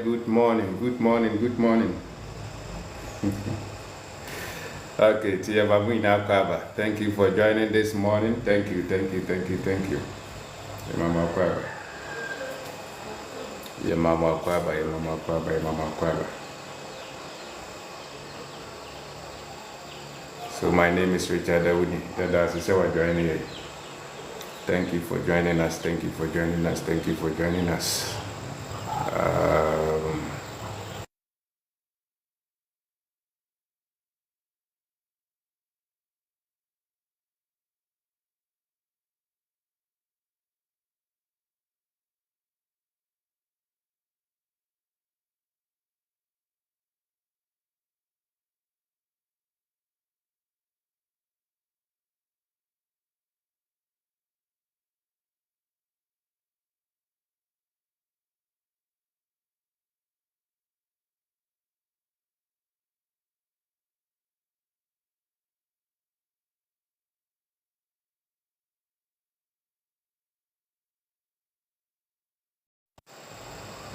good morning, good morning, good morning. Okay, Tia Babuina Kwaba, thank you for joining this morning. Thank you. Mama Kwaba. Your Mama Kwaba. So my name is Richard Dawuni. That's why joining here. Thank you for joining us.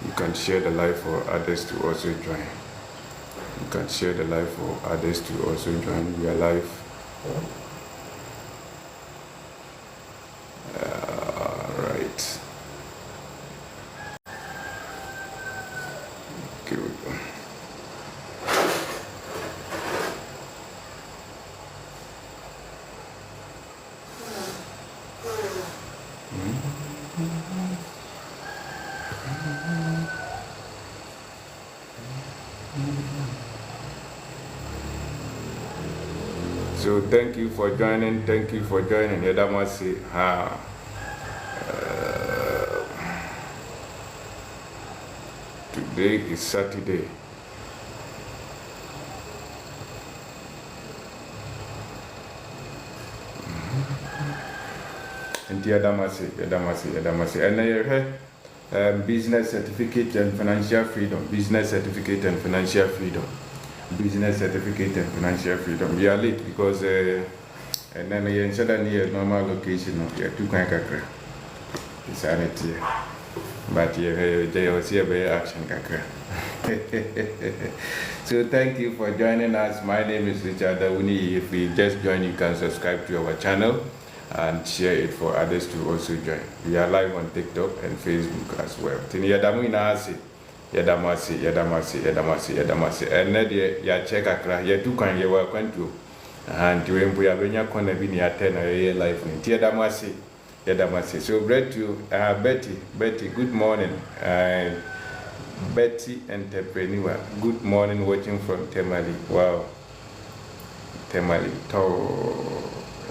You can share the live for others to also join. We are live. Right. Good. So thank you for joining. Yadamasi. Today is Saturday. And Yadamasi. And I heard business certificate and financial freedom. We are late because and then you said that near normal location of your two kakra. It's sanity. But they will see a very action kakra. So thank you for joining us. My name is Richard Dawuni. If you just joined, you can subscribe to our channel and share it for others to also join. We are live on TikTok and Facebook as well. Yadamasi. And then ya check akra, ya do can you work to. And you have been your corner in your 10 a life in Yadamasi. So, bread to Betty, good morning. Betty Entrepreneur, good morning, watching from Temali. Wow, Temali,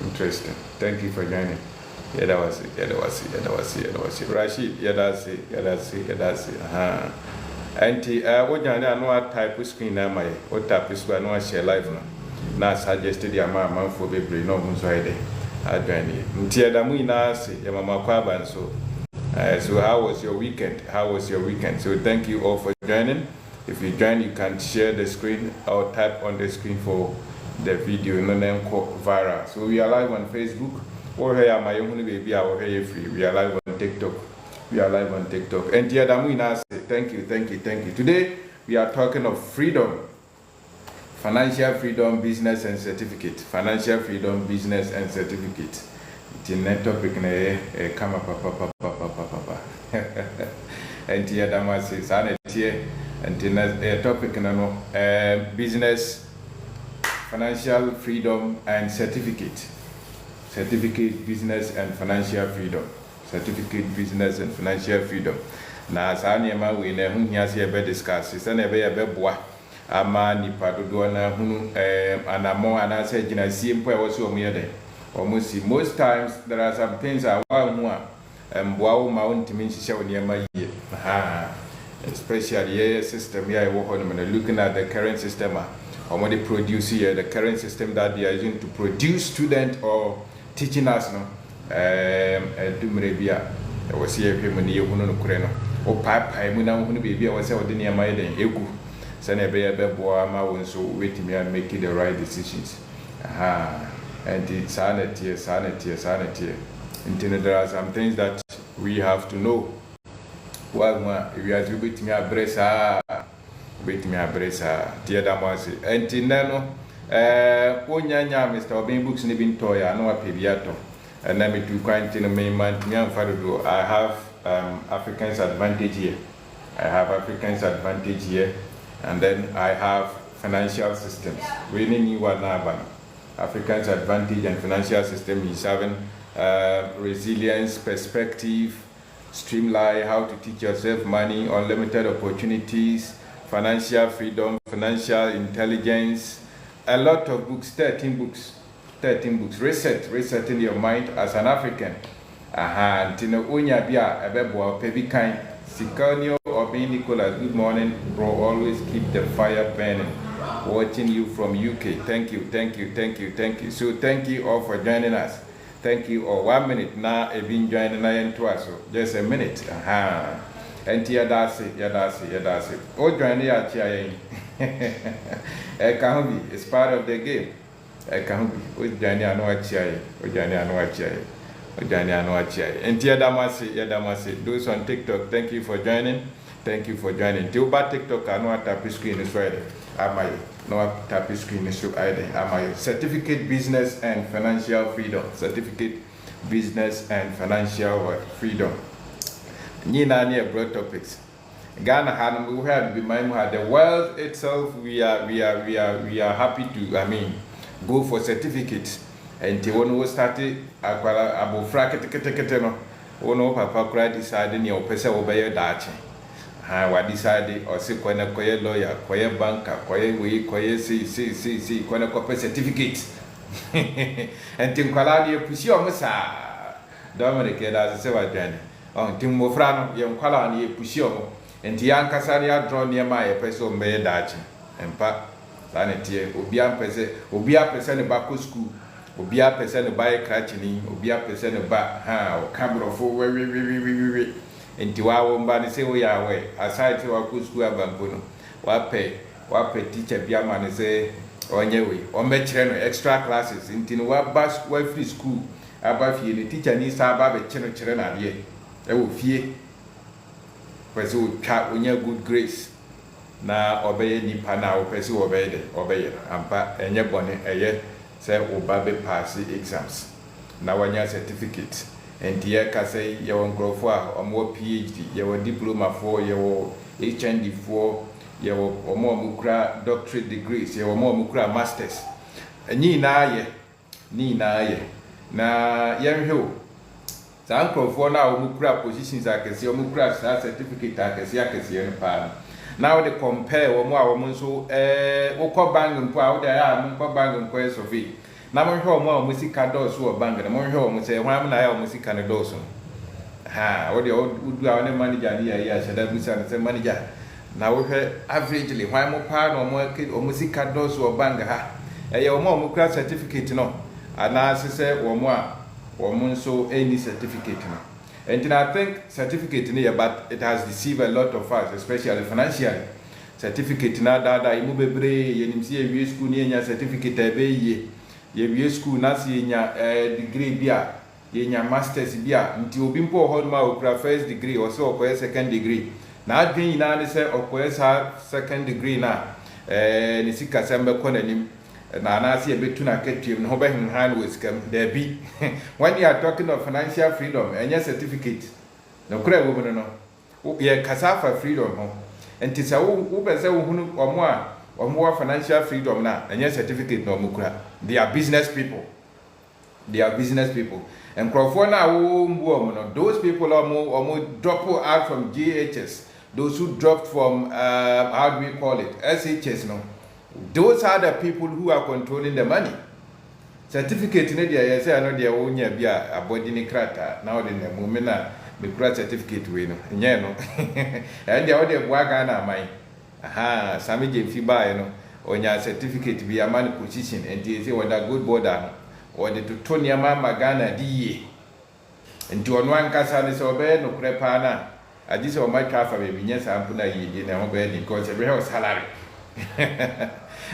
interesting. Thank you for joining. Yadawasi. Rashid, Yadasi. Auntie, what you know type of screen am I? What type of screen I share live now? Now suggested your mama for baby, no one's right. I join you. Mtia Damu Nasi, your mama Kwaban. So, how was your weekend? So, thank you all for joining. If you join, you can share the screen or type on the screen for the video in the name called viral. So, we are live on Facebook. Or here, my own baby, our hair free. We are live on TikTok. And Yadamu Nasi, thank you. Today, we are talking of freedom. Financial freedom, business and certificate. The net topic come up. And Yadamasi, sanity, and the topic business, financial freedom and certificate. Business and financial freedom. Na sanyema we na hu hia se be discuss se na be boa ama nipa dodo na hunu anamo ana se gina sie mpo e wo so omo yede omo si. Most times there are some things I want hu a mboa wo ma ontimi nhihye wo ne ma yie especially your system here I work on looking at the current system omo dey produce here the current system that they are using to produce student or teaching us no dumre bia e wo se ehwem ne yehunu no kure no o paipai mu na hunu be bia wo se wo de ne ma yeden egu se na be boa ma wo nso wetimi and make the right decisions and it's sanity. And there are some things that we have to know Wagma, if you are to beat me a bressa, beat me a bressa, dear Damasi. And Tinano, Onyanya, Mr. Obin books in the Toya, no Piviato. And then me to quite in the main man, I have Africans advantage here. I have Africans advantage here, and then I have financial systems. We need one now. Africans advantage and financial system is having resilience, perspective, streamline, how to teach yourself money, unlimited opportunities, financial freedom, financial intelligence, a lot of books, 13 books, resetting your mind as an African. Tino unya bia ebebo pebi kind. Sikanio or being Nicholas, good morning, bro. Always keep the fire burning. Watching you from UK. Thank you. So thank you all for joining us. Thank you all. 1 minute now, I've been joining us twice. Just a minute. And yadasi. Oh, join the Achia. It's part of the game. And Yadamasi, those on TikTok, thank you for joining. Tilba TikTok, I know tap screen is Friday. Am no tap screen is Friday. Am certificate business and financial freedom. Nina broad topics. Ghana had we had be mindful the world itself. We are happy to go for certificates. And when we started, abo kete no. Ono papa kura decide ni opese obeye dache. Wa decide o se kwana koye lawyer, koye banker, koye si kwana kope certificate. And tinkwala ni pusi o musa. Dominic da se wa dwane. On tim mofra no ye nkwala ni pusi o. Enti yankasa ni draw ni ma ye pese o mbeye dache. Empa sanetie obi apese ne ba ko school. Obia person no buy crachini, obia person no ba o camera for we enti wa wo mba ne se wo ya we aside wa ku school abampo no wa pe teacher bia ma ne se onye we o me kire no extra classes enti no wa free school aba fie ne teacher ni sa ba be kire na de e wo fie pese o twa onya good grace na obeye nipa na o pese obeye ampa enye bone eye say obabe pass exams na wanya certificate and here ka say ye won grofo a omo PhD ye won diploma for ye won HND for ye won omo mukra doctorate degrees ye won omo mukra masters ni na ye na yenhwe san grofo na omo mukra positions akese omo mukra certificate akese no pa now they compare wo mo a wo nso ukọ bank mpo a wo da mpo bank mpo esofi na mo hwe mo a mo sika dose wo bank na mo hwe mo se hwan na ya mo sika ne dose wo de udu a ne manager ni ya sheda busa ne se manager na wo hwe averagely hwan mo pa na mo sika dose wo bank ha ye wo mo kura certificate no ana se wo mo a wo nso any certificate no. And I think certificate in here, but it has deceived a lot of us, especially financially. Certificate na dada imu bebre yenimsi ye school ni nya certificate ebe ye school na si nya degree bia ye nya masters bia nti obi mpo ho ma okura first degree or so okoye second degree na adwen ina ne se okoye sa second degree na ni sika sembe konanim na na si ebetu na ketuem no be han with scam there be when you are talking of financial freedom and your certificate no kura wo no ye kasafa freedom ho enti sa wo be se wo hunu omo financial freedom na and your certificate no mukura they are business people and crofo na wo mbu omo no those people omo drop out from GHS those who dropped from how do we call it SHS no. Those are the people who are controlling the money. Certificate ne dia yes I know dia wonya bia abodi ni krata na odi na mume na me kura certificate we no nye no and dia odi bua ga na amai sami je fi ba no onya certificate bi amani position and they say whether good border or the tutonia mama Ghana die nti ono ankasa ne se obe no kure pa na adi se o ma twa fa be nya sample na yi na ho be ni because every house salary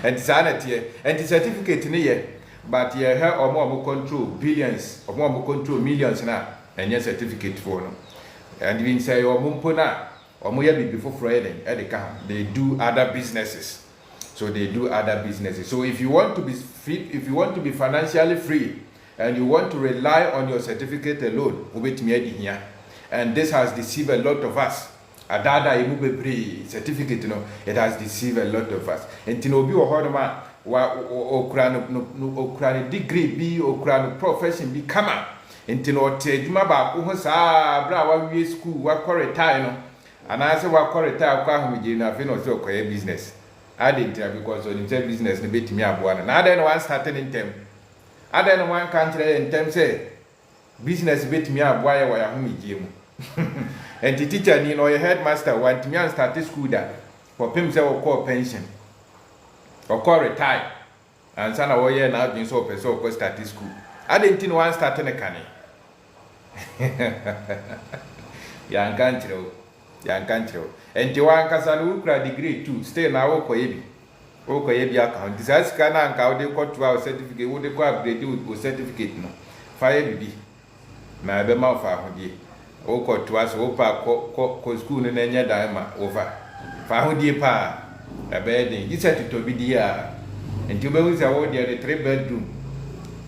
and sanity and the certificate ni ye but ye he omo control billions omo control millions na and your certificate for no and we say omo mpo na omo ya bibi foforo eden e de ka they do other businesses. So they do other businesses. So if you want to be free, if you want to be financially free and you want to rely on your certificate alone, and this has deceived a lot of us. Adada imu certificate, it has deceived a lot of us. And tinobi ohodoma okrano degree bi okrano profession bi kama. And tino tejuma ba ko sa bra wa wi school wa retire no. And I say wa retire kwa humije na fe no so koye business. I didn't tell because on the business ni beti mi aboa na then one starting in term. Then one country in term say business beti mi aboa ya wa ya humije mu. And the teacher ni no your headmaster want me and start school that for him say we call pension or call retire and sana wo ye na been so person go start school. I didn't think one starting a can. Yan country. And the one can degree too. Stay now, Okoyebi account. This has can and they got to our certificate. Would they go upgrade with certificate? No, fire BB. My bema for Hudi. Oko to us, Opa, school in any dime over. Fahudi pa, a bedding. He said to be dear. And to be with our dear, the 3-bedroom.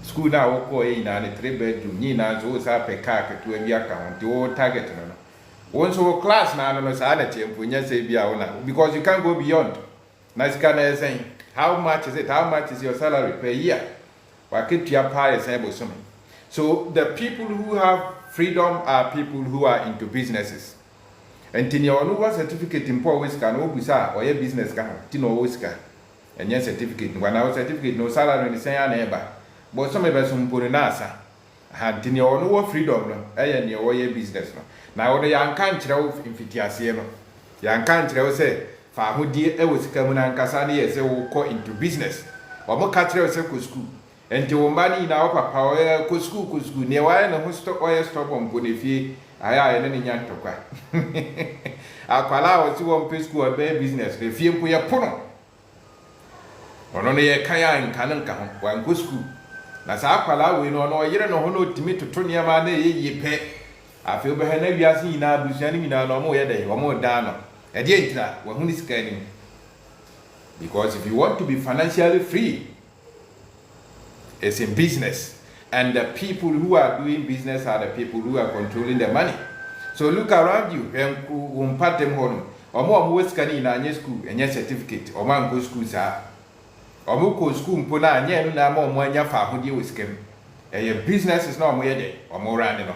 School now, Oko in and a 3-bedroom. Nina, those up a car to a account, the old target. Once over class now, no sanity, because you can't go beyond. Nice kind of saying, how much is it? How much is your salary per year? Why can't you apply something? So the people who have freedom are people who are into businesses. And Tino no certificate in poor whisker, no bizarre or your business can, Tino whisker, and your certificate. When our certificate, no salary, and say, neighbor. But some of us put an answer. And Tino no freedom, and your business. Now the young country of Infitiasiano. Young country say, for who dear was coming and Cassani as will go into business. Or more country of school. And to money now, Papa, could school, near wine and who stop oil stop on Bonifi, I and any young toka. Aquala was 2 on school or bear business, the fear for your pono. Or only a kaya in Cananca, one good school. That's Aquala, we know no year no honor to me to turn your money ye pay. I feel behind every asking now, Bushani no more day, or more down. And yet, when is scanning? Because if you want to be financially free, it's in business. And the people who are doing business are the people who are controlling the money. So look around you and part them home. Or more scanning in a school and your certificate, or one go schools are. Or more school, Puna, and yet no more when your father deal with scam. And your business is not more day or more random.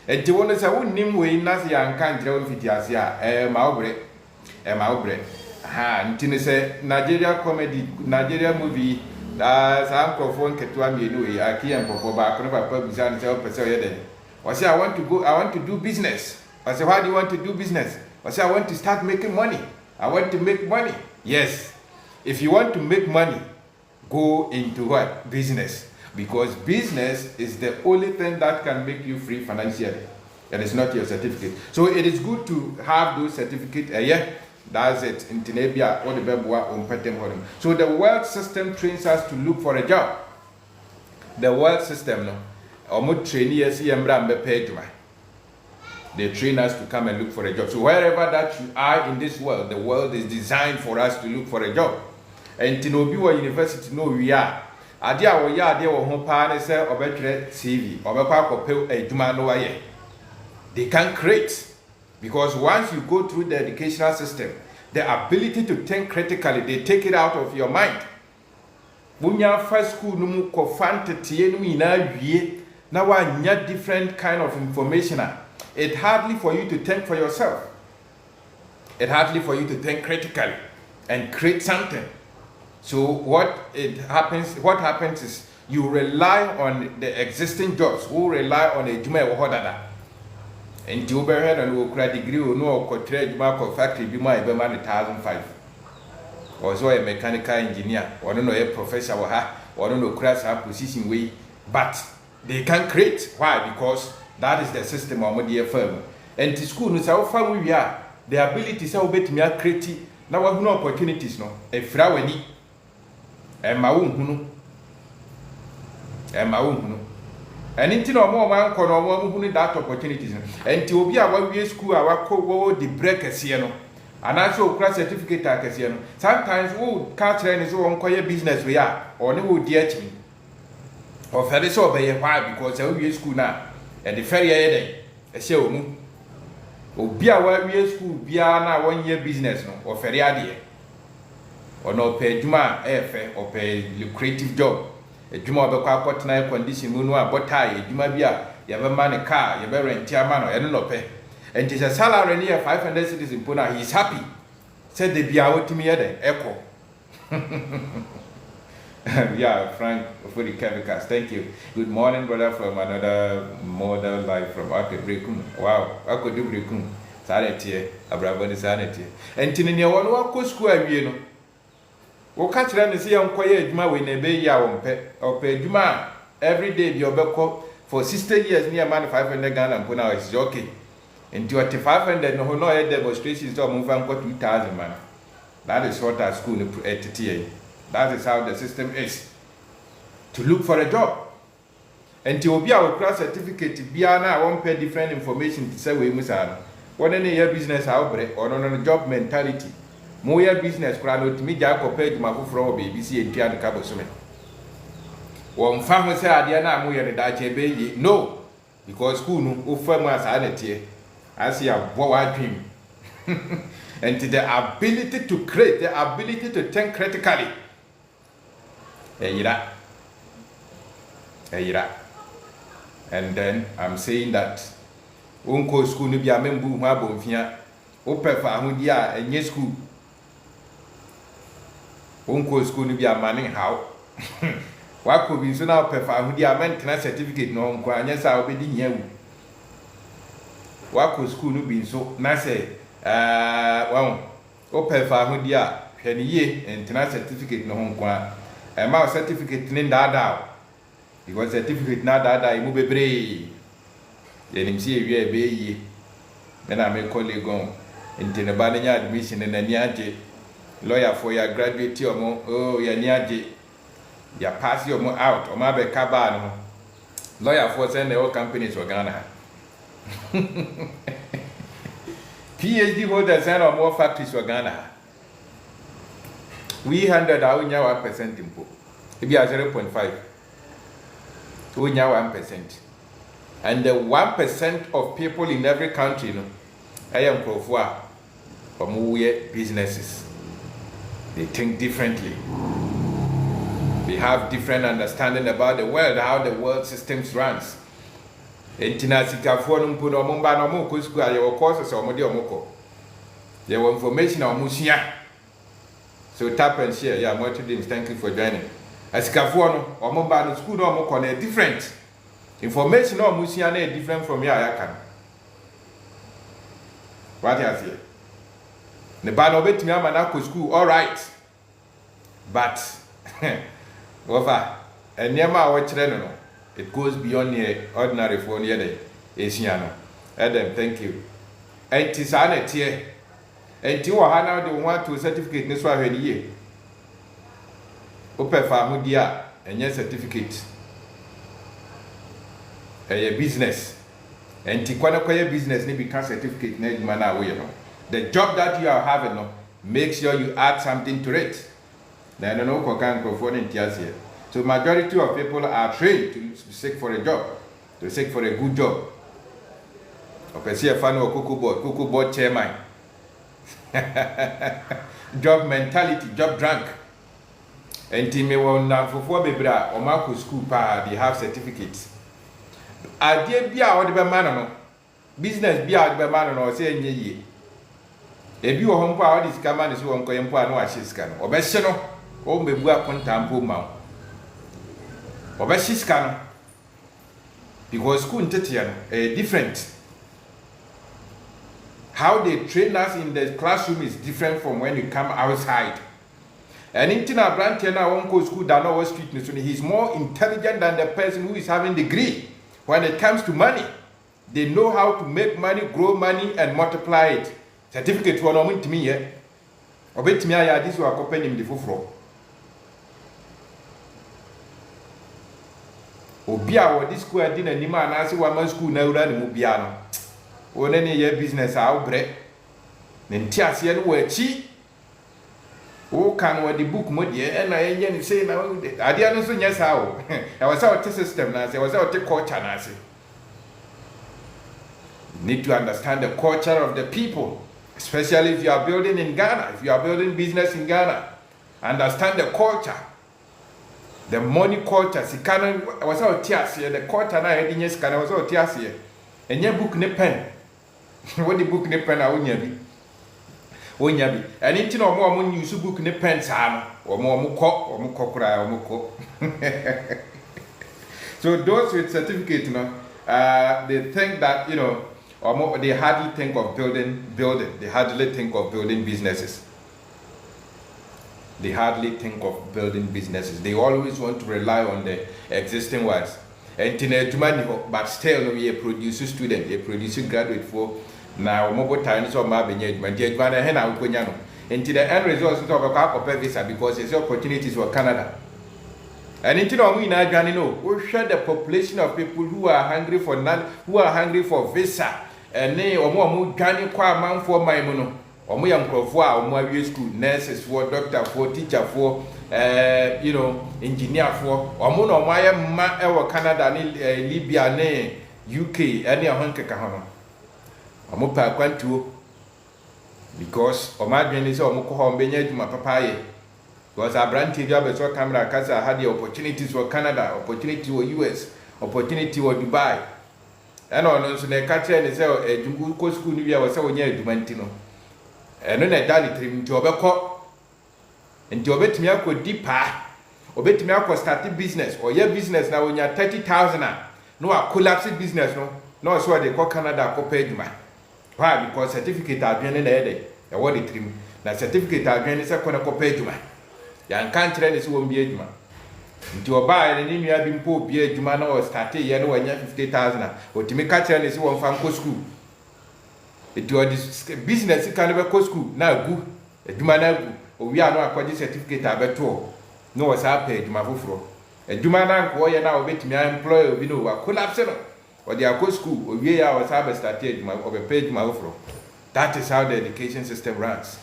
And to one is a wound name way, nothing and can't drive with Yasia, Maubre. And Tina said, Nigeria comedy, Nigeria movie, as Uncle Phone Ketuami, I can't go back, never publish and tell Pessoa. I say, I want to do business. I say, why do you want to do business? I say, I want to start making money. I want to make money. Yes. If you want to make money, go into what? Business. Because business is the only thing that can make you free financially. It is not your certificate. So it is good to have those certificates. That's it. In Tinebia or the Bebua on Petem. So the world system trains us to look for a job. The world system, no. They train us to come and look for a job. So wherever that you are in this world, the world is designed for us to look for a job. And Tinobiwa University, no, we are. Adia wo ya ade wo ho pa ne se obetwere TV obekwa kopel aduma no waye. They can create, because once you go through the educational system, the ability to think critically, they take it out of your mind. Bunya first school no mu ko fantatie no ina wie na wa nya different kind of information. It's hardly for you to think for yourself. It's hardly for you to think critically and create something. So what happens is you rely on the existing jobs, who rely on a juma or hodada. And you bear head and will credit degree or no trade mark factory be my be man 1,500. Or so a mechanical engineer, or no a professor or no crash have position way, but they can create. Why? Because that is the system of the firm. And to school is how far we are. The ability is how better me are creative. Now we have no opportunities no. A flower ni. And and into no more man can or one who need that opportunities. And to be a one year school, our co the break a sieno. And also class certificate a sieno. Sometimes who catch is own quiet business we are, or no dear me. Or ferry so by a while because I will school now. And the ferry day, a show. O be a one year school, be a 1 year business no, or ferry idea. Or no pay Juma air or pay lucrative job. A Juma be quite nice condition, moon, but tie, Juma beer, you have a man a car, you have a rent, man, or no pay. And it is a salary near 500 cities in Puna, he is happy. Said they be out to me at the echo. Yeah, Frank for the chemicals. Thank you. Good morning, brother, from another model life from Brekum. Wow, I could do Brekum. Sanity, Abrabani sanity. And Tinia, one walk square, you know. We'll catch them and see on quiet Juma when they be yaw or pay Juma every day. Your beko for 60 years near man 500 Ghana and Puna is okay. And 500 no demonstrations to move and go 2,000 man. That is what our school at TTA. That is how the system is. To look for a job. And to be our class certificate, be now won't pay different information to say we must have. What any year business outbreak or on a job mentality. More year business crowd to me, Jack or pay to my for BBC and Tian Cabo Summit. One family say, I dare not move the Dutch baby. No, because school no firm as sanity. I see a boy dream. And to the ability to create, the ability to think critically. And then I'm saying that unko school no be a member who have bonfia open for ahudia and school unko school no be a manning how what could be so now per for ahudia maintenance certificate no unko anya sa obedi nyawu what could school no be so na say well open for ahudia hweniye maintenance certificate no unko my certificate in that because certificate na that you move bebre yenim see we be then I make colleague on into the bananya admission and niaje lawyer for your graduate or more oh ya niaje ya pass your more out or ma be kaba no lawyer for send the whole companies for Ghana PhD holders and or more factories for Ghana. We 100 are only 1% impo. It be 0.5. Only 1%. And the 1% of people in every country, no, I am profwa from businesses. They think differently. They have different understanding about the world, how the world systems runs. Entinasika for no put on Mumba no more your courses or Modiomoko. There were information on Musia. So tap and share. Yeah, multi-things. Thank you for joining. As Kafuano or Mobile school no more different. Information or Musiane different from here. I can. What has here? The band bet me Manako school, all right. But over and near my watch it goes beyond the ordinary phone yet. Asiano. Adam, thank you. And Tisanet here. And you are now the one to certificate this one any year. Open for Mudia and your certificate. A business. And Tikwana business need become certificate need mana way. The job that you are having no, make sure you add something to it. Then I know Kokan Kofon in Tiasia. So majority of people are trained to seek for a job, to seek for a good job. Okay, see a fan or cuckoo board chairman. Job mentality, job drunk. And team will now for 4 baby or Marco school pa they have certificates. I dare be out of a man business be out of a man or say ye. If you are home power, this command is one coin no ashiscan or besseno or be work on tampo mount or beshiscan because school tetian different. How they train us in the classroom is different from when you come outside. And in Tina Brantiana won't go school than our street. He's more intelligent than the person who is having degree. When it comes to money, they know how to make money, grow money, and multiply it. Certificate for no to me, yeah. Or bet me, I this will accompany him the full. obi a wo this school adi na nima na ase wa man school na ura ne mu bia no wo ne ne ye business a wo bre ne nti ase ne wo achi wo kan wo the book mo de na ye ne say na ade anu so nya sa wo e was our system na ase was our culture na ase. You need to understand the culture of the people, especially if you are building in Ghana, if you are building business in Ghana. Understand the culture, the money culture. Sikana was our tears here, the culture na heading yes, can was our tears here. And your book ne pen. What the book ne pen, I won't yabi. Won't yabi. And it's no more when you book ne pen, Sam, or more muko, or mukokra, or muko. So those with certificate, they think that, or more, they hardly think of building. They hardly think of building businesses. They hardly think of building businesses. They always want to rely on the existing ones. And but still, we produce student, they produce graduate for now. Mobile times or maybe but the end result is of a visa because it's opportunities for Canada. And we share the population of people who are hungry for visa. And they or more Ghana kwa man for my mono. Omo ya mkrofo a omo awie school, nurses for, doctor for, teacher for, engineer for. Omo no omo aye mma e Canada ni Libya ne UK ene ahon keka hono. Omo pa kwantuo because omo adwene se omo ko ho mbenya adwuma papa ye. Because abranti dia be so camera kasa had the opportunities for Canada, opportunity for US, opportunity for Dubai. And on so na ka kire ni se edwungu ko school ni bia wo se wonya adwuma ntino. Eno na dali trim nti obekọ nti obetimi akodi pa obetimi akọ start business or your business na wonya 30,000 no a collapse business no so dey call Canada ko pay duma why because certificate adwene na ede e wo dey trim na certificate adwene se ko na ko pay duma yan kan kire ne se wo mbi adwuma nti oba ne ni nua bi mpo obi adwuma na o start ye no wonya 50,000 otimi ka kire ne se wo mfa nko school. It was business can never go school. Now go. A Dumana go. We are not a certificate abeto. No was paid my fufro. A Dumana go now wait me employer we know a collapse or they are go school or we are was have started my over paid my fufro. That is how the education system runs.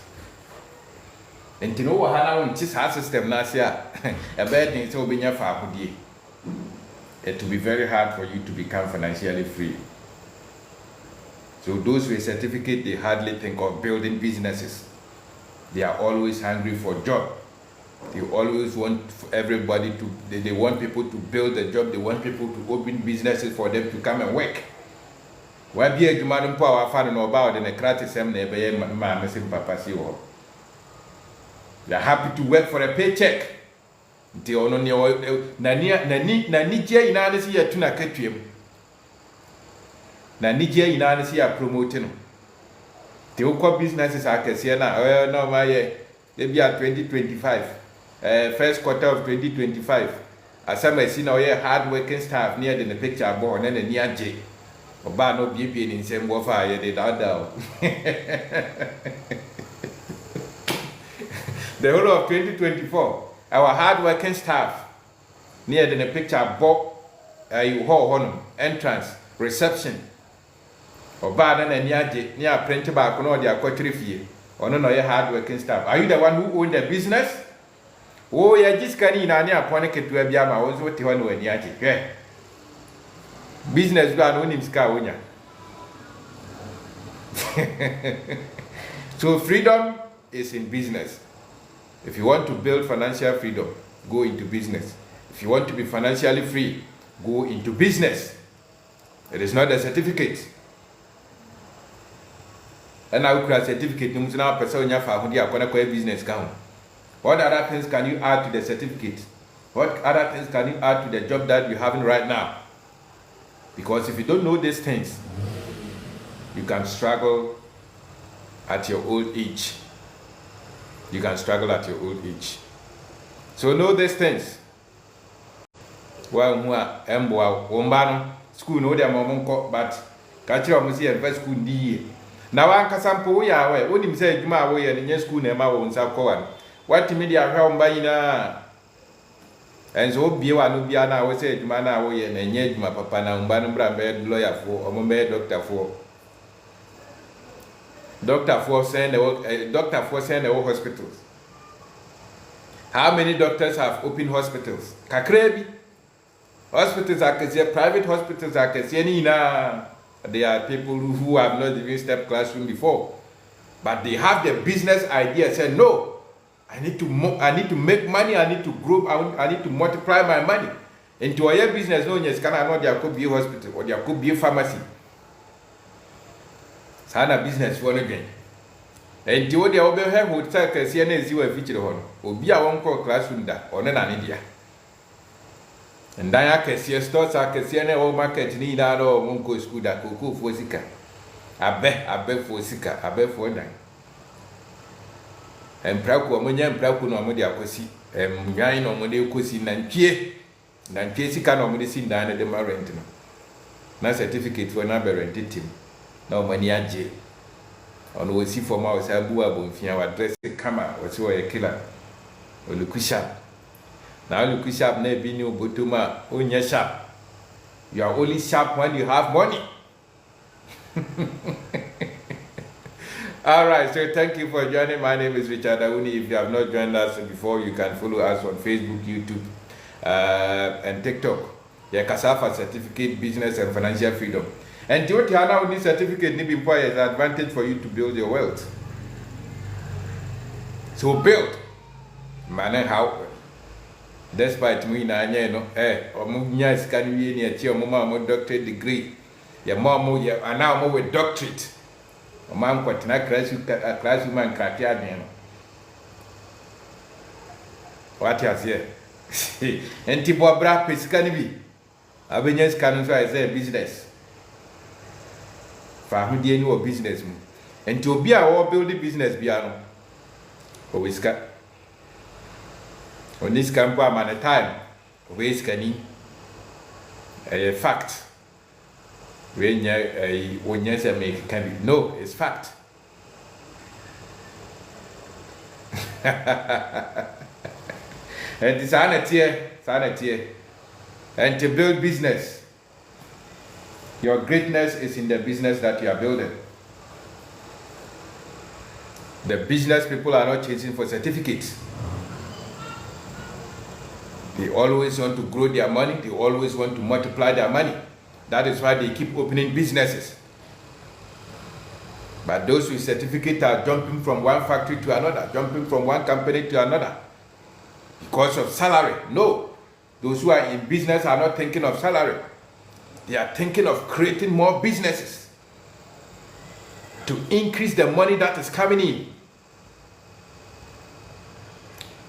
And to know what how this system last year a bad thing so be your father. It will be very hard for you to become financially free. So those with certificate, they hardly think of building businesses. They are always hungry for job. They always want everybody to, they want people to build a job. They want people to open businesses for them to come and work. Why be a human power fan no about the creative papa. They are happy to work for a paycheck. They ono nani inanisi ya tuna ketwem. Na nije ina si ya promote no te ukọ businesses akese na no ma ye be at 2025 first quarter of 2025 asama si na oye hard working staff near the picture board na ni age oba no bie ni nsem bo fa ye de dada the whole of 2024 our hard working staff near the picture board you ho entrance reception Oba na ni age ni a print back no dey akotire fie ono no ye hard working staff. Are you the one who own the business? Oh ya jiskani na ni apone ketua bia ma wo zo te ho no ani age hwe business do no nim ska wonya. So freedom is in business. If you want to build financial freedom, go into business. If you want to be financially free, go into business. It is not a certificate. And now you certificate no muna person nya fa hodi akona kwa business account. What other things can you add to the certificate? What other things can you add to the job that you're having right now? Because if you don't know these things, you can struggle at your old age. You can struggle at your old age. So know these things. Well, school no dem omonko but ka kire omo se first school ndi na wan kasampo wo ya we onim se adwuma wo ye ne school na ma wo nsa ko wan what media hwe omba yina And so be one be an hour say mana way and engage my papa now bed lawyer for or me doctor for. Doctor for send the hospitals. How many doctors have open hospitals? Kakrebi. Hospitals are private hospitals are there are people who have not even stepped classroom before. But they have the business idea, say no. I need to make money, I need to grow, I need to multiply my money. Into a business, no, yes, there could be a hospital or there could be a pharmacy. Sana business for again. And to the other hand, would take a CNS you a feature on, or be a one call classroom that, or an idea. And then I can see a store, I can see an old market need out or won't go school that could go for Sika. I bet for Sika, I bet for them. And Praku, Amonia and Praku, no Modia Cosi, and Yain or Modia Cosi, Nanke Sika, no medicine down at the Marentino. No certificate for another rented team. No money at jail. On we see for my Sabua Bonfia, our dress a camera, or so a killer. Or Lucusha. Now Lucusha never been you, Butuma, Unya sharp. You are only sharp when you have money. Alright, so thank you for joining. My name is Richard Awuni. If you have not joined us before, you can follow us on Facebook, YouTube, and TikTok. Yeah, Kasafa Certificate, Business and Financial Freedom. And what you have this certificate need be is an advantage for you to build your wealth. So build. Man, how? Despite me, or scan me near your mama, doctorate degree. Your mom, and now more with doctorate. A man quite not classroom crack yard. What has here? And Tibo Brap is can be. Avenues can say business. For who dear new business. And to be our building business piano. Always cut. On this camp, I'm at a time. Always canning. A fact. When you make can be no, it's fact. And it's sanity. And to build business, your greatness is in the business that you are building. The business people are not chasing for certificates. They always want to grow their money. They always want to multiply their money. That is why they keep opening businesses. But those with certificate are jumping from one factory to another, jumping from one company to another because of salary. No, those who are in business are not thinking of salary. They are thinking of creating more businesses to increase the money that is coming in.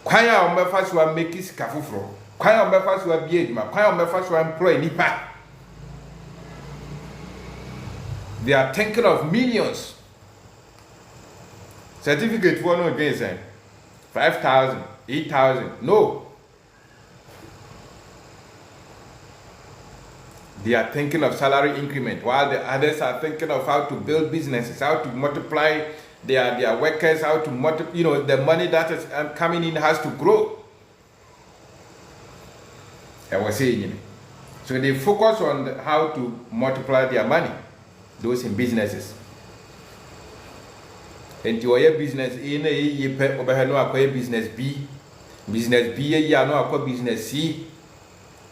Kwaya omefa so make it kafufro. Kwaya omefa so be eduma. Kwaya omefa so employ nipa. They are thinking of millions. Certificate for no against 5,000, 8,000. No. They are thinking of salary increment, while the others are thinking of how to build businesses, how to multiply their workers, how to multiply. The money that is coming in has to grow. I was saying, so they focus on how to multiply their money. Those in businesses. And to your business in a year, no acquire business B. Business B, a year no acquire business C.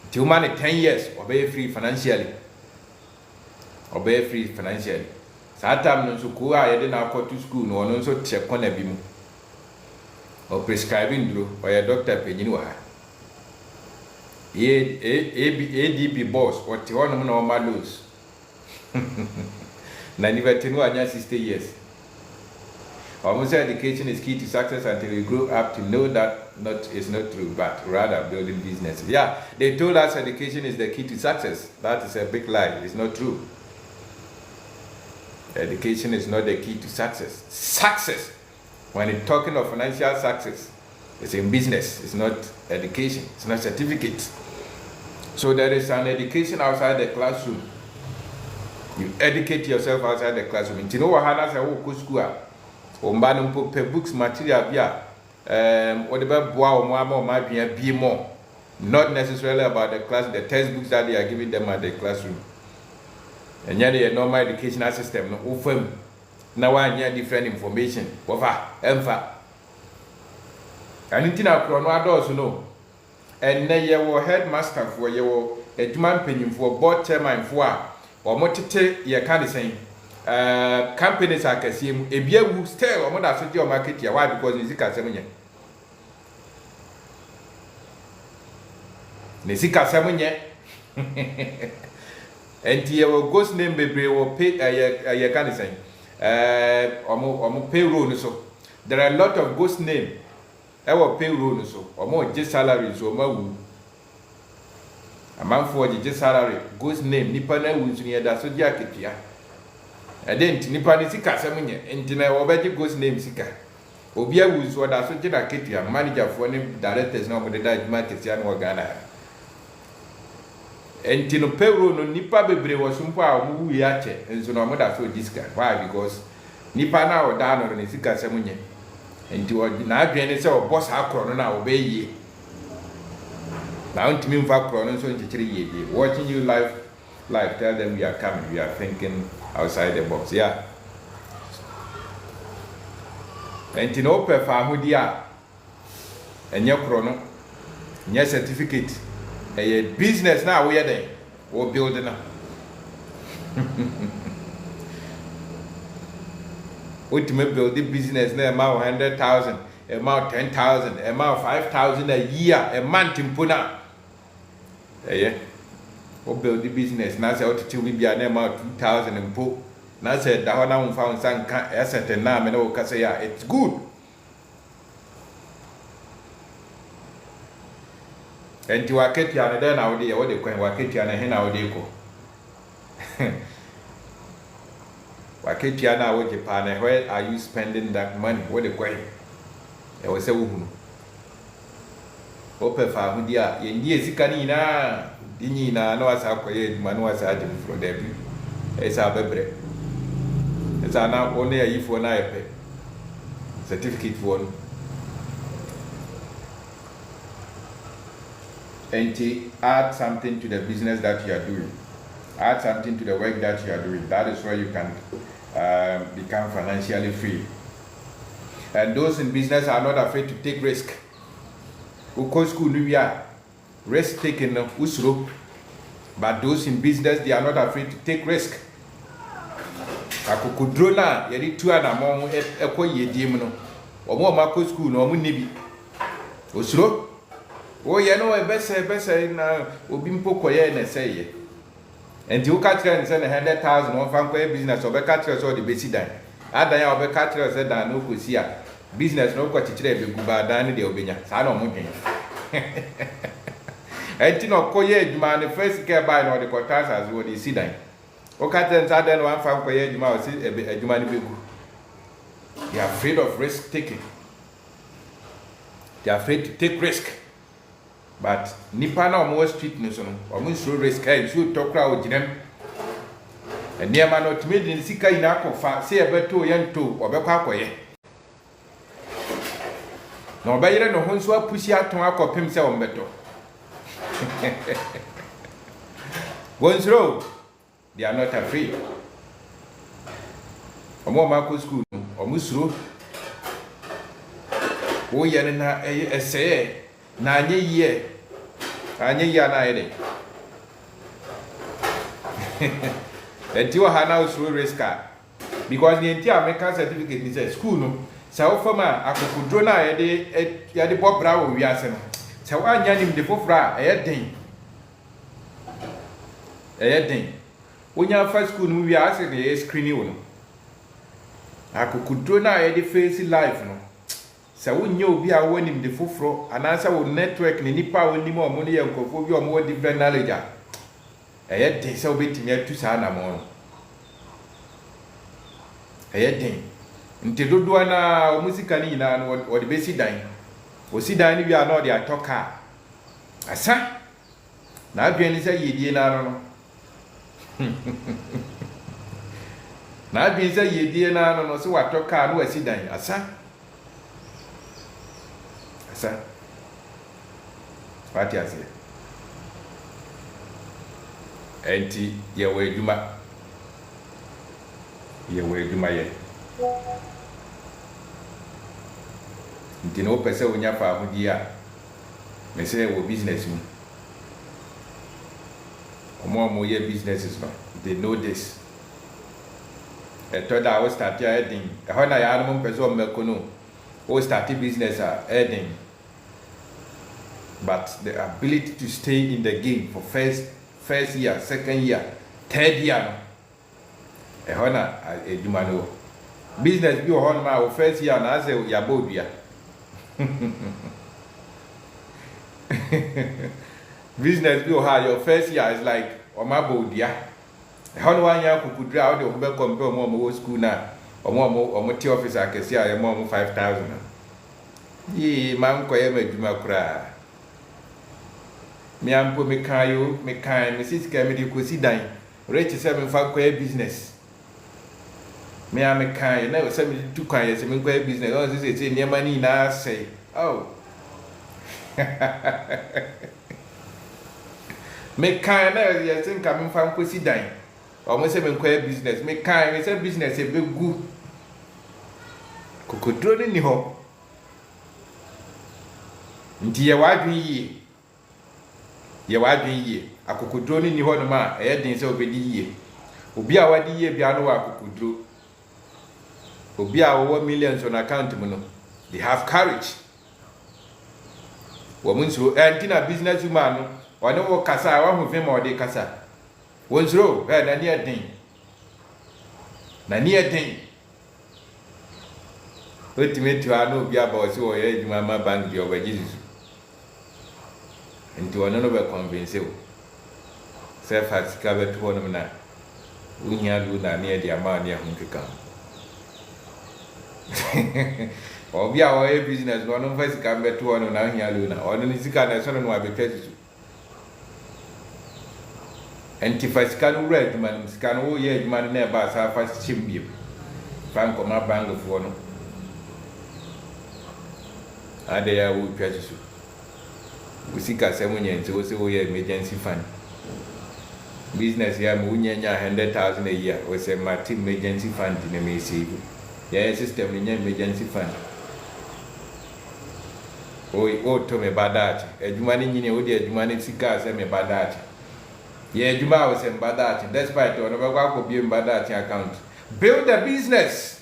Till money 10 years, obey free financially. Obey free financially. Satam no sukua, I didn't go to school, no so check on a beam. Or prescribing drew, or a doctor penny. ADP boss, what you want to know my lose. Nanivatinu 60 years. Almost education is key to success until you grow up to know that is not true, but rather building business. Yeah, they told us education is the key to success. That is a big lie. It's not true. Education is not the key to success. Success, when it's talking of financial success, it's in business. It's not education. It's not certificates. So there is an education outside the classroom. You educate yourself outside the classroom. You know what Hannah said, oh, school. Ombanum put books material, whatever bois or mamma might be more. not necessarily about the class, the textbooks that they are giving them at the classroom. And yet the normal educational system no offer now one different information. Over emfa. And it na kro no adults no. And then you were headmaster for your eduman penny for board chairman for or motete ye can say companies are cassim a beer will stay or mother so your market ya why because it's a seminary. Nesika semunye enti your ghost name bebre will pay a can say omo payroll so there are a lot of ghost name our payroll so omo just salary so ma a man for the salary ghost name nipa na wu nso da so dia ketua edent nipa ni sika semunye enti na obeji ghost name sika obi awu nso da so dia ketua manager for ni directors na omo de da juma ketua na Ghana. Enti no payroll no nipa bebre wo sumpo a omu wi ache enso no moda so disika why because nipa na o da no ne sika semunye enti o na adwen se o boss akro no na obeye na ntimi mfa kro no so nchechire yeye watching you live tell them we are coming, we are thinking outside the box. Yeah, enti no pefa ahudi a enye kro no nye certificate a business now we are there or building now. Ultimate build the business now amount 100,000, amount 10,000, amount 5,000 a year, a month in Puna. Yeah, or build the business now. Say what to be an amount 2,000 and put. Now said that one found some asset and now and all say yeah, it's good. And to Waketia and then our day, what they call Waketia and hen our day. Waketia now with Japan, where are you spending that money? What they call it? I was a woman. Open for Hudia, India Sikanina, Dinina, no as I create Manua's agent for debut. It's our baby. It's now only a year for an certificate for and to add something to the business that you are doing, add something to the work that you are doing. That is where you can become financially free. And those in business are not afraid to take risk. Because school we are risk taking usro, but those in business they are not afraid to take risk. Akukudrona yeri tu anamon eko yedim no. Omo mako school no omo nibi. Usro oh, you know, a better na obi mpoko ye na say ye. And you catch and send 100,000 on fan business or catch us all the basic dan. Ada ya obe catch us dan no ko sia. Business no ko chichire be guba dan de obenya. Sa no mo dwen. Enti no ko ye adwuma the first care buy no the quarters as what the sidan. O catch and say dan one fan ko ye adwuma o si adwuma ni begu. They are afraid of risk taking. They are afraid to take risk. But nipa na omo street no so no omo so risk and so tokra oginem and near man not made in sika ina akofa say ebeto yento obekwa akoye na obayire no ho nso apusi aton akopem se ombeto Gonzro they are not afraid omo ma school omo suro o yene na ese na anye na ede enti wa hana usuru risk because the entire American certificate ni say school no sa wo fama akokudro na yede bo bra wo wiase no sa wa anya nim de fofra eyeden onya fa school no wiase de screening wo no akokudro na yede face life no sa wonye obi a wonim de foforo anasa wo network ni nipa wonim o mo ne yankofo bi o mo different knowledge den sa obetimi atu sa na mo den nte dodo na o musika ni na o de besi dan o si dan ni bi a na o de atoka asa na adwen ni sa yedie na no na adwen sa yedie na no so watoka no asi dan asa Party as here. Enti ye we adwuma. Ye we adwuma ye. Nti no pese onya fa ahudi a me say wo business mu. Omo ye businesses no. They know this. Toda we start ya heading. E ho na ya no pese o meko no. We start business heading. But the ability to stay in the game for first year, second year, third year, no. E ho na edwuma no. Business bi o ho ma o first year na say ya bodua. Business bi o ha your first year is like o ma bodua. E ho no wan ya kukudra o de o be compare o school na o ti office akesi a ye mo 5,000. Yi man koye madwuma kura. Me ampo me kayo me kan me sisika me de kosi dan. Rich say me fa koye business. Me am me kan na say me tu kan ye say me koye business. O say niam ni na say. Oh. Me kan na ye say nka me fa kosi dan. O mo say me koye business. Me kan me say business e be gu. Kokodro ni ho. Nti ye wadwen yie akokodro ni ho no ma e den se obedi yie obi a wadi yie bia no wa akokodro obi a wo millions on account mu no they have courage wo munso antina business woman no one wo kasa wa hu fem o de kasa wonzro na ni eden ultimate wa no obi aba o se wo ye adwuma ma bank bi oba Jesus. Nti wono no be convince wo self atika beto wono na unya lu na ne dia ma ne ho keka obi a wo business wono fa sika beto wono na unya lu na wono ni sika na so no abetatu enti fa sika no red man sika no wo ye adwuma na e ba sa fa chimbie bank ma bank fo wono ade ya wo twatu usika semu nyenze wo se wo ye emergency fund business ya mu nyanya 100,000 a year wo se ma team emergency fund ne me save ya system ni emergency fund o to me badachi edwuma ni nyine wo de edwuma ni sika se me badachi ye edwuma wo se badachi despite ono be kwa ko bi badachi account build a business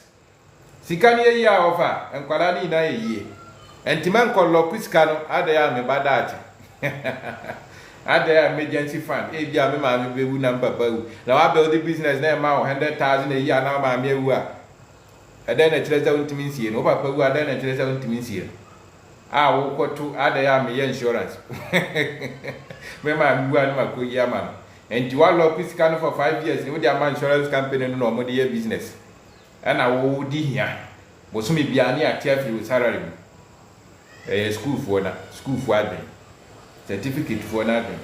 sika ni ya offer enkwala ni na ye entiman ko lopiska no adaya me badachi adaya emergency fund e bia me ma me bewu na papa wu na wa build the business na ma 100,000 a year na ma me wu a eden na kire za untimi nsie no papa wu eden na kire za untimi nsie a wo kotu adaya me insurance me ma me wu na ma ko yi ama no enti wa lopiska no for 5 years wo dia ma insurance company no mo de ye business ana wo di hia bo so me bia ni atia fi salary school for admin certificate for admin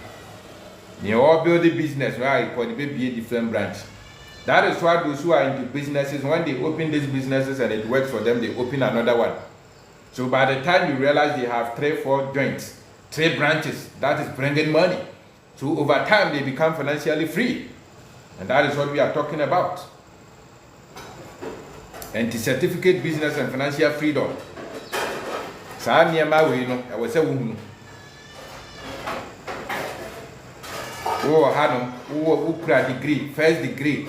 you all build the business right for the baby different branch. That is why those who are into businesses, when they open these businesses and it works for them, they open another one. So by the time you realize they have 3-4 joints, 3 branches, that is bringing money. So over time they become financially free, and that is what we are talking about. Anti-certificate business and financial freedom. Sa niema we no e wose wo hunu wo ha no wo kura degree first degree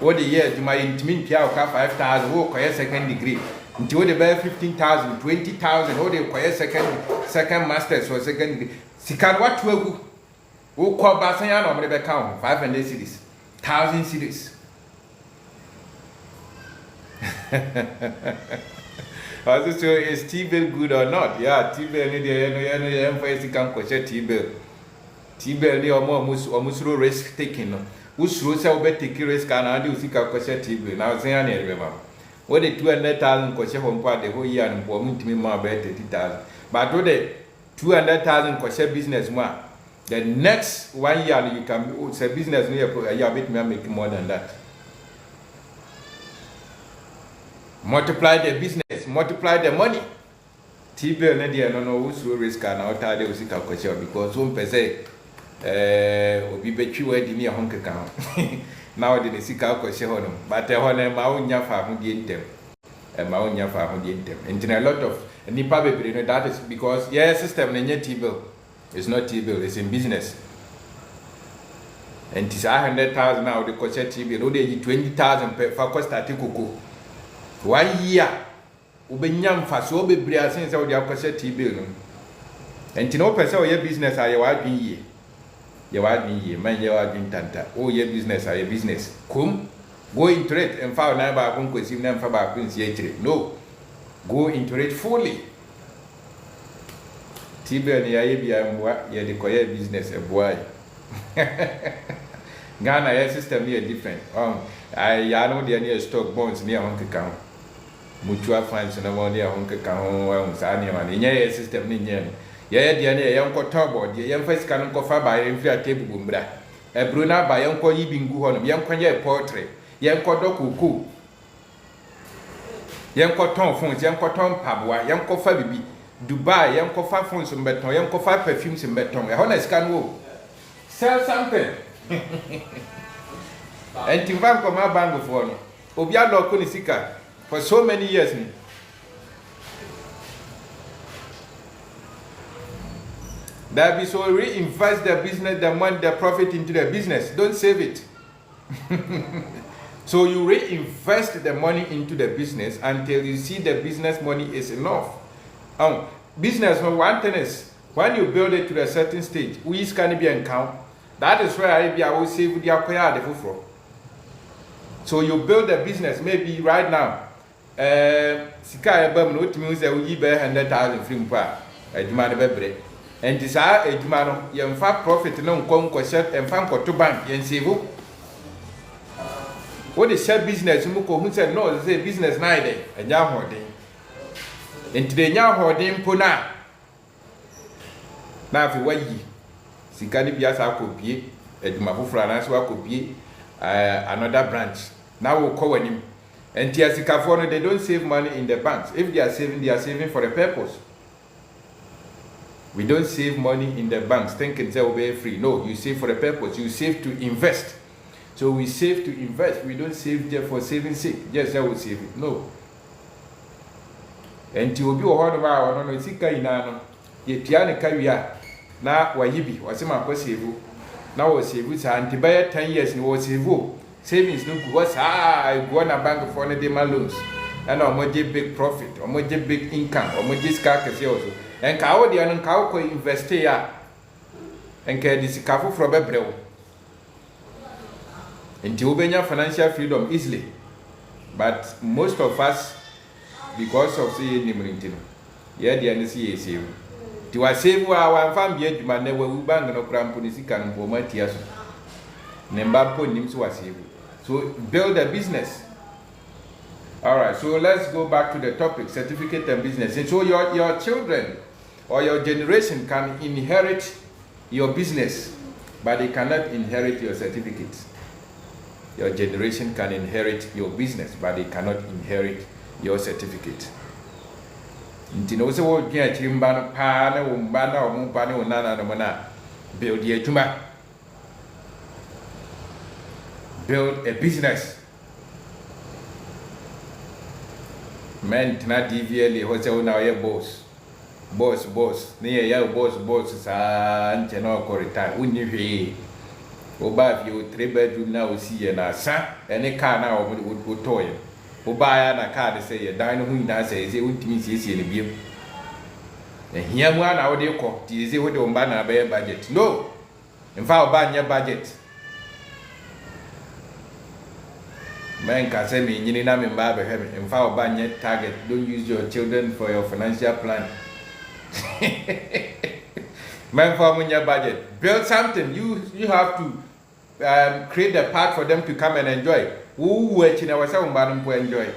wo de year juma intimi mpia o ka 5,000 wo koye second degree nti wo de be 15,000 20,000 wo de koye second masters or second degree sikan watu agu wo ko basan ya no mo de be ka 500 cedis 1,000 cedis so is T-bill good or not? Yeah, T-bill ni dia no emphasize kan ko che T-bill ni omusuro risk taking no usuro se obe take risk na ade usika ko che T-bill na sen ya na ebe ma wo de 200,000 ko che hon pa de ho year no bo mutimi ma be 30,000 but do the 200,000 ko che business mo the next 1 year you can say business no you bit me make more than that. Multiply the business, multiply the money. T-bill ne dey no wo risk na otade o sika kwache because one pese obi betwi wadi ne ho nkeka ho na wo de ne sika kwache ho no but ho na ma wonya fa ho die ntem ma wonya fa ho die ntem and a lot of nipa bebre no that is because system na nye T-bill it's not T-bill it's in business and it's 100,000 now the kwache T-bill no dey 20,000 per fa cost atikoko 1 year ubenya mfaso bebre asen se wo de akwase T-bill no enti no pese o ye business aye wa adwen yie ye wa adwen yie man ye wa adwen tanta o ye business aye business kom go into it and fa na ba kon kwesi na mfa ba kon si akire no go into it fully T-bill ne ye bia mwa ye de koye business e boy Ghana ye system ne different I ya no de ne stock bonds ne ho keka ho mutual funds na mo dey ho keka ho ehun sa ne ma ne nye system ne nye ye de ne ye nko tobo de ye mfa sika nko fa ba ye mfi atebu mbra ebru na ba ye nko yibi ngu ho no ye nko ye portrait ye nko dokuku ye nko ton phones ye nko ton paboa ye nko fa bibi Dubai ye nko fa phones mbeton ye nko fa perfumes mbeton e ho na sika no sell something enti mfa nko ma bango fo no obi aloko ni sika for so many years. That be so reinvest the business, the money, the profit into the business. Don't save it. So you reinvest the money into the business until you see the business money is enough. Business, one thing is, when you build it to a certain stage, we can be account. That is where I will save the acquire the full. So you build a business, maybe right now. Sika ebam no timi say we be 100,000 free mpa adwuma ne bebre enti saa adwuma no ye mfa profit no nko shet emfa nkoto bank ye nsave what the share business mu ko hu say no say business na ide anya hoden enti de nya hoden mpo na afi wayi sika ne bia sa akopie adwuma foforo na so akopie another branch now we call him. And Tiasikafono, they don't save money in the banks. If they are saving for a purpose. We don't save money in the banks thinking they will be free. No, you save for a purpose. You save to invest. So we save to invest. We don't save just for saving sake. Just I will save it. No. And to be a hard of our no sika inano. Ye piano career. Na wahibi. Wasema kwa save. Now was save. So antibaya 10 years ni was save. Savings no good. I go on a bank for the loans. And I'm a big profit, or more big income, or more scarcity also. And cow the and cow co invest here and care this careful from a brew. And to obtain financial freedom easily. But most of us, because of say limiting, yeah, the NCA save. To a save our family, you man never will bang no cramp on the sick and for my tears. Nemba put him to a save. So build a business. All right, so let's go back to the topic, certificate and business. And so your children or your generation can inherit your business, but they cannot inherit your certificate. Your generation can inherit your business, but they cannot inherit your certificate. Ntino se wo gya chimba no pa na wo mba na wo mpa ne onana no na build the atuma. Build a business. Men tna DVL ho se una ye boss ne ya boss sa nche na ko retire unni hwe oba fi o 3 bedroom na o si ye na sa ene car na o toye oba ya na car de se ye dan no hu na se se untimi siesie ne biem ehia mu ana wo de ko ti se wo de o mba na be budget no mfa oba nya budget. Man can say me nyini na me mba be hwe me mfa oba nya target. Don't use your children for your financial plan. Man for your budget. Build something. You have to create a path for them to come and enjoy. Who watching ourselves to enjoy.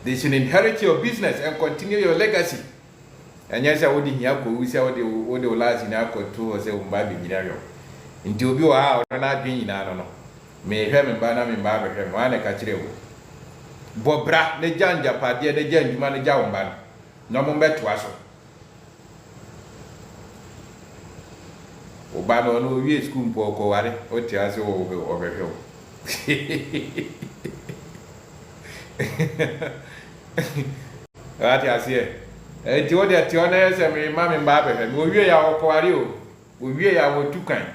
They should inherit your business and continue your legacy. And yes, I would hear we say what the last in our to or say umbabi binario. Into be wow, not being I don't know. May have and banana in barber him one a catch. Bobra, the janja party, the gentleman, the jawman. no mo beto aso oba no no wie school mpo ko ware o ti ase o behwe ati ase ti o de ti o na ese me ma me ba behwe mo wie ya o ko ware o wie ya wo tukan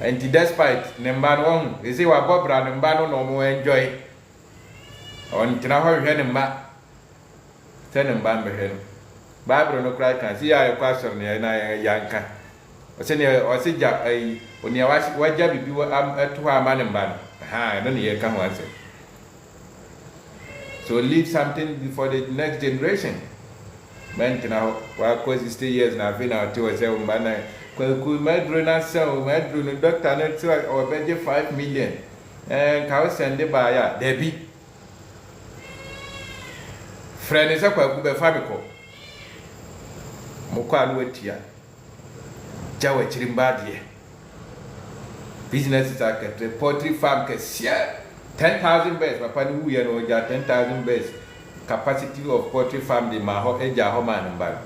and despite ne mba no ese wa bobra ne mba no mo enjoy on tina ho hwe ne mba te ne mba behwe no Bible no cry can see ya question na yanka ose ne ose ja ai oni waja bibi to ama ne mba ha no ne ye ka ho ase so leave something for the next generation man tina wa cause 60 years na fi na to say mba na ku medro na so medro no doctor no to o beje 5 million ka o send ba ya debi friend is kwa ku be famiko mukwa no atia jawa chirimba de business is a poultry farm ke 10,000 beds papa ni wuye no ja 10,000 beds capacity of poultry farm de ma ho eja ho man mba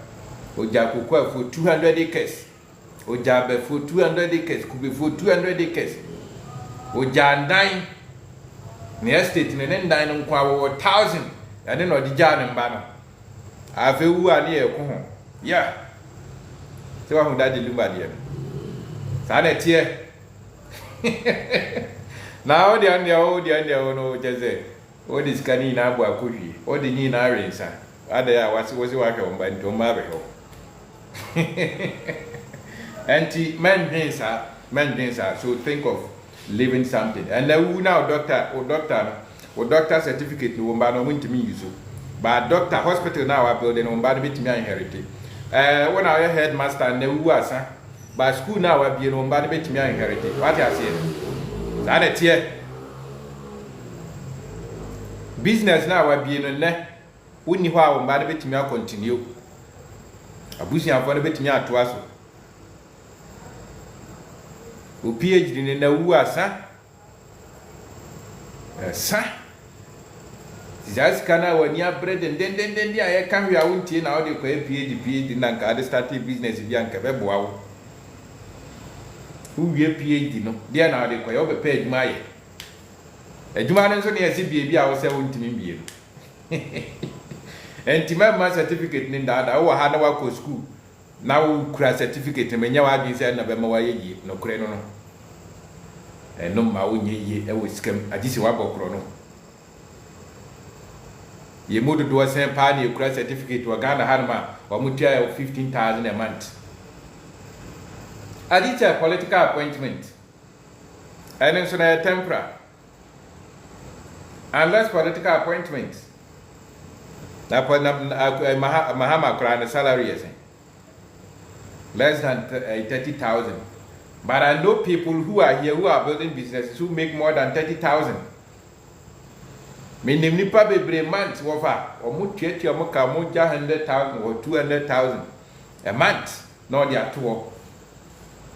oja kokwa for 200 acres oja be for 200 acres ku be for 200 acres oja ndan ne estate ne ndan no kwa wo 1000 ade no di ja ne mba no afi wu ani e ko ho yeah so wa hu da de lumba de sa na tie na o de ande no jeze o de skani na abu akohwi o de ni na rensa ada ya wasi wa hwe omba nto ma be ho anti men drinsa so think of living something and now doctor certificate no mba no muntimi yuso ba doctor hospital now wa building no mba no bitimi inherit when our headmaster na wu asa ba school now wa bi no mba no bitimi inherit what you say that it here business now wa bi no ne woni ho a mba no bitimi continue abusianfo no bitimi atoa so o PhD ni na wu asa just kana wani bread den dia ye kan wi awuntie na o de ko PhD na nka de start business bi anka be boa wo wie PhD no dia na o de ko yo be pay adwuma ye adwuma no so ne yesi bi a wo se wontimi bie no entima ma certificate ni da wo ha na wa ko school na wo kura certificate menya wa bi se na be ma wa ye yi no kure no no ma wo nye yi e wo scam agisi wa bokro no ye modu do sen pa ni kura certificate wa Ghana harma wa mutia 15,000 a month adita political appointment and so na temporary unless political appointment na Mahama kura na salary is less than 30,000 but I know people who are here who are building businesses who make more than 30,000 minim nipa bebre month wofa omo tuatua omo ka mo ja 100,000 or 200,000 a month no dia to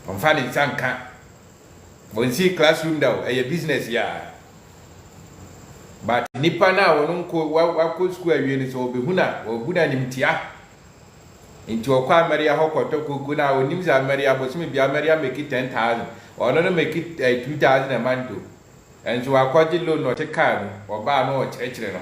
on fa ni sanka won see classroom daw e business ya but nipa na won ko wa ko school awie ni so obehuna obuna nimtia nti okwa Maria hokoto kuku na onim za Maria bosimi bia Maria make it 10,000 or no make it 2,000 a month. And so akwaji loan no te car oba no o kirekire no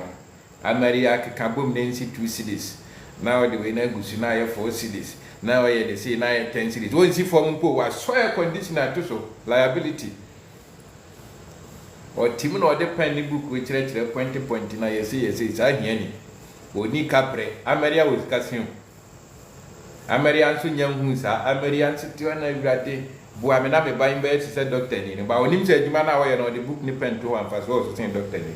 Maria keka bom nensi 2 cedis now the way na gusu na ye 4 cedis now ye dey say na ye 10 cedis won si form po wa so a conditional to so liability o tim no de pen ni book we kirekire point na ye say sa hia ni oni kapre Maria wo kasin Amerian so nyanhu sa Amerian so ti na urade bo amena me ban be ti say doctor ni ba onim se adwuma na wo ye no the book ni pen to one fast so say doctor ni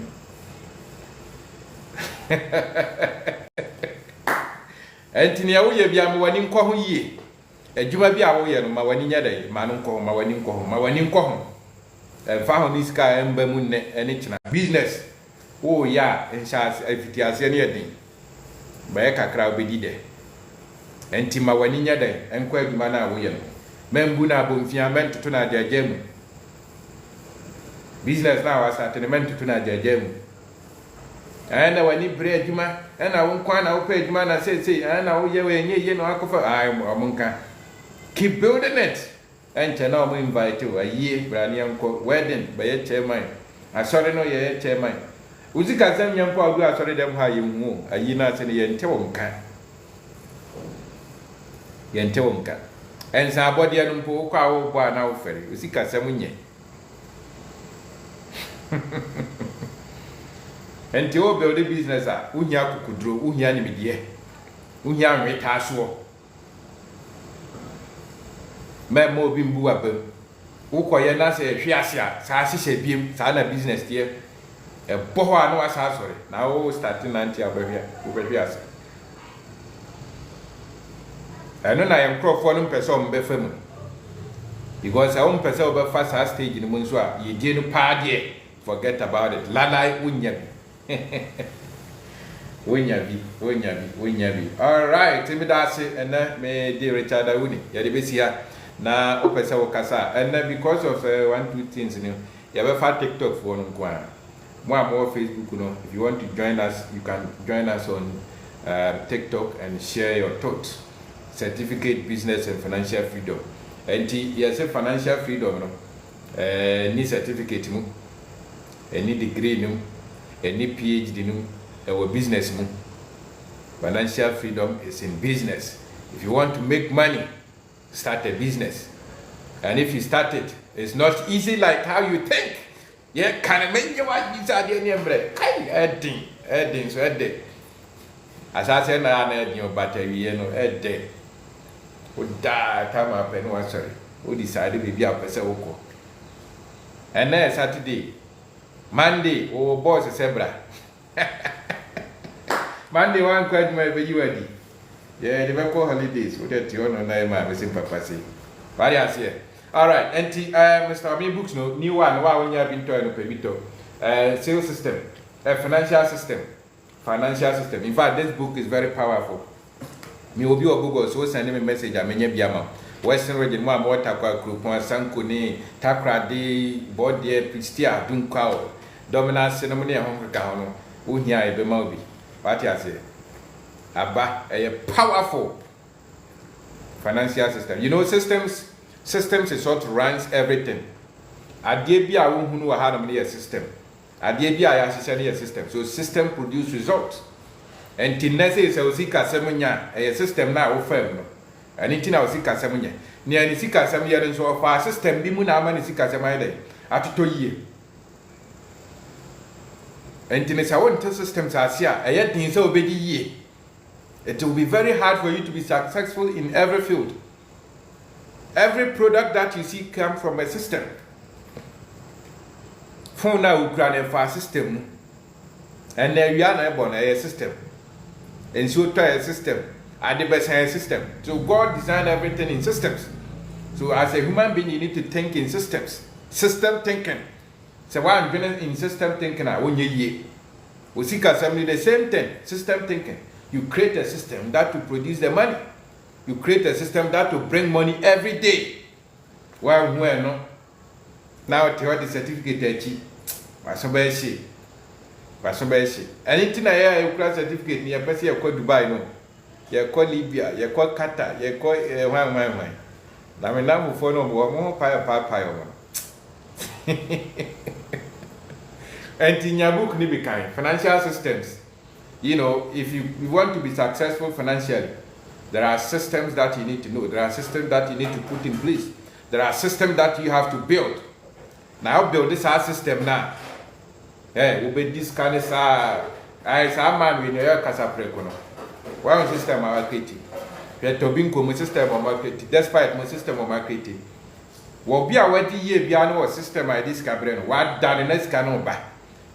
entini ya wo ye bia me wani nkɔ ho yie adwuma bi a wo ye no ma wani nya dai ma no nkɔ ho ma wani nkɔ ho fa ho ni ska emba mu ne ene kina business wo ya insha afitiase ne yedin ba ye kakra obedi de enti ma wani nya dai enkɔ adwuma na wo ye no membu na bomfia mentutu na jajemu business na wasate ne mentutu na jajemu ana wani bre adwuma ana wo nkwa na wo pa adwuma na sei ana wo ye we nye no akofa ai omonka keep building it and na mo invite you aye brani anko wedding be ye chairman asori no ye chairman uzika zam nyampo agu asori dem ha ye hu ayi na ase ne ye nte wo nka ye nte wo nka ensa abode no mpo kwa wo bo na wo fere uzika sam nye enti o build a business a unya kukudro unya nimidie unya nweta so memo obi mbu abam ukoye na se hwe ase a sa hyehyɛ biem sa na business tie e boho a no asa asore na o starting 90 abahwe ase eno na yem crofo no mpese o mbe fam because a o mpese o be fa sa stage ni mu nso a ye die no pa de forget about it lalai unya Winyabi. All right, timi dasi ena me di Richard Awuni. Ya di besia na opesa wakasa. And because of 1-2 things, you have a TikTok for nkwa. More Facebook, you know. If you want to join us, you can join us on TikTok and share your thoughts. Certificate Business and Financial Freedom. And yes, financial freedom, you know. Ni certificate mu, any degree no. Any PhD no our business mo financial freedom is in business. If you want to make money, start a business, and if you start it, it's not easy like how you think. Yeah, can make you what you said in your bread. Adding so add as I said na adding but you know add would die time up and was sorry who decided to be a person who and then Saturday Monday, oh boss, a zebra. Monday, one quite my baby. Yeah, the Vaco holidays, what that you on my missing papa say. Various here. All right, and Mr. Ami Books, no new one, wow, when you have been trying to pay sales system, financial system. In fact, this book is very powerful. Me will be a Google, so send him a message. I mean, Yama. Western region, one more Takwa group, one Sankuni, Takra de Body, Pristia, Dunkao. Dominance ceremony a home gown, Unia be Moby. What I say? Abba, a powerful financial system. You know, systems is what runs everything. Adebia who had a system. Adebia a system. So system produce results. And Tinese is a Usika Semunya, a system now firm. And it now Sika Semunya. Near Nisika Samuel and so far system Bimuna Nisika Samade. At 2 years. And Tinesa won't systems are here, and yet in so big ye. It will be very hard for you to be successful in every field. Every product that you see comes from a system. Phone now Ukraine for a system. And then we are born a system. And so try a system. And the best system. So God designed everything in systems. So as a human being, you need to think in systems. System thinking. So why I'm doing in system thinking I when you we see the same thing, system thinking. You create a system that will produce the money. You create a system that will bring money every day. Why no? Now to what the certificate Wasobeshi. Anything I hear you class certificate near Pessi you call Dubai no. You call Libya, you call Qatar, you call why. Now we now move on more pie. And in your book, Nibikai, financial systems. You know, if you want to be successful financially, there are systems that you need to know. There are systems that you need to put in place. There are systems that you have to build. Now, build this system now. Hey, we be this kind of I say, man, we know Casa Precono. One system of creating. We have to be a system of marketing, despite my system of marketing. What be a wet year beyond our system I discovered. What done in this canoe back?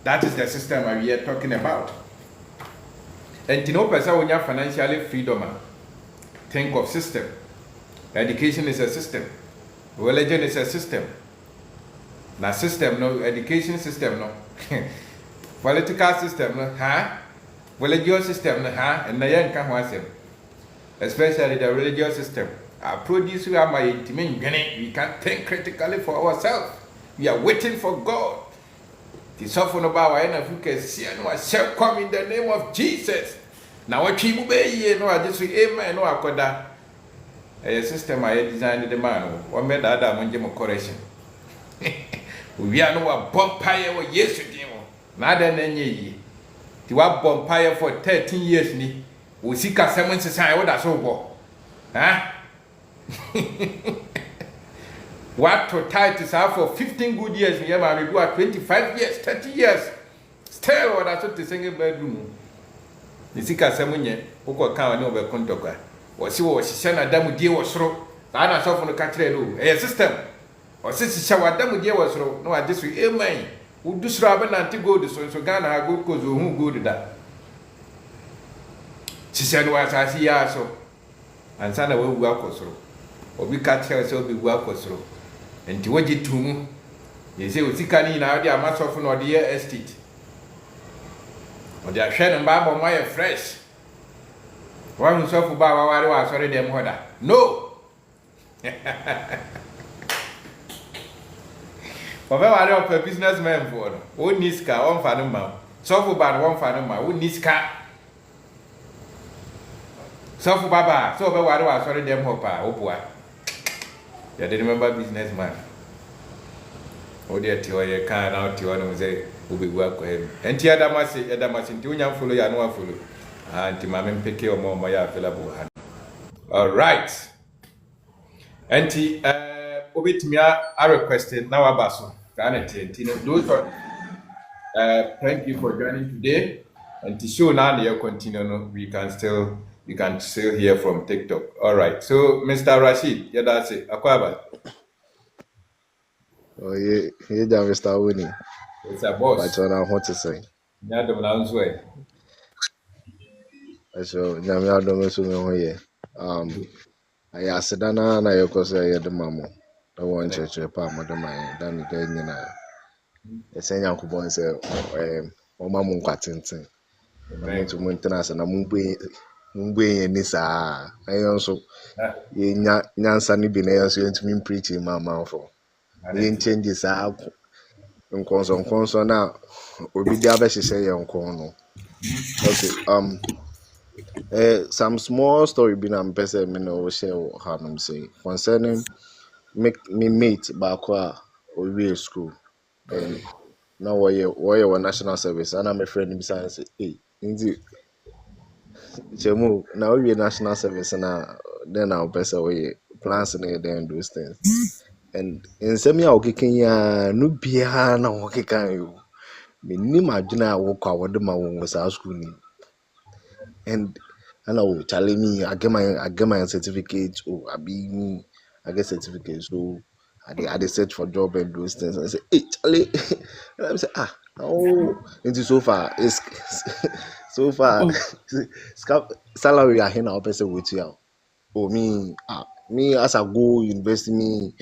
That is the system we are talking about. And to know person when you have financially freedom, think of system. Education is a system. Religion is a system. Now system no, education system no. Political system no, religious system no, and the young can one especially the religious system. Our produce we are my intimate, we can think critically for ourselves. We are waiting for God. The suffer no ba wa na fuka sia no shall come in the name of Jesus. Na watwi mu be ye no age so amen no akoda. System I designed the man, one made Adam and Jim correction. We are no a bonfire or yes, neither than ye. To have bonfire for 13 years, ni. We seek a 7 society, what that's over. Huh? What to titles have for 15 good years, we have go at 25 years, 30 years. Still, what I thought to sing a bedroom. The seek a 7 year, who could count over contoka. Wasi wo hihye na dam die wo soro na na sofo no ka kire no e system o se hihye wa dam die wo soro no ade so amen wo du soro abenante gold so Ghana ha gold ko zo hu gold da hihye no asasi ya so ansa na wawu akosoro obi ka kire se obi wu akosoro enti wogi tumu ye se osika ni na ade amasofo no ode ye estate ode ahwe no ba bo mo fresh. One so for Baba, was sorry, them hoda. No. For a businessman for one Niska, one father man. So for bad one father man, one Niska. So for Baba, so for what was sorry, them hopper, oh boy. You didn't remember businessman. Oh dear, you can't out to one say, who be work with him. And Tiadamas in Tunya follow, ya no follow. And Timam Peke or more available. All right. And Obitimia are requested now Abaso. Thank you for joining today. And to show now the continue, we can still hear from TikTok. All right. So Mr. Rashid, yeah, that's it. Akwaba. Oh yeah, Mr. Winnie. It's a boss. But I want to say. Yeah, the man's way. So nyame adom so me ho ye aya sedana na yekoso ye de mamo da won church pa modeman da ni da nyina ese nyankobon se o mamu kwatenten na mutu muntena se na mumbu ye ni sa ayo so ye nyansa ni bi na yo so yentumi preach mama for ye change sa nkonso na obi dia be hye ye nkon no. Okay, some small story been am person me no share how I'm saying concerning me mate back we school and now we national service and I'm a friend him say hey indeed chemu now we national service na then our person we plans and then those things and in some ya okikin ya no bia na okikan yo me ni madwena wo kwa wo de ma wo sa school ni and hello, Charlie, me, I get my certificate. Oh, I get certificate. So I search for job and those things. I say, hey, Charlie, and I say, oh, into so far, it's so far, salary I hear now, person with you. Oh, me as I go university, me,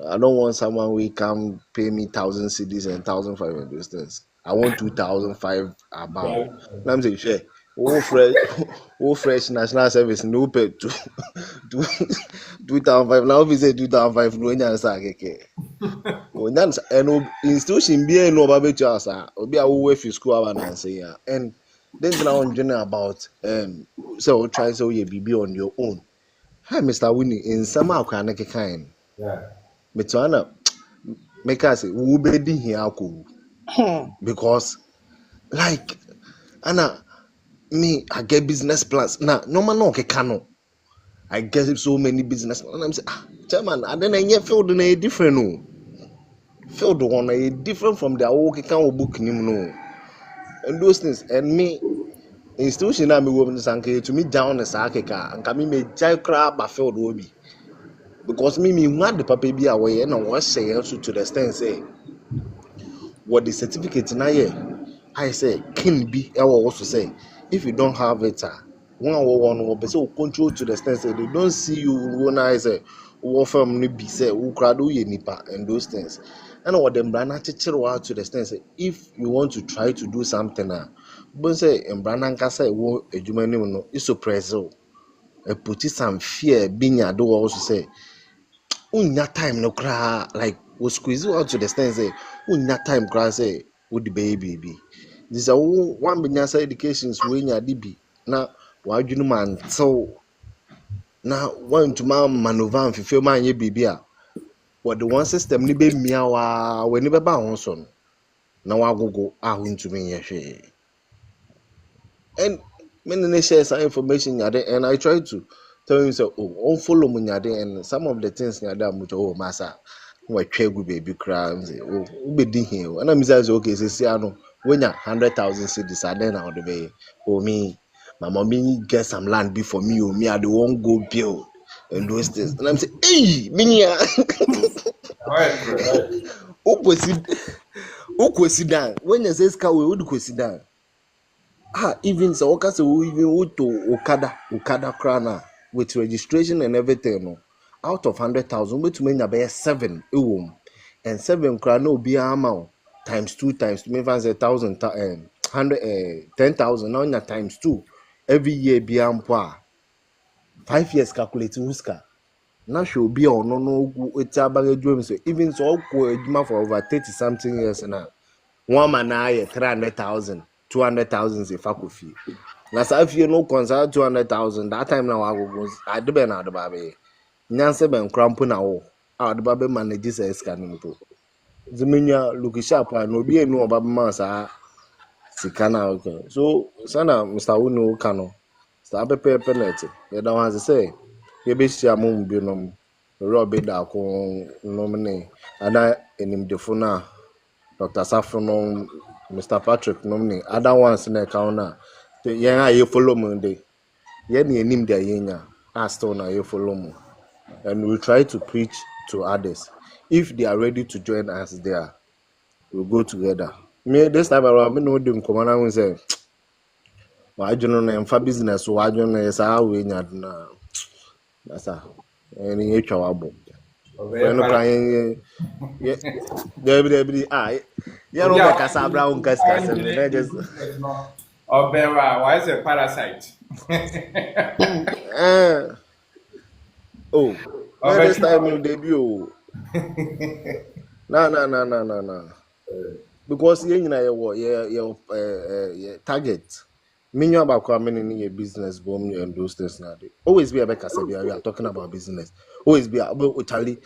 I don't want someone who can pay me 1,000 cedis and 1,500 those things. I want 2,005 about. Let me say, share. Fresh national service no pay to 2005 now we say 2005 no nya sa keke o nya and institution bi no ba betu asa obi a wo fi school aba na say ya and then now on journey about so try so you be on your own. Hi Mr. Winnie in sama akwa na kekan yeah metwana make us wo be di here akọ because like ana me, I get business plans. Now, no man no cano. I get so many business plans. And I'm saying, chairman, and then I get field in a different no. Field one a different from the okay can book no. And those things and me institution na me woman sanke to me down the sakeka and come me jai crab a field will be. Because me want the papa be away and I was say also to the extent say what the certificate na I say can be I will also say if you don't have it, one person control to the extent say they don't see you when I say what family be say who crowd nipa and those things. And what them brana teacher out to the extent say if you want to try to do something but say and brana kasa wo ejumani no is so preso e put some fear binya do also say unya time no cry like we squeeze out to the extent say unya time cry say wode bɛyɛ biribi nti sɛ wo woambɛnya sa educations woanya de bi na w'adwene mu antew na woantuma manova mfefɛ mu anyɛ biribi a wɔde one system ne bɛmmia waa w'ani bɛba ho so no na wagogo a wontumi nyɛ hwee and many ne share some information nyade and I try to tell him so on follow me nyade and some of the things nyade amucho oh masa we twegu baby cry say oh ubedi here and I say okay say ano wenya 100,000 cedis and then I would be oh me my mommy get some land before me oh me I don't want go build and those things and I'm say hey me ukwesi down when you say ska we would kwesi down even so okay so even to Okada krana with registration and everything no out of 100,000 we to menya be 7 ewom and 7 krana obi ama times 2 me fan say 1,000 100 10,000 now na times 2 every year bi ampo a 5 years calculate huska na show be on no eti abaga dwom so even so okwo adwuma for over 30 something years na one man na 300,000 200,000 if I could feel. Now, if you no concern 200,000, that time now I go. I do be na the baby. Nyanse ben crampo na o. The baby manages a scanning to. Ziminya look sharp and no be no baby man sa sikana okay. So sana Mr. Uno kano. Sa be pay penalty. You don't want to say. You be share mum bi no. Rob da ko no me ana enim defuna Dr. Saffron Mr. Patrick nomni other ones in the counter yeah you follow me dey yeah ni enim dey yenya still na you follow me and we try to preach to others if they are ready to join us there we'll go together me this time around me no dem come na say wa adwono na emfa business wa adwono na sa we nya na asa eni etwa wabo no kan yeah debi yeah no be kasa brown kasa me just Obera why is a parasite oh this time you debut no because you nyina your target minyo about coming in your business boom and those things now always be a kasa we are talking about business always be Italy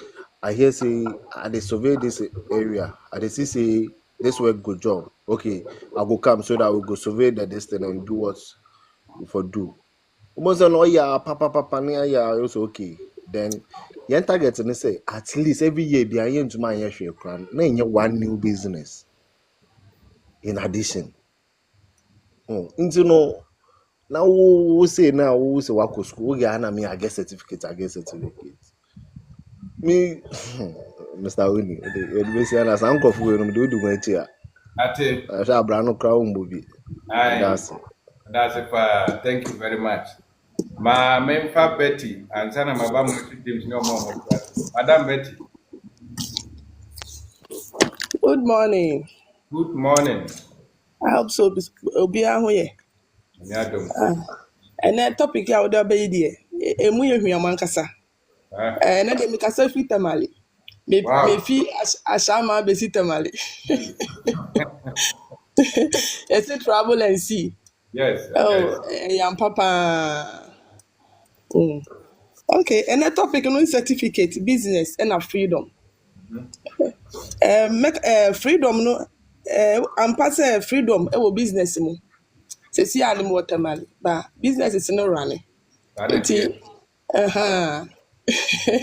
I hear say they survey this area they say this work good job okay I go come so that we go survey the distance and do what we for do almost no yeah papa yeah also okay then your target and say at least every year be I into my year share plan na one new business in addition into no now we say wako school okay na me I get certificate me Mr. Winnie the say na some of we no do go echi ate sha brano crown mbobi that's it thank you very much ma memfa Betty and sana maba mo James no more Madam Betty Good morning. good morning I hope so. Obi ahu ye. nyadom And that topic ya oda be die. Emu ye hwia mankasa. Na de mi kasa fi tamale. Me fi ashama be si tamale. It's a travel and see. yes Yam papa. Okay, and that topic no certificate business and a freedom. Make freedom no am pass freedom e wo business mu. Se si anim watermali ba business is no running. Iti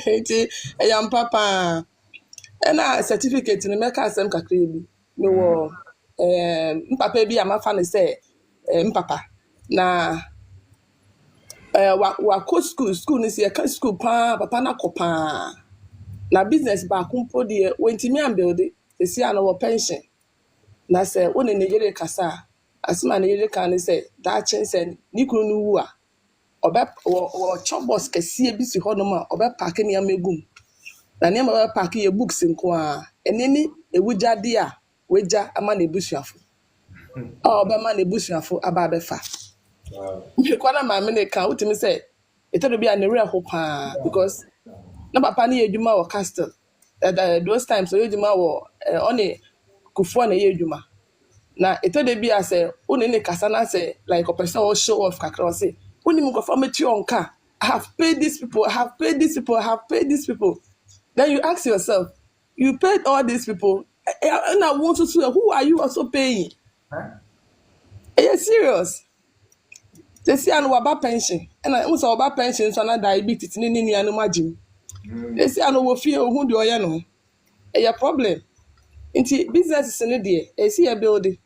iti yam papa na certificate no make asem kakra bi no wo mpapa bi amafa ne say mpapa na wa ko school ni se ka school pa papa na ko pa na business ba kumpo de wentimi am build se si ano wo pension na se woni ne yere kasa asima ne yere kan se da chense ni kunu nu wu a obe wo chobos kese bi si hono ma obe pack ne amegum na ne ma obe pack ye books nko a eneni ewujade a weja ama na ebusuafo obe ma na ebusuafo aba befa me kwala ma me ne kan utimi se etedo bi a ne re ho pa because na papa ne yedwuma wo castle those times so yedwuma wo on Kufuor na yedwuma na ito de bi ase one ne kasa na say like a person will show off kakra say when you go for me on car I have paid these people, I have paid these people, I have paid these people. Then you ask yourself, you paid all these people, and I want to see who are you also paying? Huh? Are you serious? They say I know about pension, and I also about pension, so na diabetes, ni anu magim. They say I know what fear who do I know? A problem. Into business is in the day, see a building.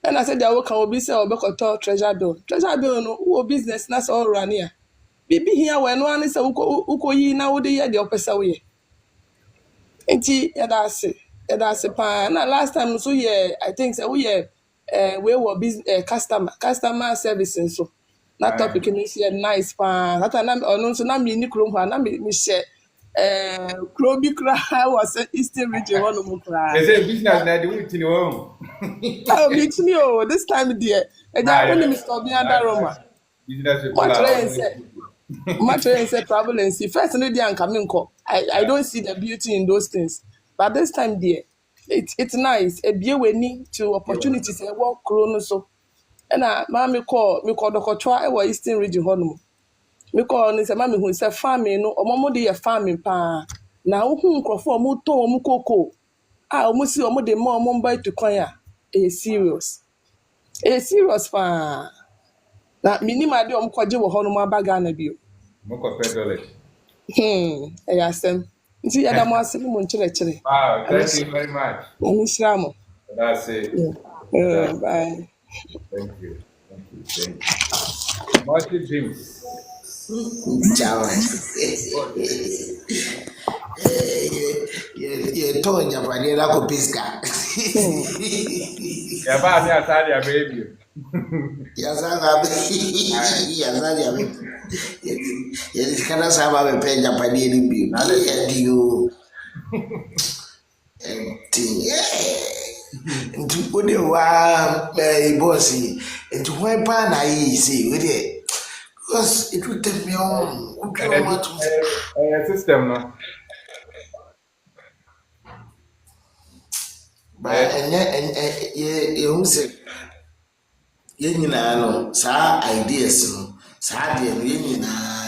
And I said that work can be sell or treasure bill. Treasure bill no who business that's all run here. Bibi here when one is a uko yi na wo de ye de opesa wo ye. Enti that's a pan. Na last time so yeah I think say we we were business customer service and so. Na topic ni say nice pan. That na ono so na me ni krom ha na me share Krobi Kra was Eastern region one of Mukra. They say business na the way to know. Oh, meet me, oh, this time, dear. And Ah, that only yeah. Mr. Bianda Roma. Business people Much are rain always said, good. much rain said, travel see. First, lady and Kaminko. I don't see the beauty in those things. But this time, dear, it's nice. A beer we need to opportunities and work chrono so. And mammy call me call the Cotra or Eastern region honum. Me call and say, Mammy who said farming, no, or Momo de farming pa. Now, whom crop for Muto or Mukoko. Ah, almost see more more Mumbai to Koya. Serious. Serious pa. Na minimum ade omkwaje wo hono ma baga na bio. Moko $10. Asem. Nti yada mo asem mo nkyerɛkyerɛ. Wow, thank you very much. Ani hyira mo. That's it. Bye. Thank you. Thank you. Thank you. Multi dreams. Ciao. Tonya Japanese ako piska. Yaba ni asali ya baby. Yazanga yabi. Kana saba bepe Japanese bi. Dio. Ntu ode wa bossy. Ntu when pa na yi say we dey. Because it will take me on. System no. But who say no ideas no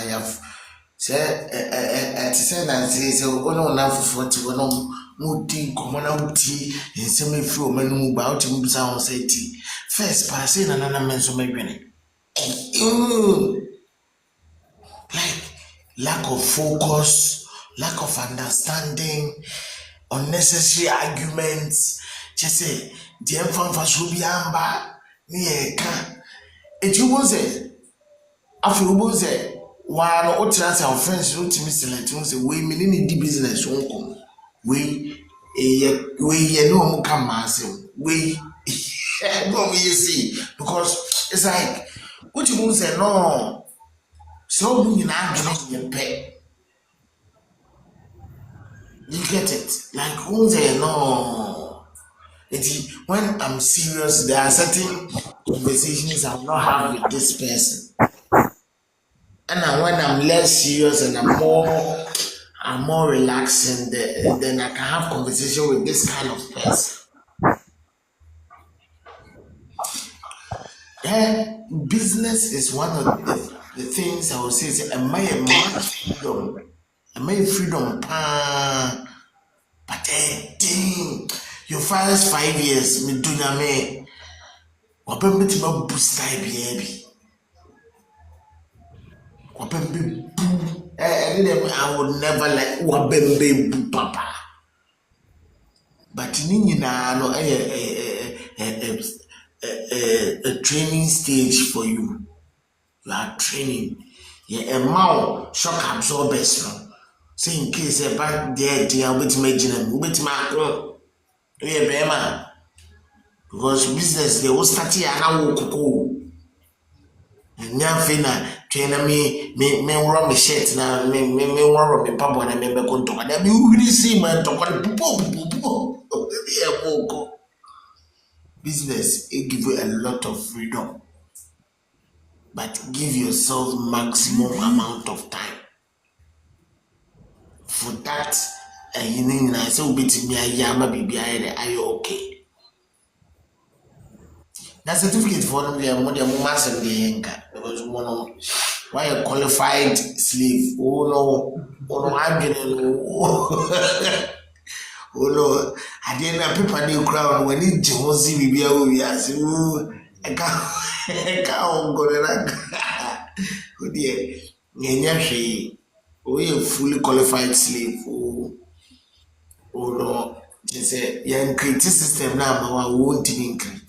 ya say na say ono na fufu ti wono mudi komona uti nseme fi o manu mu ba uti mu sa on say ti first pass na menso medwene like lack of focus, lack of understanding, unnecessary arguments. Just say the emphasis should be amba near can. It you was it. After you was it. While all trans our friends don't miss it, say we meaning the business won't come. We no come massive. We no we see because it's like what you want say no. So you pay. You get it? Like who say no? When I'm serious, there are certain conversations I'm not having with this person. And when I'm less serious and I'm more relaxing, then I can have conversation with this kind of person. Business is one of the things I would say is freedom, but dang, your first 5 years, me do na me, wapembe ti ma boost baby, wapembe boo, I would never like wapembe boo papa, but nini na no a training stage for you. You are training. Yeah, a mouth shock absorbers. No? So in case a back there, I'll be to imagine with my yeah, because business they will start here and I will cook. And now, Fina, trainer me run me shirt now, me run me papa and I remember going to and then you really see man talk on the business, it give you a lot of freedom. But give yourself maximum amount of time. For that, you know, I say, "Ubiti me ayama bibi ayere, are you okay?" That certificate for them, they are more than master the anchor because one of why a qualified slave. Oh no, I'm getting oh no, I didn't have people new crown when it Josie will be over here. So I can't go to oh dear, we a fully qualified slave. Oh no, just say, young creative system now, I won't even create.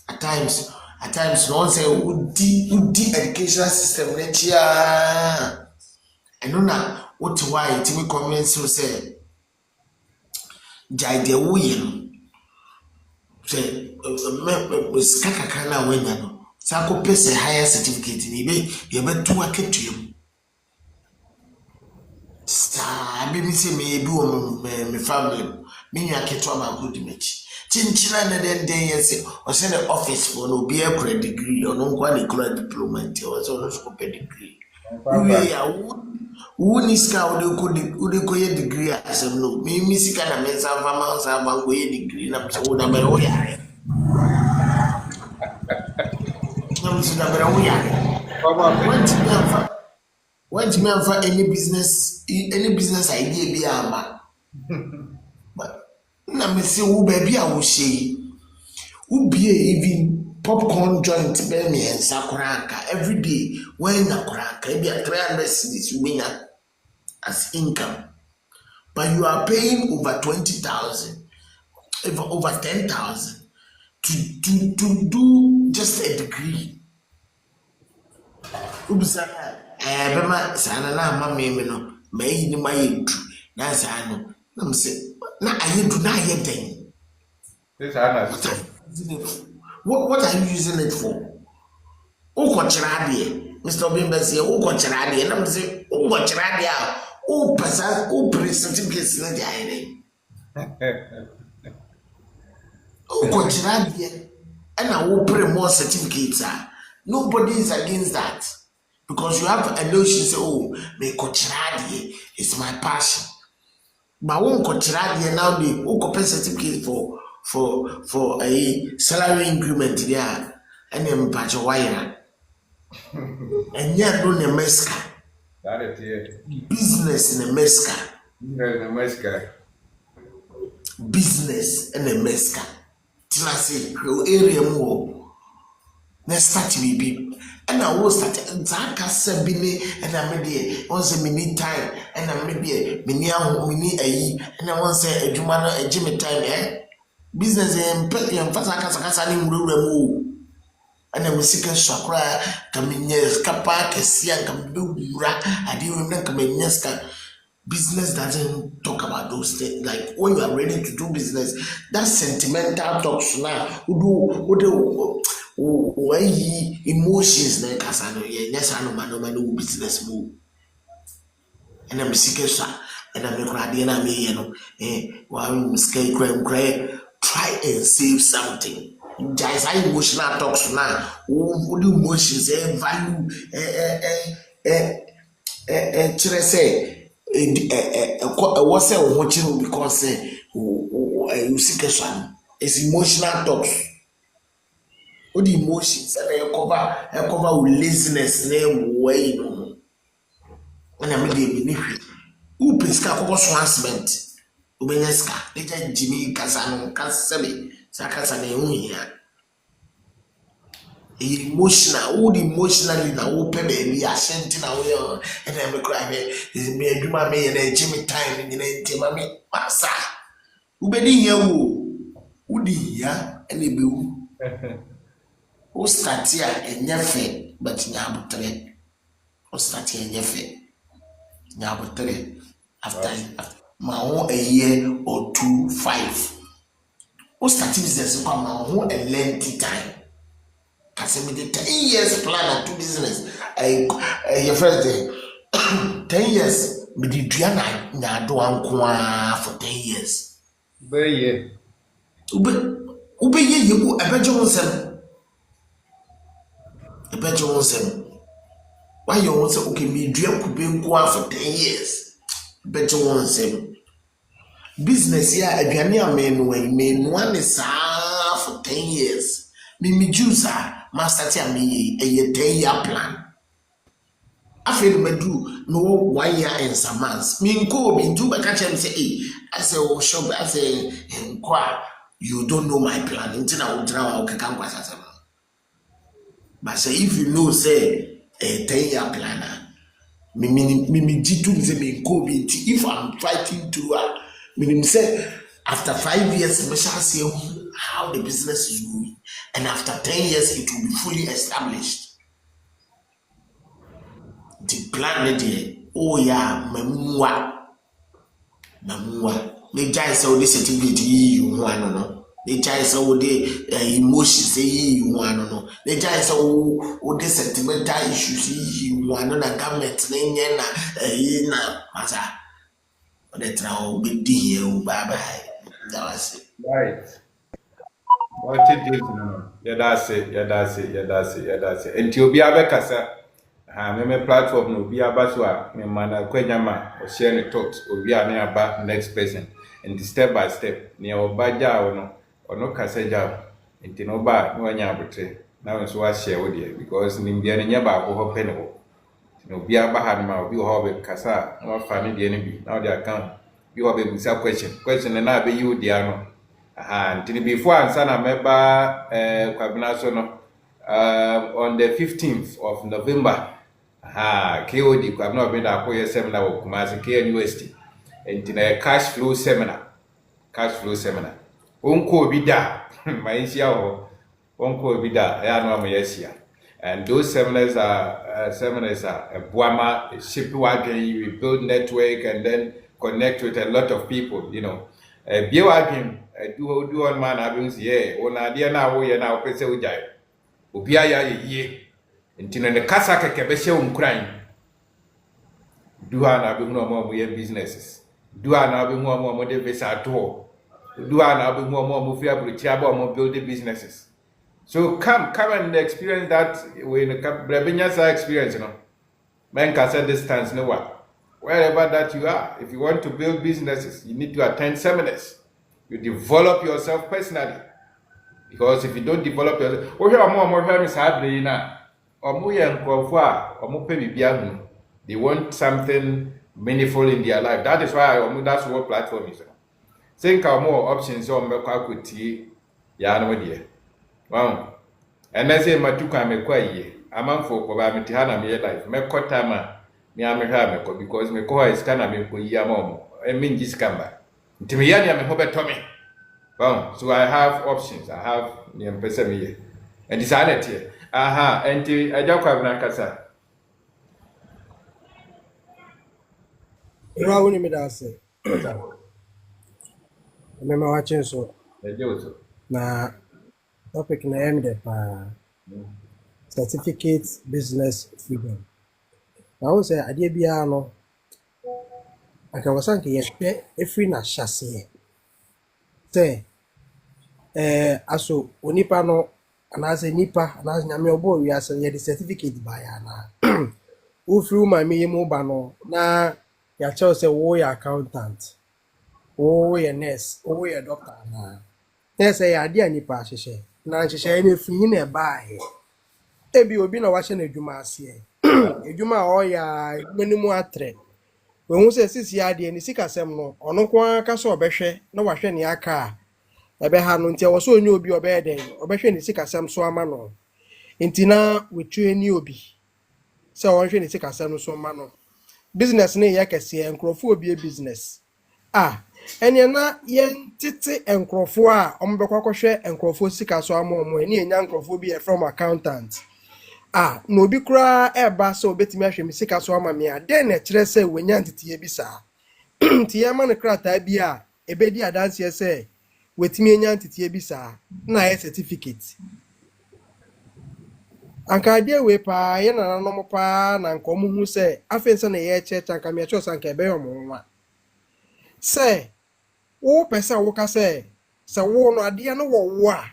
At times, no one say, Udi educational system, next year. I know now what why it will convince you say. Jai de wuyin say skaka kana wenya no sako pese higher certificate ni be ye betu aketuem sta be mi se me bi wo me family me nwa ketu ma go di mechi chinchina na den yes o se the office for no be a degree or no kwa the diploma o so no scope degree we ya Wuni ska ude ko ye degree asem no mi sika na mensa fama sa ma go ye degree na so na bere wo yare na so na bere wo yare want me for any business idea bi ama but na me say wo ba bi a wo shey wo bie even popcorn joint be me ensa koranka every day when na koranka be 300 cedis win as income, but you are paying over 20,000, over 10,000 to do just a degree. Ubisa, bema sana na mama me no, me ni ma yedu na sana no. Na say na ayedu na ayeden. This ana. What are you using it for? Uko chirade, Mr. Obimbesi, uko chirade. Na say uko chirade a o person o certificate na dia ere. Uko chirade and wo pre more certificates. Nobody is against that. Because you have a notion say, oh, me kochirade is my passion. But one kochirade now the uko certificate for a salary increment there and then patch wire. And yet don't a mesca. That is here. Business in a mesca. Business in a mesca. Till I say, area more. Let's start to be. And I will start Zaka Sabine and I made once a minute time and I maybe mini and I want say a Jumano a Jimmy time, business in Petium Fasaka Ruru. And I was sick and shakra, coming yes, Kapa, Kessian, come do I didn't remember Kameneska. Business doesn't talk about those things. Like when you are ready to do business, that sentimental talks now, who do when he emotions like Casano, yes, I know my business move. And I'm sick and I'm crying, and I'm while scared, try and save something. Just emotional talks now. What do emotions value? Say, what's watching because you see it's emotional talks. What the emotions and cover with laziness name way no. And I made the who pesca cocoa harassment. Ubeneska, little Jimmy Casano, Cassabi. Sakasane here. Emotional, all emotionally now open baby, I sent in away and I'm crying. Is me do my me and Jimmy time in the mammy. Massa. Ubedi here, Udi ya, and the boo. Who start here and nefe, but Nabutre. Who start here and nefe. Nabutre. After my own a year or 2, 5. Who started business come on a lengthy time? Cause me the 10 years plan to business. Your first day 10 years. Me the Diana na do ankwa for 10 years. Very yeah. Ube ye you a better one. A better one. Why you want to okay me dream could be for 10 years? Better one. Business here, aduane a me no one is for for 10 years. Me juice master tia me a 10-year plan. I feel me do no 1 year and some months. Me go be do back and say, hey, I say, oh, shop, I say, you don't know my plan. Until I will draw okay, come but say if you know, say a 10-year planner, me say me go be if I'm fighting through me say after 5 years, we shall see how the business is going, and after 10 years, it will be fully established. The plan there, oh yeah, mamua. The guy say this certificate you want no. The guy say the emotion say you want no. The guy say the sentimental issues you want no. Na government na masa. The travel be here, bye bye. That was it. Right. What it is, no. Yeah, that's it. And to be a bekasa, me platform no be abaswa, me mana kwenyama, or share the thoughts, or be about next person. And step by step, near obaja or no kaseja, and tinoba, no nyabutre. Now it's what share with you, because Nimbian nyaba who penable. No be abahan ma, be hobby kasa, no family the enemy, now they account. You have a question, and I be you, Diano. And before I sana member Kwabinasono on the 15th of November. KOD Kwabina been a seminar of Kumasi KNUST and in a cash flow seminar. Unko bida, Maisha, Unko bida, I know Mayesia. And those seminars are Buama, Shipwagon, we build network and then connect with a lot of people, you know. Biwagim, do on man abuse, yeah, on a dear now, we are now Pesa Ujai. Ubiaya ye, until the Kasaka Cabesha crying. Do I now be more businesses? Do I now be more visa at all? Do I now be more mufia with Chabo building businesses? So come and experience that when the Brebinyas experience, you know. Men can set distance, no one. Wherever that you are, if you want to build businesses, you need to attend seminars. You develop yourself personally. Because if you don't develop yourself, they want something meaningful in their life. That is why that's what platform is. Think of more options on Mekakuti, Yano. Wow. And I say, Matuka Mekwaye, a month for Kobamitihana, me life, Mekotama. Because me koha is kind of me kuyamo. I mean this kamba. Timiyani ame hobe Tommy. Wow. So I have options. I have the empesa me. And this aneti. Aha. And to ajakwa na kasa. Ira woni me da se. Me ma watching so. Ejoso. Na topic na em de pa certificate business freedom. I would say idea biano. I can was saying if we na shasi. Say aso onipa no anase nipa anase nyame obo wi ase ye the certificate by na. Wo free my me mo ba no na ya tell say wo ya accountant. Wo ya nurse, wo ya doctor na. Yes say idea nipa hyehyɛ. Na hyehyɛ na free na ba he. Ebi obi na wa hye na adwuma ase. Ejuma oya menimu atre we hu se sisi ade ni sikasem no ono kwa ka so obehwe na wahwe ne aka ebe ha no ntia wo so onye obi obeden obehwe ni sikasem so ama no ntina we train obi se wonhwe ni sikasem no so ama no business ne ye kese enkrofo obi business enya na ye tete enkrofo a ombekwa kohwe enkrofo sikaso ama omo eni enya enkrofo bi from accountant no bi kura eba so betimi ahwe mi sika so ama me den na kire se wenya ntitiye bi sa tiye ma ne krata bi a ebedi adanse se wetimi enya ntitiye bi sa na ye certificate anka de we pa ye na no mo pa na nko mu hu se afense na ye checha anka me cho sanka ebe yo mo nwa se wo pesa wo ka se wo no ade no wo a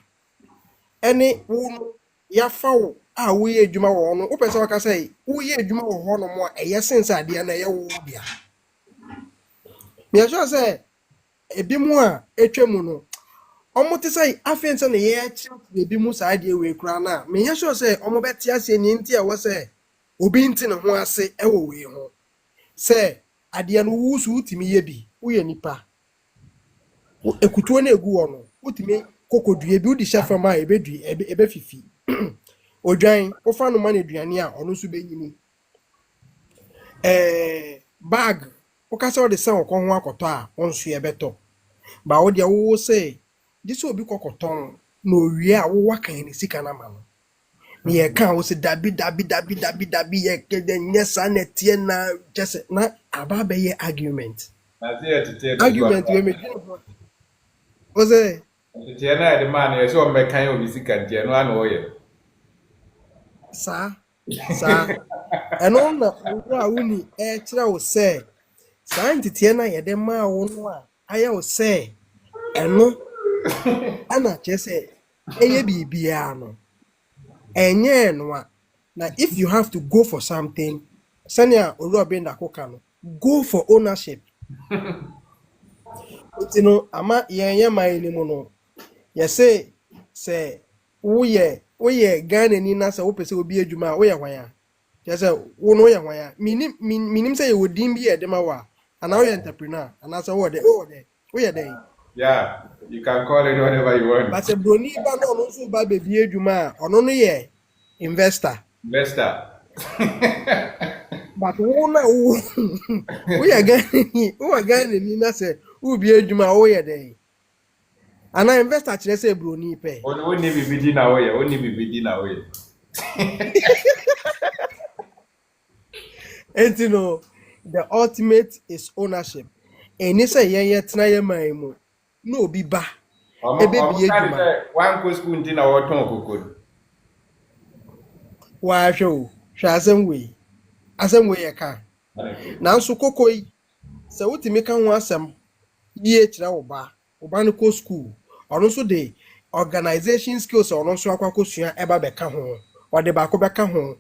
ene wo ya fa wo wo ye adwuma wo no wo pesa waka say wo ye adwuma wo ho no mo eye sense ade na ye wo bia me sure say ebi mu a etwa mu no ɔmo te sɛ afei nsa na yɛkyerɛ ebi mu saa adeɛ wei koraa na menyɛ sure sɛ ɔmo bɛte ase ne nti a ɛwɔ sɛ obi nte ne ho ase ɛwɔ wei ho sɛ adeɛ no wo so wotumi yɛ bi woyɛ nipa ekutuo na egu hɔ no wotumi kokodua bi wodi hyɛ fam a ɛbɛfifi odwan wofa no ma no aduane a ɔno nso bɛnyini bag wokasa wɔde sɛ wɔkɔ ho akɔtɔ a ɔnso yɛbɛtɔ ba wo deɛ wowo sɛ gye sɛ obi kɔkɔtɔn na owie a wowɔ kan ne sika no ama no na yɛka wo sɛ dabi yɛkɛdɛ nyɛ saa na ɛteɛ na kyɛ sɛ na aba bɛyɛ argument na se tete argument wei medwene ho wo sɛ tete na de man ye so mbekan obi sika ntie no ana oye saa ɛno na owura a woni ɛkyerɛ wo sɛ saa nteteɛ no a yɛde maa wo no a ayɛ wo sɛ ɛno ana kyerɛ sɛ ɛyɛ biribiara no ɛnyɛ no a na if you have to go for something sɛnea owura ɔbɛn da koka no go for ownership nti no ama yɛnyɛ man no mu no yɛsɛ sɛ woyɛ Ghana ni na sɛ wopɛ sɛ obi adwuma a woyɛ hwan a kyerɛ sɛ wo no woyɛ hwan a minim sɛ yɛwɔ din bi yɛ de ma wo a anaa woyɛ entrepreneur anaasɛ woyɛ dɛn yeah you can call it whatever you want but sɛ broni ba na ɔno nso ba baabi adwuma a ɔno no yɛ investor but wo na woyɛ Ghana ni na sɛ wobi adwuma a woyɛ dɛn ana investor kyerɛ sɛ broni pɛ oni bibidi na oye enti no the ultimate is ownership ɛni sɛ yɛn tena yɛ man mu na obi ba ɛbɛbie adwuma one go school nti na wɔtɔn kokoro wahwɛ o hwɛ asɛm wei yɛ ka nanso koko yi sɛ wotumi ka ho asɛm yie kyerɛ wo ba no kɔ school ɔno nso de organization skills ɔno nso akɔsua ɛba bɛka ho ɔde baako bɛka ho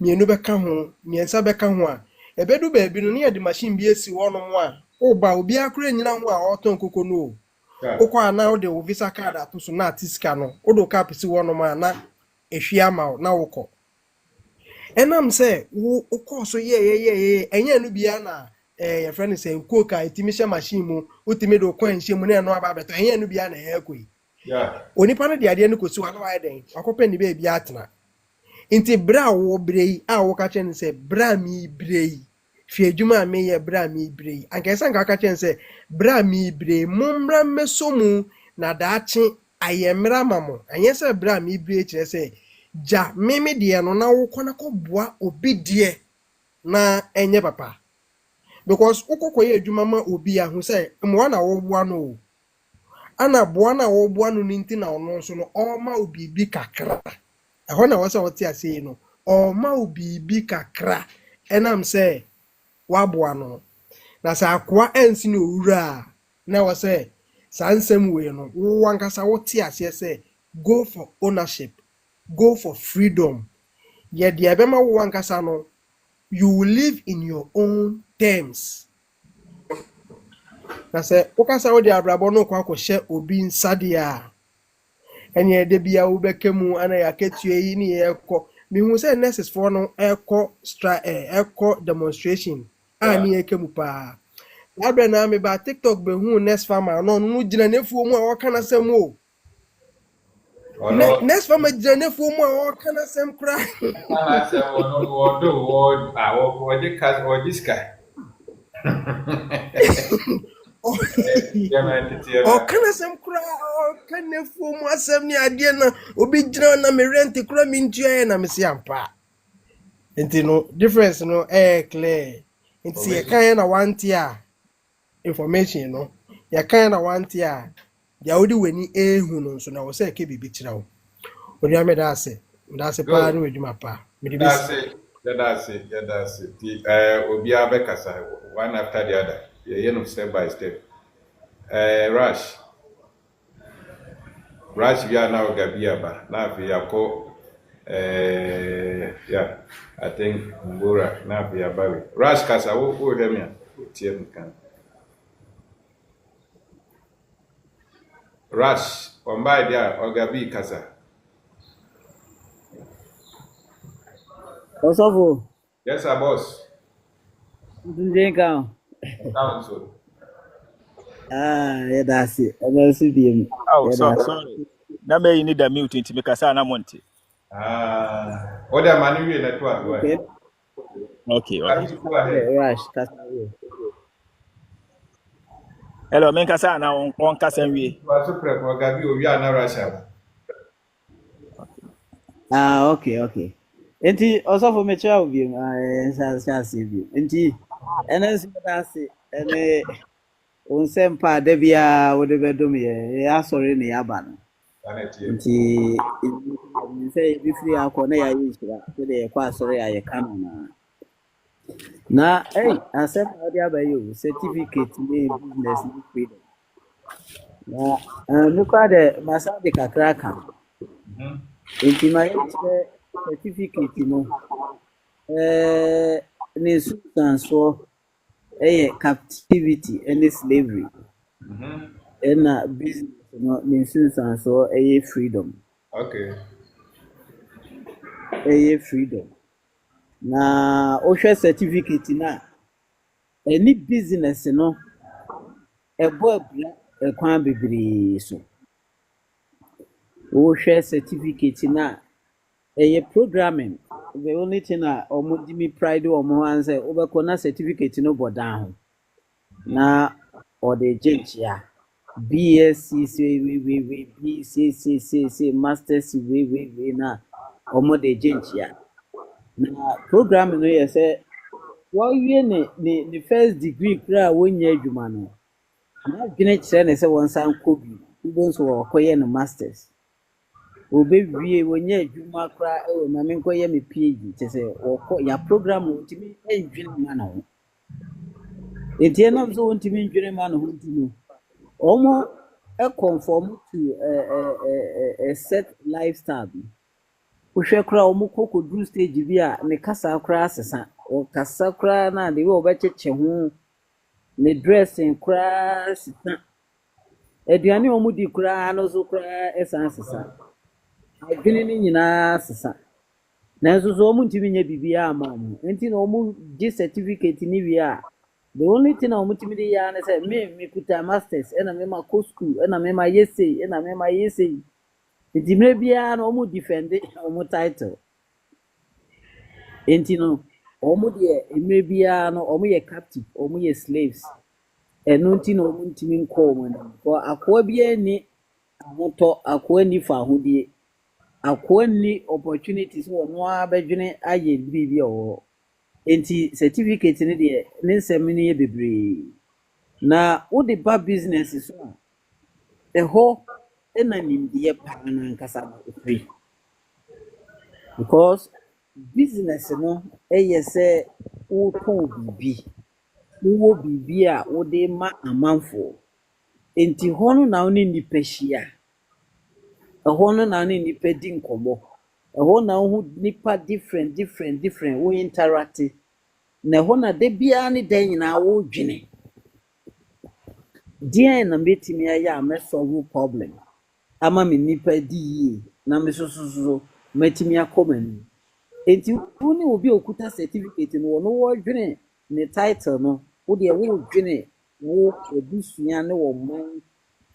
mmienu bɛka ho mmiɛnsa bɛka ho a ɛbɛdu baabi no ne yɛde machine bi esi hɔ nom a woba obi akora nyina ho a ɔtɔn koko no wokɔ a na wode wo visa card ato so na ate sika no wode wo cap si hɔ nom a na ehwie ama wo na wokɔ ɛnam sɛ wokɔ so yɛ ɛnyɛ no bia na yɛfrɛ no sɛ nkuo ka ɛtumi hyɛ machine mu wotumi de wokɔ nhyɛ mu na ɛno aba bɛtɔ ɛnyɛ no bia na ɛyɛ kɔ yi onipa no de adeɛ no kɔsi wa na wayɛ dɛn wakɔpɛ ne baabi atena nti berɛ a wɔbrɛ yi a wɔka kyerɛ no sɛ berɛ a mebrɛ yi hwɛ adwuma a meyɛ berɛ a mebrɛ yi anka ɛsɛ nka waka kyerɛ no sɛ berɛ a mebrɛ yi mommra mmɛsɔ mu na daakye ayɛ mmra ma mo ɛnyɛ sɛ berɛ a mebrɛ yi kyerɛ sɛ gya meme deɛ no na wokɔ na kɔboa obi deɛ na ɛnyɛ papa because wokɔkɔyɛ adwuma ma obi ahu sɛ mmoa na wɔboa no o ana boa na wɔboa no ninti na ɔno nso no ɔma obibi kakra ɛhɔ na wɔsɛ wɔte ase yi no ɔma obibi kakra ɛnam sɛ waboa no na sɛ akoa ɛnsi no owura na wɔsɛ saa nsɛm wei no wo ankasa wote aseɛ sɛ go for ownership go for freedom yɛde ɛbɛma wo ankasa no you will live in your own terms na sɛ wokasa wo de abrabɔ no kɔ akɔhyɛ obi nsadeɛ a ɛne ɛde bia wobɛka mu ana yɛakatua yi ne yɛkɔ mehu sɛ nurses foɔ no ɛkɔ demonstration a ne yɛka mu paa abrɛ na meba TikTok bɛhu nurse farmer no no gyina n'afuo mu a wɔka n'asɛm o nurse farmer gyina n'afuo mu a wɔka n'asɛm koraa ɔkana sɛm koraa ɔka n'afuo mu asɛm ne adeɛ na obi gyina na me rent koraa me ntua na me se ampa nti no difference no clear nti yɛka na wante a information no yɛka na wante a deɛ wode w'ani ehu no nso na wɔ sɛ ɛka biribi kyerɛ wo onua me da ase paa ne w'adwuma paa mede bɛsi yɛda ase obiara bɛkasa one after the other yɛyɛ no step by step rush we are now gabi aba na afei akɔ yeah I think Mbura na afei aba we rush kasa wo hwɛ me a tie me kan Rush. On by there, Ogabi Kasa. Osofo, Yes, sir, boss. ndin kan. Council. Yeah, that's it. That's it. Oh, Yeah, so that's sorry. Na me need a mute nti me kasa na monte. What am I doing at what? okay. Okay, okay. Go ahead. Rush, Casario. Hello, men kasa na on kasa nwie. You are so prep, Ogabi, we are not Russia. Okay. Enti Osofo me try obi shall save you. Enti ene so that's it. Ene on sempa da bia wo de bedom ye. Ya sorry ne yaba no. Nti say bi free akọ na ya yishira. So de kwa sorry ya kanu na accept audio by you certificate in business freedom. Na me kwa de masa de kakra kan. Nti my certificate no ne substance captivity and slavery. And business no ne substance freedom. Okay. Freedom. Na ohwe certificate na any business no ebo abua ekwan bebre so ohwe certificate na programming the only thing omo di me pride omo answer obekọ na certificate no bodan ho na or the gentia BSc we BCC masters we na omo de gentia na programming no yes why the first degree kra wonya adwuma no na dwene kire ne se won san kobi ubon so wakoye no masters obewie wonya adwuma kra na me nkoye me PhD tese woko ya program ntimi endwene ma na ho entie na so ntimi ndwene ma na ho ntimi omo conform to a set lifestyle uhwe kra omo kokodu stage bi a ne kasa kra asesa o kasa kra na de we obecheche ho ne dressing kra sita aduane omo di kra no so kra esa asesa adwene ni nyina asesa na so so omo ntimi nya bibia ama omo enti na omo di certificate ni wi a the only thing omo ntimi di ya na say me kuta masters ena me ma co school ena me ma yesei ena me ma yesei enti me bia na omo defend omo title enti no omo de me bia no omo ye captive omo ye slaves eno enti na omo ntimi nko omo na for akwa bia ni ahoto akwa ni fa ahodie akwa ni opportunities wo no abedwene aye bibia o enti certificate ni de ne nsem ni ye bebre na wo de ba business so eho ena nimdiye pa na nkasa na free because business no say wo ton bibi wo bibi a wo de ma amanfo enti hono na oni nipa hia hono na oni nipa di nkomo ho na ho nipa different wo interact na ho na de bia ne dan nyina wo dwene dia na metimi aya me solve problem ama me nipa di yi na me so metimi akomani enti woni obi okuta certificate no no wo dwene ne title no wo de wo dwene wo edusua ne wo man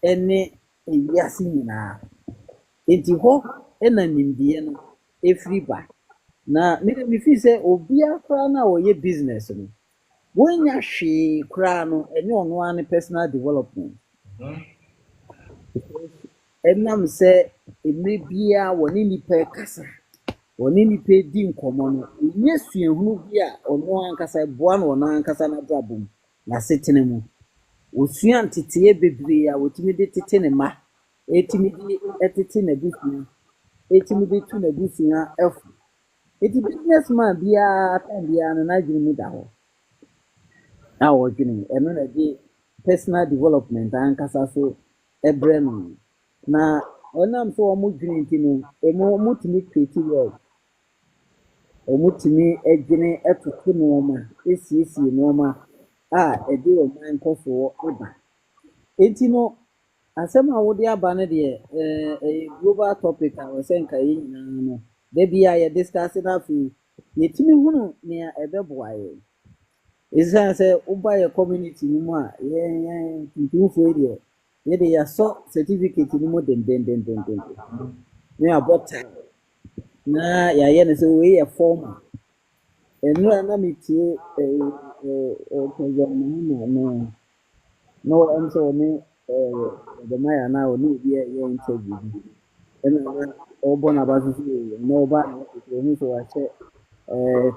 ene ewiase nyina enti ho ena nimdie no efri ba na me fi se obi akra na wo ye business no wonya hwe kra no enye ono an personal development enam se eme bia woni nipa kasa woni nipa di nkomo no nye suahunu bia ono ankasa boa no ono ankasa na drabum na setene mu osua ntete bebre a wotimi de tete ne ma etimi de etete na busu etimi de tu na busu na efu eti businessman bia tan bia na adwene mu da ho na wo dwene eno na di personal development ankasa so ebre no na onam so omo dwene ntino emo mutimi creative omutimi edwene etoto no ma esiesie no ma a ede o man koso eba enti no asɛm a wode aba no deɛ ɛyɛ global topic a wɔsɛ nka yɛ nyinaa no da bia yɛ discuss no afei yɛtumi hunu nea ɛbɛboa yɛ ɛsiane sɛ woba yɛ community no mu a yɛn tuntumfoɔ yi deɛ yɛde yɛasɔ certificate no mu dendendendenden ne abɔ time na yɛayɛ no sɛ wei yɛ formal ɛnura na metie president mahama no na wɔn sɛ wɔne Jeremiah na wɔne obi yɛ interview bi ɛna na ɔbɔ n'aba so so na ɔba na ɔhun sɛ wahyɛ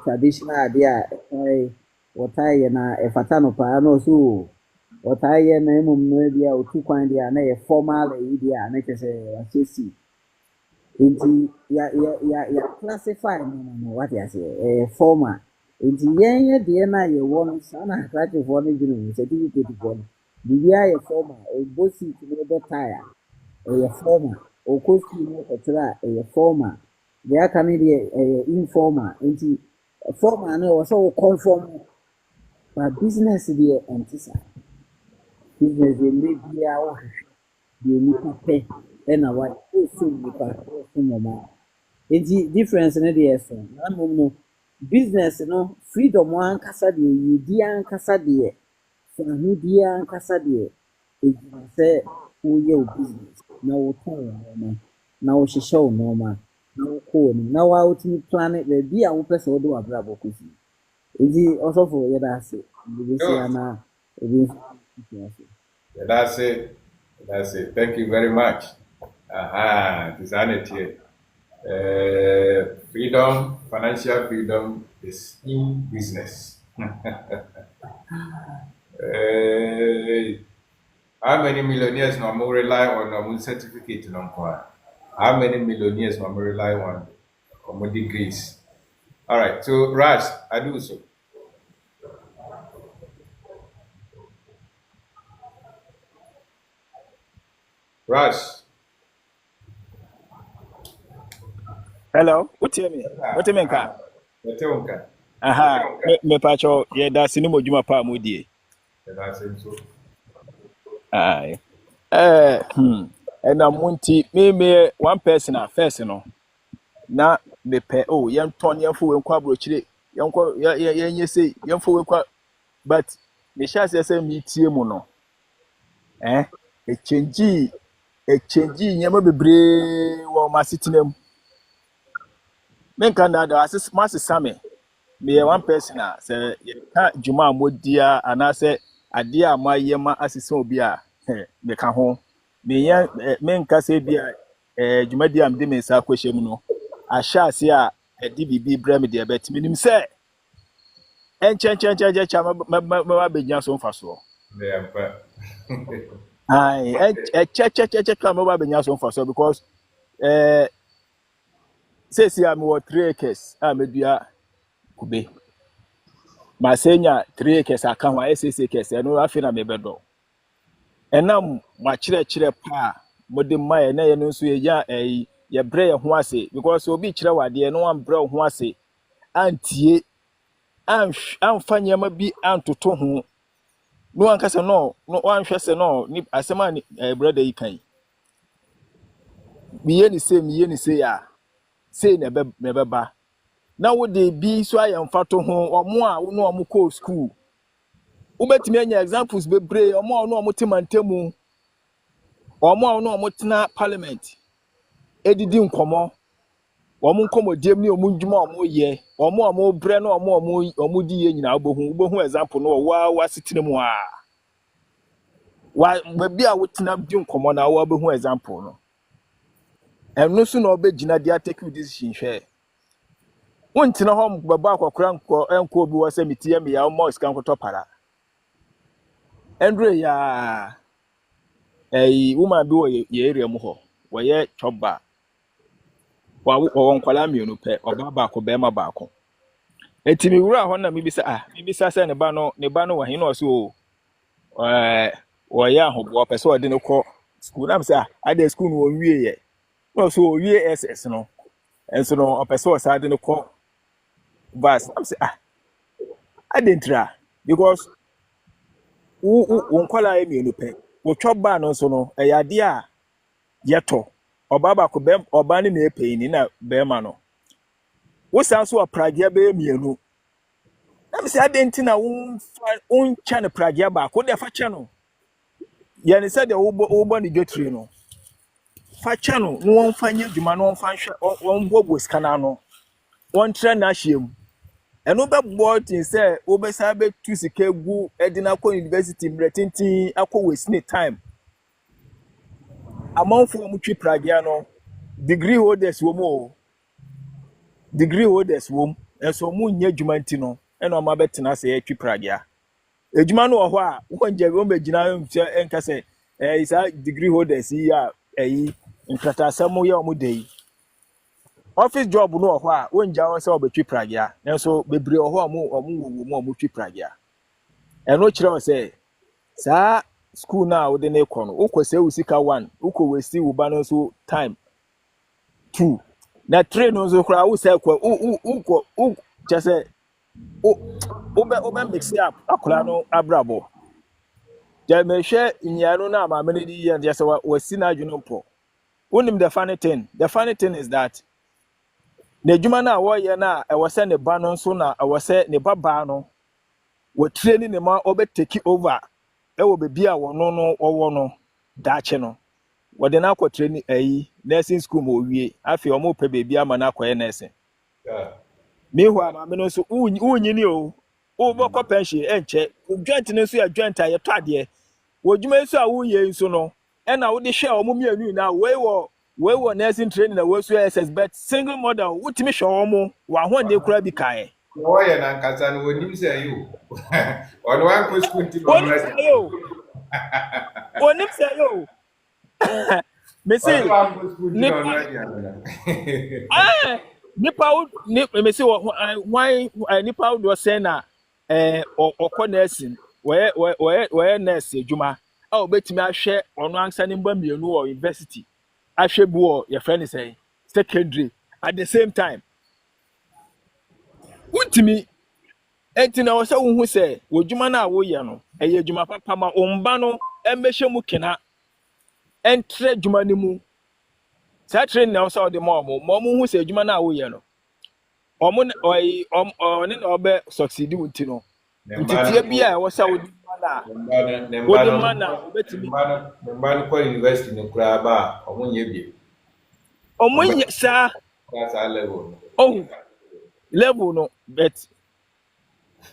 traditional adeɛ a wɔtaa yɛ na ɛfata no paa na ɔso wɔtaa yɛ na mmom no bi a otu kwan deɛ a na yɛ formal ayi deɛ a na kyerɛ sɛ wahyɛ si nti ya classify no wate aseɛ formal nti yɛn deɛ no a yɛwɔ no saa na akratofoɔ no dwene mu certificate foɔ no biribiara yɛ formal ɔbɔ seat no bɔ tie a ɛyɛ formal ɔkɔ school no ɔkyerɛ a ɛyɛ formal deɛ aka no deɛ ɛyɛ informal nti formal no ɛwɔ sɛ wo conform but business deɛ ɛnte saa business deɛ mmerɛ biara wɔhwehwɛ deɛ nipa pɛ ɛna wayɛ ɔsom nipa ɔsom ɔma nti difference no deɛ ɛso na mmom no business no freedom ankasa deɛ yɛdi ankasa deɛ fahodie ankasa deɛ ɛgyina sɛ woyɛ wo business na wotɔn wo nneɛma na wohyehyɛ wo nneɛma na wokɔ w'anim na waa wotumi plane baabi a wopɛ sɛ wode w'abrabɔ kɔsi nti ɔsɔfo yɛda ase bɛbɛsi anaa ebi nso ase That's it. Thank you very much. Design freedom, financial freedom is in business. How many millionaires normally rely on a certificate? How many millionaires normally rely on degrees? All right. So Raj, I do so. Raj. Hello, what you mean? What you mean, ka? What you mean? Aha, me pacho, yeah, that's in mo juma pa mo die. That's it. So. Aye. And I'm me one person at first, na me pe oh, yam ton yam fo nkwa brochire. Yam ko ya say yam fo nkwa but me sha say me tie mu no. E change nyama bebre wo ma sitinam. Men kan da assist master same me one person a say ka juma modia anase ade a mayema asisi obi a me ka ho me men ka say bia juma dia am de me sa kwehye mu no ahya ase a edi bibi bra me de betimi nim say enchen ma begya so mfa so Yeah, but ai che ma ba begya so mfa so because say am 3 acres a medua kube masenya 3 acres aka ho SSA acres no afi na mebedo enam ma kire pa mode maye na ye no so ye bre ye ho ase because obi kire wade no wan bre ho ase antie amfa nyama bi antoto ho no ankasa no wan hwese no ni asema ni brother yi kan miye ni se ya say na beba na wo de bi so ayemfa to ho omo a no omo ko school ubetimi anya examples bebre omo no omo timantemu omo no omo tena parliament edidi nkomo omo nkomodiem ni omo ndwuma omo ye omo bre no omo di ye nyina obohu example no wa sitine mu a wa babi a wo tena di nkomo na wa obohu example no eno so na obegina dia take decision hwe wontina hom baba akokra enko bi wo se mitie me ya o mouse kan koto para Andre ya woman bi wo ye area mu ho wo ye choba wa nkwala mienu pe oba ba ko be ma ba ko etimi wura ho na mibisa se ne ba no wa hin no so wo ya ho bo pe so ode ne ko school na mse ade school no wie ye no so wie SS no enso no pe so sa ade ne ko bas I'm say I didn't try because wonkwala emienu pe wotwa ba no so no ade a yeto oba ba ko bem oba ne na epe ni na bema no wo san so pragia be mienu na me say adenti na won cha ne pragia ba ko de fa cha no ye ne say de wo ne getri no fa cha no no won fa nya dwuma no won fa hwe won bobo skana no won tra na hiem eno be boarding say wo be sa be tu sika gu edina ko university mretintin akọ wasting time amanfo mu twi pragia no degree holders wo mo degree holders wo enso mu nya dwuma nti no eno ma betena se ya twi pragia ejuma no ho a wo nje wo be gina enka se isa degree holders ya nkratasam ya omo dey office job no ho a wo nja won se obetwi pragia enso bebre ho a mo twi pragia eno kire o se sa school na wo de na ekọ no ukose usika 1 uko wesi wo ba no so time 2 na train no so kra wo se ekọ uko just obe mix up akola no abrabo je me hwe nyiano na ma me di ye just wasi na adwuno mpo wonim the funny thing is that na dwuma na wo ye na e wo se ne ba no so na e wo se ne baba no wo training ne ma obe take over ewo bebi a wono no owo no daache no wode na akọ training nursing school mo wie afi o mo pe bebi ama na akọ nursing mehu ama me no so unyini o boko pension enche joint no so ya joint aye to ade wodwuma so a wuye nso no e na wo de hwe o mo mianu na we wo nursing training na wo so SS bet single mother wutimi hwe o mo wa ho de kura bi kae Oh, yeah, and Kazan, when you say you on one question to one, me say, Nipa, me say, why Nipa was saying or nursing, where nurse, Juma. Oh, bet me I share on one sending Bambi or university. I share board, your friend is saying, secondary at the same time. What me? Enti na wose wo hu se wodwuma na wo ye no eye dwuma papa ma omba no embehye mu kena entre dwuma ni mu sa train na wose ode mo hu se dwuma na wo ye no omo ne na obe succeed wuti no ntitie bia e wose wo dwuma na obetimi mba ko university no kura ba omo nye bi omo nye sa level level no bet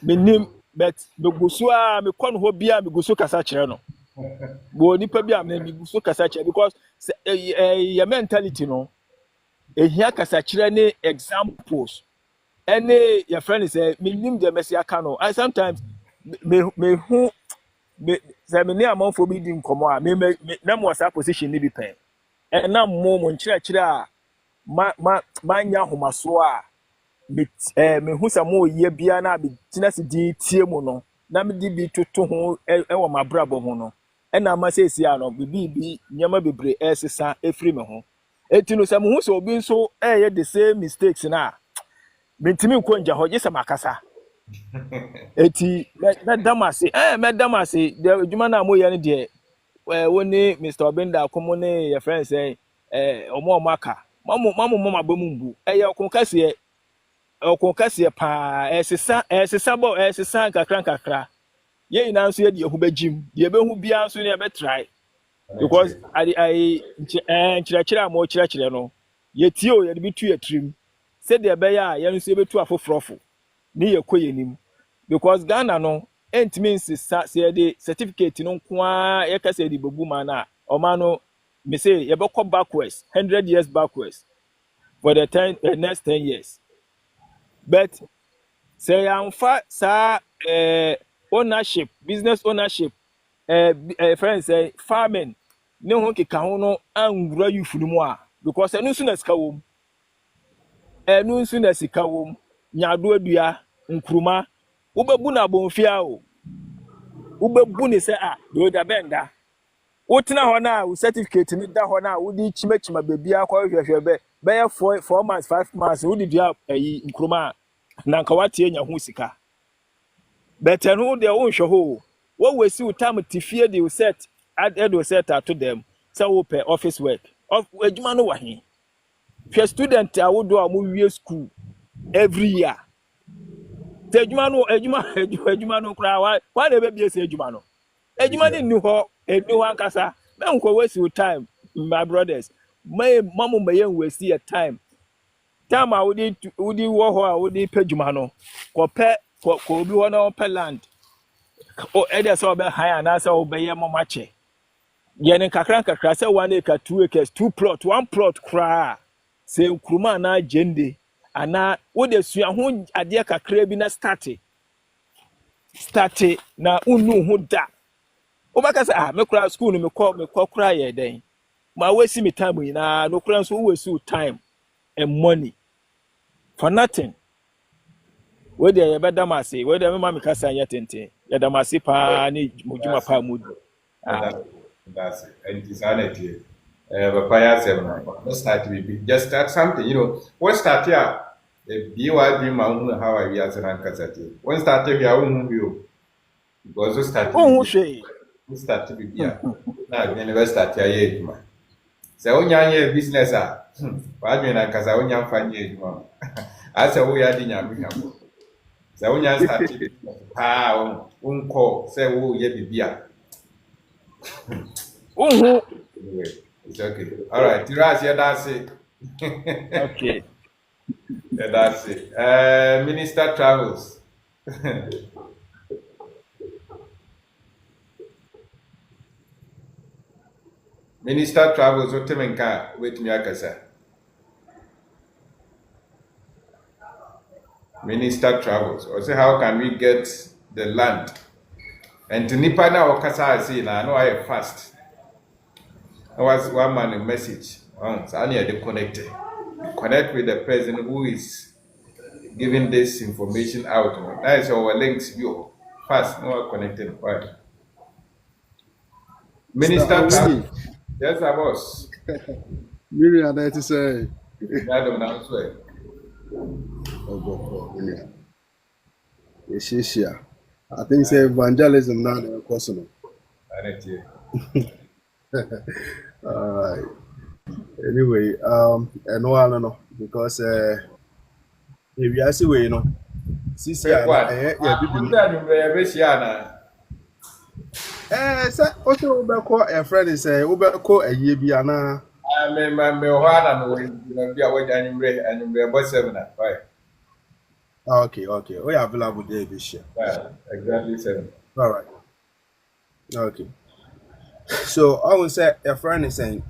menim bet begusu a me kon ho bia begusu kasa kire no bo nipa bia me begusu kasa kire because your mentality no ehia kasa kire ne examples any your friend say menim the messy aka no I sometimes me hu me say me ni amanfo bi di nkomo a me na mo sa position ni bi pen na mo nkire a ma nya homaso a me hu sa mo ye bia na be tina se di tie mu no na me di bi toto ho wo mabrabo ho no na ma se sia no bi nyama bebre esesa efri me ho etinu sa mo hu so obi nso ye the same mistakes na mentimi nko nja ho gese makasa eti me damase de adwuma na mo ye ne de woni Mr. Obinda akomo ne your friend say omo maka mamu mabamumbu ye okon kase pa esesa kakra ye ina nso ye de hu bagim de be hu bia nso ne be try because I chira mo chira no ye tio ye de bitu ye trim se de be ya ye nso ye betu afofrofo ni ye koyenim because Ghana no entimi nsesa se de certificate no kwa ye kase de bebu ma na o ma no me say ye be go backwards 100 years backwards for the next 10 years. But say amfa sa ownership, business ownership, friends say farming ne ho keka ho no anwura yufunu mu a because enu nso na sika wom nyado adua nkruma wobebu na bonfia o wobebu ne say do da benda wotina ho na wo certificate ni da ho na wo di chimachima bebia kwa hwehwebe be 4 months 5 months wo di dua nkruma na nka watie nya ho sika betenu de wo nhwe ho wo wesi wo time tifie de wo set Edo set to them. So we pay office work. Of ejuma no wahi. If a student I would do a movie school every year. The ejuma no cry. Why the baby say ejuma no? Ejuma ni new ho. No one kasa. Me unko waste your time, my brothers. My mama may waste your time. Time I would wo ho I would pay ejuma no. Ko bi ho na pe land. O either so be high and answer obey mama che. Yen kakra say 1 acre 2 acres 2 plot 1 plot kra. Say nkruma na agende ana wo de sua ho ade kakra bi na start na unu ho da. Obaka say me kra school no me kɔ kra ye den. Ma waste me time na no kra so waste time and money for nothing. We dey ye beda mase, we dey me ma me kasa anya tente. Ye da mase pa ni mojuma pa mudu. That's it. And it's sanity. Papaya seven. Let's start with just start something. What start here? If you are doing my own, how I be as an anchor. When start here, I won't you. Because we start. Oh, she. We start to be here. Now, we never start here, man. So, when you're business, why do you not? Because I want you find you, man. I said, we are doing your so, when you start to call, say, oh, yeah, be here. Oh, anyway, it's okay. All right, Tiras, yeah, that's it. okay. Yeah, that's it. Minister travels. Minister travels. What time in car? Wait me, Akasa. Minister travels. Or say, how can we get the land? And to Nipa na Okasa, I say, I know I fast. I was one man a message. So I need to connect with the person who is giving this information out. That is our links view. Fast, no connected. Right. Minister, yes, I was. Miriam, that is say. Madam, now swear. Oh, Miriam. Yes, yeah. I think say evangelism now the question. All right. Anyway, and no, I don't know because if you ask way, sisi sir, what you call a friend is a call a year be ana. I mean, my be away and you're about 7 at 5. Okay. We are available there this year. Exactly 7. All right. Okay. So I would say your friend is saying,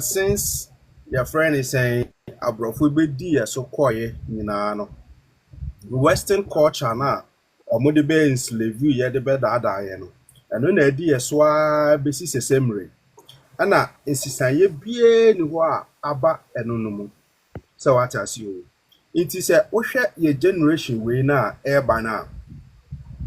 since your friend is saying, Abrofo be dear so quiet, Western culture now, or mode be enslaved you, yet the bed ada, and when a dear swa basis a same Anna, insistant ye be no aba enonomo. So what as you? It is a osha ye generation way na air by now.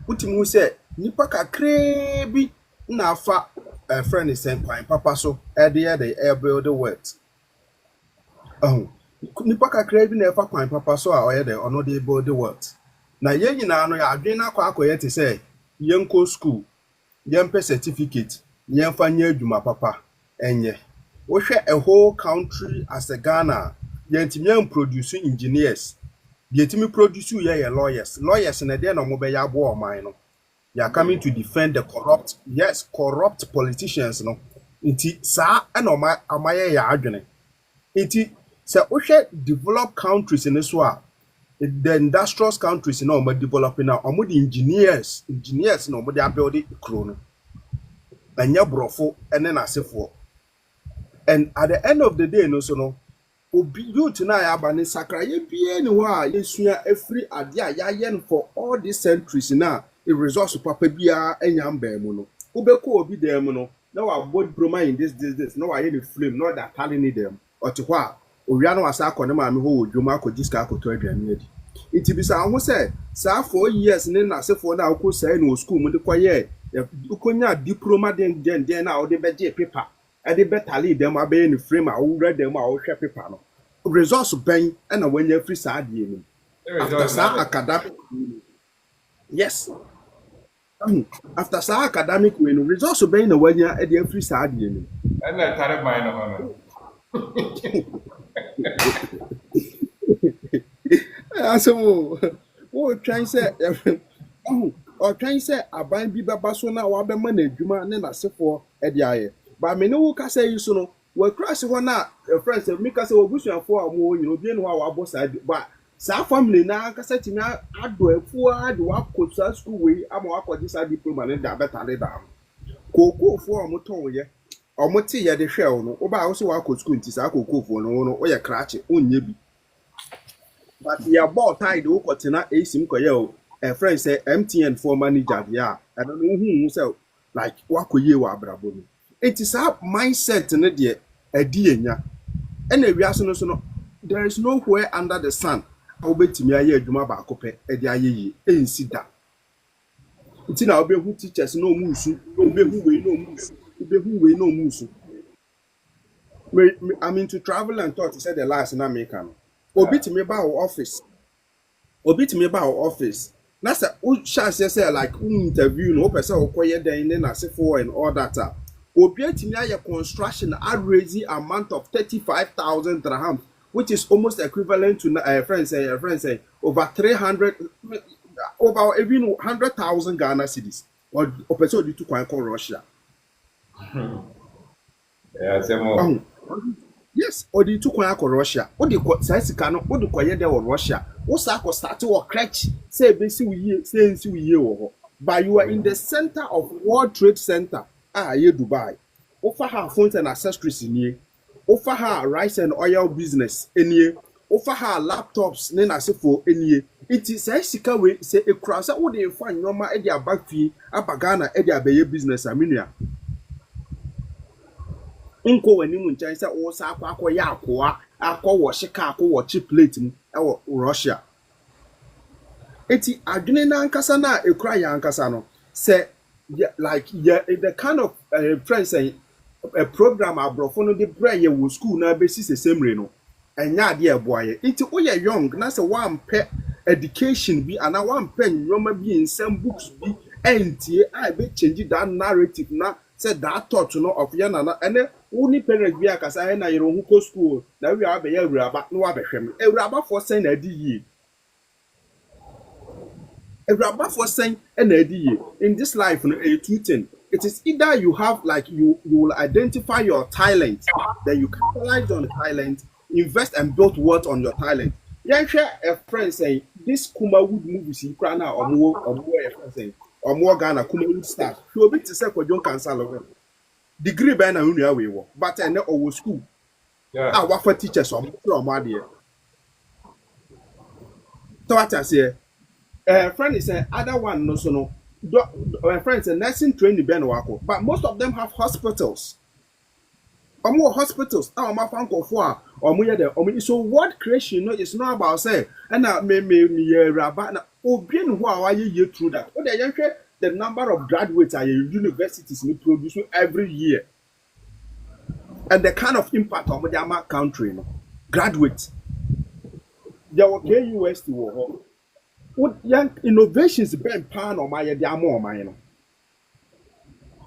Utimu say, Nipa kakre bi na fa a friend is saying, Papa so, idea the air build the words. Oh, Nipa kakre bi na fa Papa so, or the or no de build the words. Na ye na no ya adwena kwa akoye te say, yenko school, yempe certificate, yemfa nya adwuma papa, enye. Wo hwe a whole country as a Ghana. Yentimi produce engineers. Yentimi produce ye lawyers. Lawyers na dey no mo be ya bo oman no. They are coming to defend the corrupt politicians no. Inti sa na omaye ya adwene. Inti se wo hwe developed countries in so a the industrious countries no mo developing now omo the engineers no mo dey build kro no. Anya brofo ene na sefo. And at the end of the day no so no obi youth na ya ba ne sakra ye bie ni ho a yesua every ade a ya yen for all these centuries na a resource papa bia enyam ba mu no obeko obi dem no na wa board broma in this no wa ye the flame no that telling them or to ho a owia no wasa akọ ne ma me ho odwuma akọgiska akoto aduane adi iti bisa ho say sa 4 years ne na sefo na akọ sai no school mu de koye ukonya diploma den na o de beje paper ade betali dem abe ni frame a wo read dem a wo hwe paper no resource ben na wanya free sa ade ni after sa academic yes After saa academic way no results bɛn na wanya de afiri saa adeɛ no ɛna ɛtare ban no hɔ no asɛm wotwan sɛ ɔtwan sɛ aban bi bɛba so na wabɛma no adwuma ne n'asefoɔ de ayɛ ba me ne wo kasa yi so no wakura se hɔ no a friends mi kasa wɔbusuafoɔ a wɔwɔ nyina obi ne hɔ a wabɔ saa ba saa family na kasa tumi adɔ afuo de wakɔ saa school wei ama wakɔgye saa diploma ne da bɛtare da kookoofoɔ a wɔtɔn yɛ ɔmo te yɛ de hwɛ wo no woba wo so wakɔ school nti saa kookoofoɔ no wo no woyɛ krakye wonyɛ bi but yɛ ball tie de wokɔ tena esim kɔyɛ o friend say MTN for manager there I don't know who say like wakɔ yie wɔ abrabɔ no it is a mindset ne deɛ adi enya ɛna wiase no so no there is nowhere under the sun a wobɛtumi ayɛ adwuma baako pɛ ɛde ayɛ yie ɛnsi da nti na wobɛhu teachers na ɔmu nsu wobɛhu wei na ɔmu nsu wobɛhu wei na ɔmu nsu I mean to travel and talk to say the last in America no obi tumi ba wo office na say o chance say like interview no person o koye den ne na sefo and all that obi atumi aye construction raise amount of 35,000 dirham which is almost equivalent to friends say over 300 over even 100,000 Ghana cedis or person do to kwan Russia yeah semo yes or the two kwan Russia o de say sika no o de koye there Russia o sa ko start wo crutch say be si we say nsi we wo but you are in the center of World Trade Center ye Dubai offer her phones and accessories in offer her rice and oil business any offer her laptops ne na sefo any it is say sika we say e kura say wo de fa nyoma e de abak fi abagana e de abaye business aminua nko wani mu nkyɛn sɛ wo sa akɔ yɛ akoa akɔ wɔ shika akɔ wɔ cheap plate mu ɛwɔ Russia eti adwene na ankasa na ekura ya ankasa no sɛ like the kind of friends say a program abrofo no de bra ye wo school na be si sesemre no enya ade eboaye eti wo ye young na sɛ one pɛ education bi ana one pɛ nyoma bi nsɛm books bi entie I be change that narrative na say that thought no of yana na ene woni parent bi akasa he na yero hu ko school na wi abɛyɛ awuraba na wabɛhwem awuraba for say na adi yi awuraba for say na adi yi in this life no a two thing it is either you have like you will identify your talent then you capitalize on the talent invest and build wealth on your talent yan hwɛ a friend say this Kumawood movies yi kra na omo a friend say omo Ghana Kumawood stars so obi te say Kwadwo Kansalo degree by na unua we wo but ene owo school yeah wafa teachers omo ade so what I say friend is say other one no so no my friends a nursing training ben wako but most of them have hospitals omo hospitals na omo fankofo a omo ye the so word creation no is not about say na me raba na obi ne ho a wa ye through that o dey hwe the number of graduates at universities we produce every year and the kind of impact on the country no graduates there were KUST wo what young innovations ben pan on my the amount my no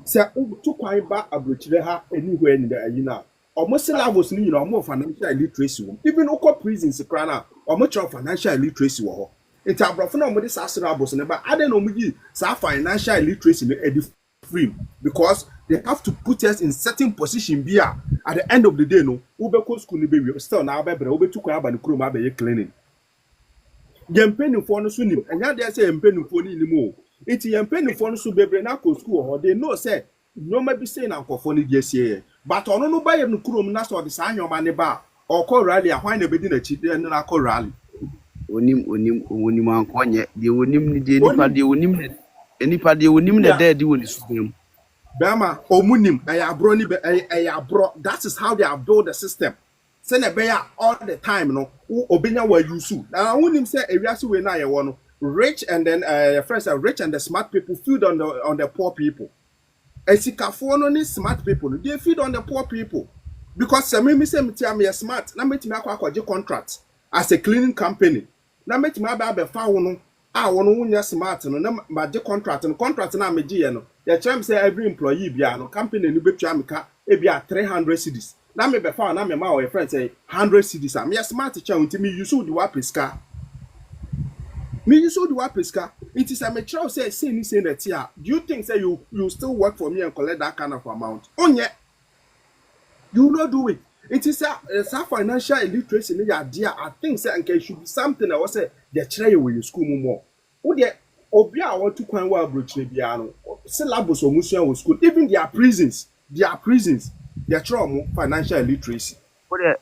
say to kwan ba abrochire ha anywhere in the na almost levels ni more financial literacy even okọ prisons kra na almost financial literacy wo it's a brofo na omode sa syllabus ne ba ade na omudi sa financial literacy no edi free because they have to put us in certain position bia at the end of the day no we be go school ni be still na be bre we be tukwa aba ne kuro ma be ye cleaning yempenifo no so nim enya de say yempenifo ni nim o iti yempenifo no so bebre na ko school ho they know say no ma be say na nkofo ni die sie but ono no ba ye no kuro na so de sa anyoma ne ba okọ rally ahwan na be di na chi na akọ rally onim ankonye de onim ni de nipa de onim na de woni sugem bema omunim ayabro ni be ayabro that is how they have built the system say na be ya all the time no obenya wa yusu na wonim say ewiase we na ye wo no rich and then friends are rich and the smart people feed on the poor people esikafo no ni smart people they feed on the poor people because say me say me smart na metimi akwaje contract as a cleaning company na metimi aba fa wo no wono wunya smart no na ma de contract na me gye no ya kyerem say every employee bia no company no betua me ka e bia 300 cedis na me be fa na me ma wo friend say 100 cedis am ya smart cha unti me use the wa pesca me use the wa pesca it is a me kyerem say ni say that here do you think say you still work for me and collect that kind of amount onye you will not do it. It is a financial illiteracy in your idea. I think say it should be something that was say they try you with your school more. Odia obia want to kwan wa broche bia no. Syllabus or musuan with school. Even their prisons, they try more financial illiteracy. Wode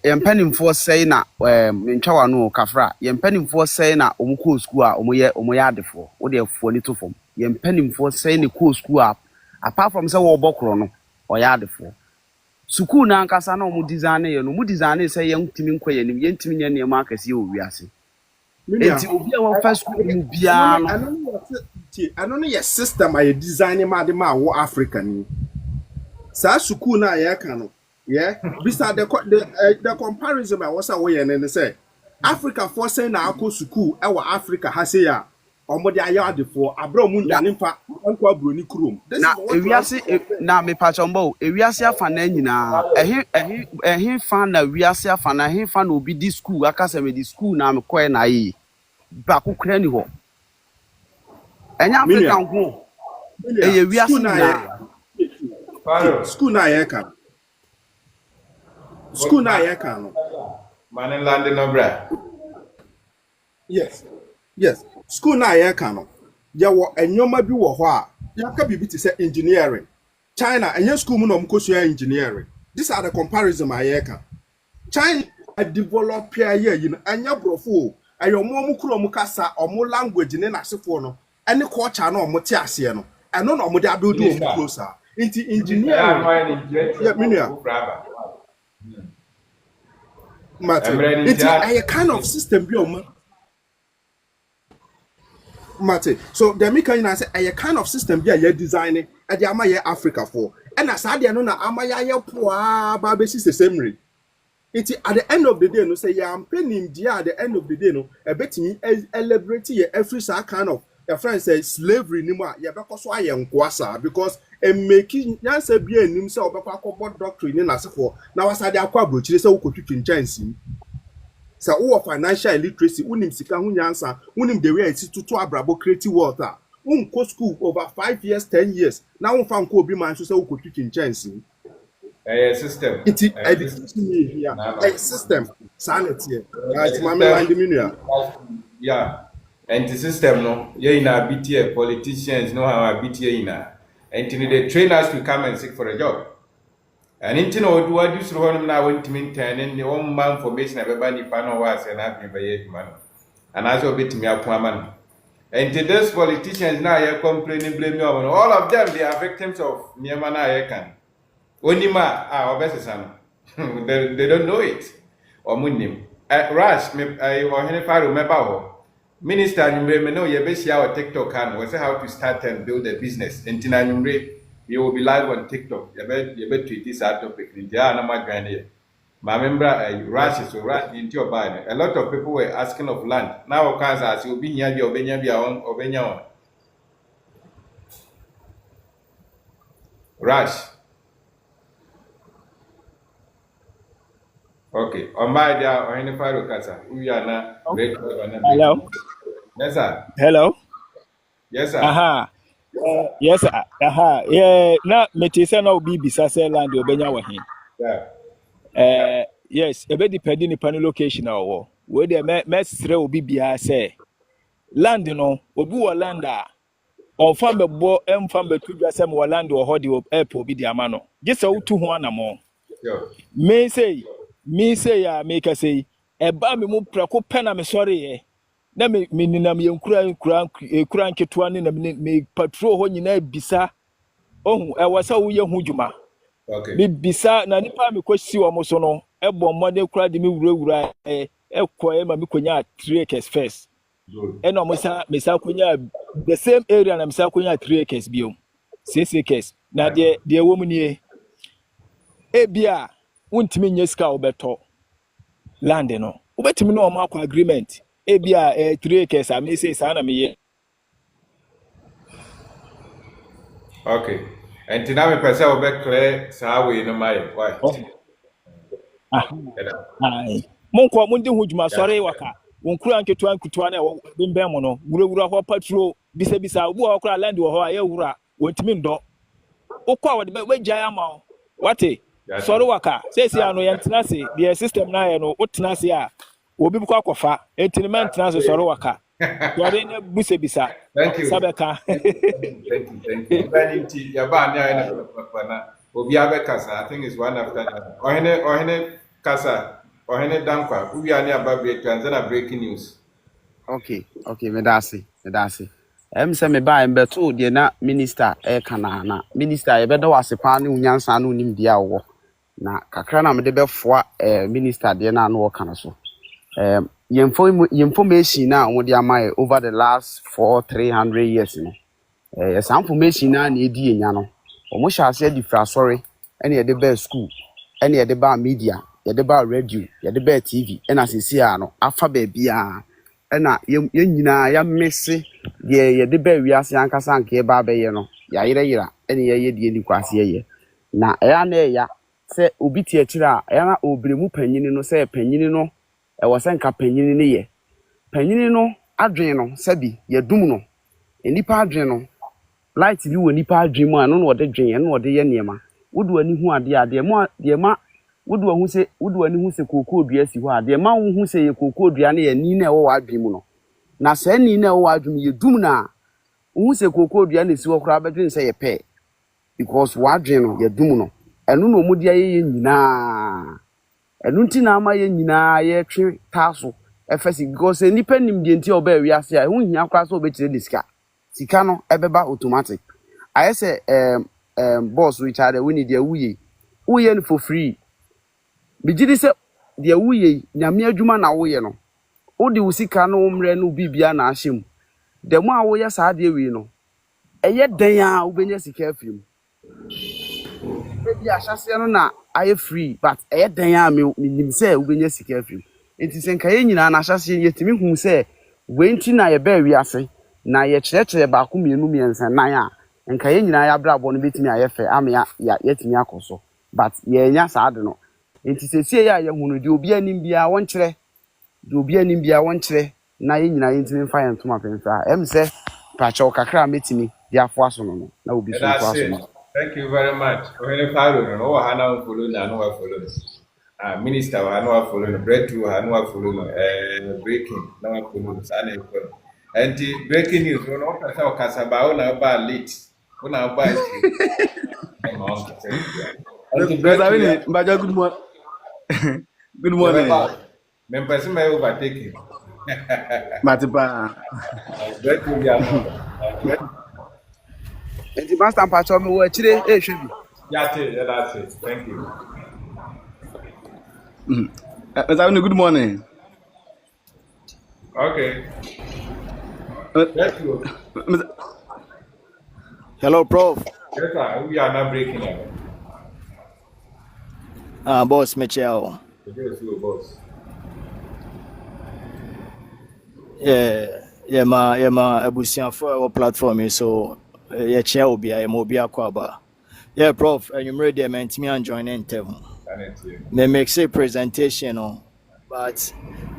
yempanimfo say na mentwa wano kafra yempanimfo say na omko school a omoye adefo wode afo ni to fom yempanimfo say ne ko school a apart from say wo bokro no oya adefo Suku na nkasa na omu design ye no mu design say yentimi nkwa nim yentimi nya ne ma akase o wiase enti obi a wo first school mu bia no ano no ye system a ye design ma de ma wo Africa ni sa suku na ye ka no yeah bisa the comparison I was away and say Africa for say na akọ suku e wa Africa ha say ya omode ayade for abro mu ndane mfa anko abroni krom na ewiase na me pa chombo ewiase afa na nyina ehi fa na ewiase afa na ehi fa na obi di school akase me di school na me koe na yi ba ko kra ni ho enya Africa nko eye ewiase na school na ye ka school na ye ka no man land no bra yes school na ye ka no ye wo enyoma bi wo ho a ya ka bibi ti say engineering China enye school mu no mkoso engineering these are the comparison I ye ka China develop here yi no anya brofo ayomo mu kuro mu kasa omo language ne na sefo no ene culture na omo ti ase no eno na omo de abuild omo closer into engineering yeah minia it's a kind of system bi omo Mate. So the American say a kind of system here you designing at the Amaya Africa for. And as I no na Amaya poa babesi the same rate. It's at the end of the day, no say yeah, I'm paying dear at the end of the day, no, a bet me elaborate every kind of your friend says slavery nima, yeah, because why am kwasa because making Yansa be an himself about doctrine in as for now as I acquire say we chance. Sa o financial illiteracy unim sika hu nyansa unim the way it to abrabo creative water go school over 5 years 10 years now un fan ko obi man so say wo twitwin chance system it a system sanity right mama land minua yeah and the system no ye na BTA politicians know how BTA ina and they train us to come and seek for a job. And into no do what you saw him now went to maintain and the one man formation of everybody panel was and happy by 8 man. And as you bit me up man. And to those politicians now you're complaining, blame me on all of them, they are victims of Niamana Ekan. Only our best son. They don't know it. Or Munim. Rush, I or I remember. Minister, you may know your best our TikTok can was how to start and build a business. And Tinanumre. You will be live on TikTok. You bet tweet this out topic. My member rushes so rush into your body. A lot of people were asking of land. Now Kansas you'll be near your Benya. Rush. Okay. On my dear or any fire casa. We are not Hello. Yes, sir. Hello. Yes, sir. Aha. Yes, yeah, na metese na obi bisa say land obenya wa hin. Yeah. Yes, e be depend ni pan location awo. We dey mesre obi bia say land no, obi wo land a on fam bebo emfam betu dwa say mo land wo ho de airport bi di ama no. Gese utu ho anamo. Yeah. Me say ya make say e ba me mu prako pena me sorry ye. Na me ninam yenkura nketoa ne na me patrol ho nyina bisa ohun e wasa wo ye hu dwuma okay me bisa na nipa me kwasi wo mo so no e bo mmode kura de me wurawura e ma me konya 3 acres first e no mo sa me sa konya the same area na me sa konya 3 acres biom 6 acres na de wo mu nie e bia wontimi nya sika wo beto land no wo betimi no ma akwa agreement ebia 3 acres a me say saa na me ye. Okay. And tina me pese obekle saa we no mai. Why? Ah, ai. Monko mo ndi hu dwuma sɔre waka. Won kura nketewa na bembem mo no. Wurawura ho patro bisa obu a okura land wo ho a ye wura. Wontimi ndɔ. Okwa wo de wagya ama wo. Wate? Sɔre waka. Sesi ano ye ntena se the system na ye no wotena se a obi bukɔ akɔfa. Entiniment ntena se sɔre waka. Sɔre na bisa. Thank you. Sabeka. Thank you. Vanity yaba anya ina na obi abekasa. I think it's one after that. Ohene kasa. Ohene dankwa. Ubi ani ababe Tanzania breaking news. Okay, medase. Se me ba embeto de na minister e kana na minister e beda wase pa ne unyansa no nim dia wo na kakra na me de befoa minister de na no kana so information na wo de amaye over the last 300 years no some information na edi enya no o mo sha ase di fra sorry ene ye de ba school ene ye de ba media ye de ba radio ye de ba TV ena sisi a no afa ba bia ena ye nyina ya messe ye de ba wiase ankasa nke ba ba ye no ya yira ene ye de ni kwase ye na ya na ya se obi tie kira ya na obremu panyini no se panyini no e wo se nka panyini ne ye panyini no adwen no sabi ye dum no enipa adwen no light bi wo nipa adwen mu anu no de dwen ye no de ye niema wodu ani hu ade mo de ma wodu ani hu se kokoo dua si ho ade ma wo hu se ye kokoo dua ne ye ni na e wo adwen mu no na se ni na e wo adwen ye dum na wo se kokoo dua ne si wo kra badwen se ye pe because wo adwen no ye dum no enu no mu dia ye nyina enu nti na ama ye nyina ye twe taso efesi because nipa nim die nti oba wi ase a hu hia kra so obetire disika sika no ebeba automatic ayese boss Richard we need dia wuye no for free bigidi se dia wuye nyame adwuma na woye no odi usika no mre no bibia na ahyem demo a woye saa de wi no eye den a ubenya sika afim ebi ahyase no na aye free but eye den a me nim se ubenya sika afim enti se nka ye nyina na ahyase yetimi hu se wenti na ye ba wi ase na ye kyerɛkyerɛ ba ko mienu miensa nan a nka ye nyina ya brabo no betimi ayefe ama ya yetimi akoso but ye nya saade no enti sesie ya ye hunu de obi anim bia won kyerɛ na ye nyina yentimi fa ye ntoma pensa em se pacho kakra metimi dia fo aso no na obi so fo aso no. Thank you very much. Ohene Paro no wa hana follow na no wa follow. Minister wa no wa follow, breakthrough wa no wa follow, breaking na wa follow sana e follow. And the breaking news, we don't know how Casabao now about late. We now buy Good morning. Good morning. Members may overtake him. Matiba. And the master patch me we chire should be. Yeah, that's it. Thank you. Good morning. Okay. Hello, Prof. Yes, sir. We are not breaking up. Boss Michelle. Yes, you, boss. Yeah, ma abusian for our platform so yeah, chair will be a mobile kwaba. Yeah, Prof. You ready there, man? Me and join in them. They make say presentation, but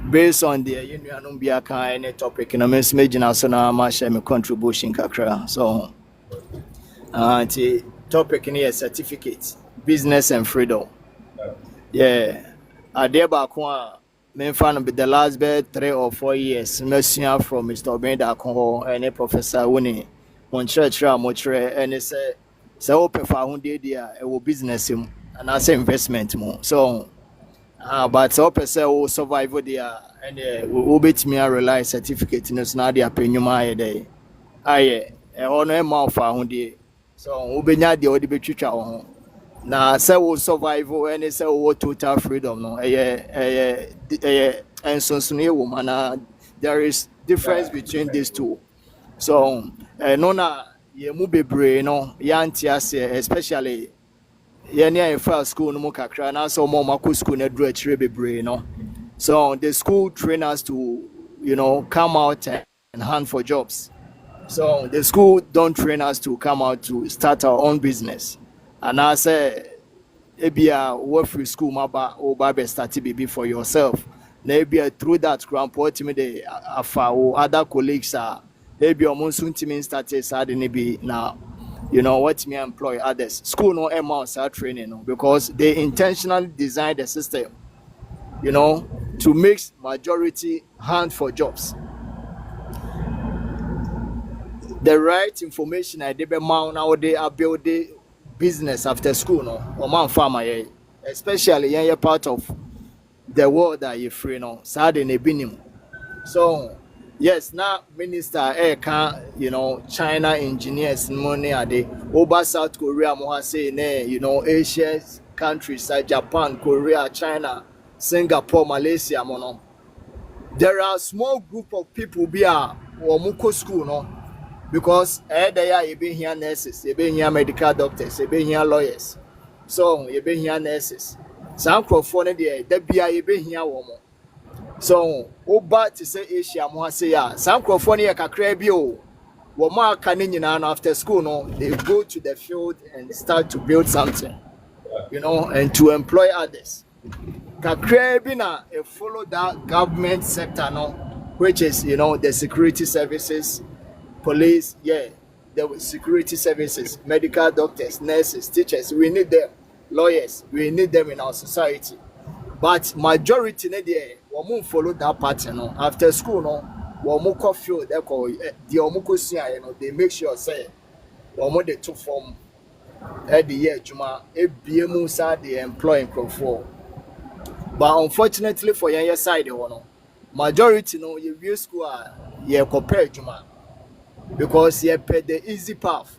based on the union be a kind of topic, and I'm imagine also now my share my contribution kakra. So, the topic in here certificate, business and freedom. Yeah, I did back one. Me fan be the last 3 or 4 years. Me from Mr. Obenda Kongo and Professor Winnie. Mon church motre and it say open for hunde dia e business him and as investment mo. So, but open say o survive there and we bet me rely certificate no na dia penyuma aye dey. Aye, e ono e ma for hunde. So, we benya dia odi betwitwa wo ho. Na say we survive and say we total freedom no and so woman there is difference between these two. So no na ye mu bebre no yanti ase especially ye near first school no mo kakra na so mo mako school na dro akire bebre no. So the school train us to come out and hunt for jobs. So the school don't train us to come out to start our own business. And I say, ebia work free school maba or baby start baby for yourself. Maybe through that grandpa ultimately afa or other colleagues are maybe almost soon to started maybe now. What me employ others. School no amounts are training because they intentionally design the system, to make majority hunt for jobs. The right information I did nowadays are building business after school, or man farmer, especially you're part of the world that you're free, So yes, now minister China engineers money are they over South Korea more say Asian countries like Japan, Korea, China, Singapore, Malaysia, there are small group of people be or muko school, because they are even here nurses, you be here medical doctors, you be here lawyers, so you be here nurses. Some crofone there be even here woman. So over to say Asia mo say ya some crofone kakra bi o wo ma aka ni nyina after school they go to the field and start to build something, and to employ others. Kakra bi na follow that government sector which is the security services, police, the security services, medical doctors, nurses, teachers. We need them. Lawyers, we need them in our society. But majority they follow that pattern. After school, field they make sure say they took from the year Juma they employ for. But unfortunately for your side, majority you view school compare Juma because you pay the easy path.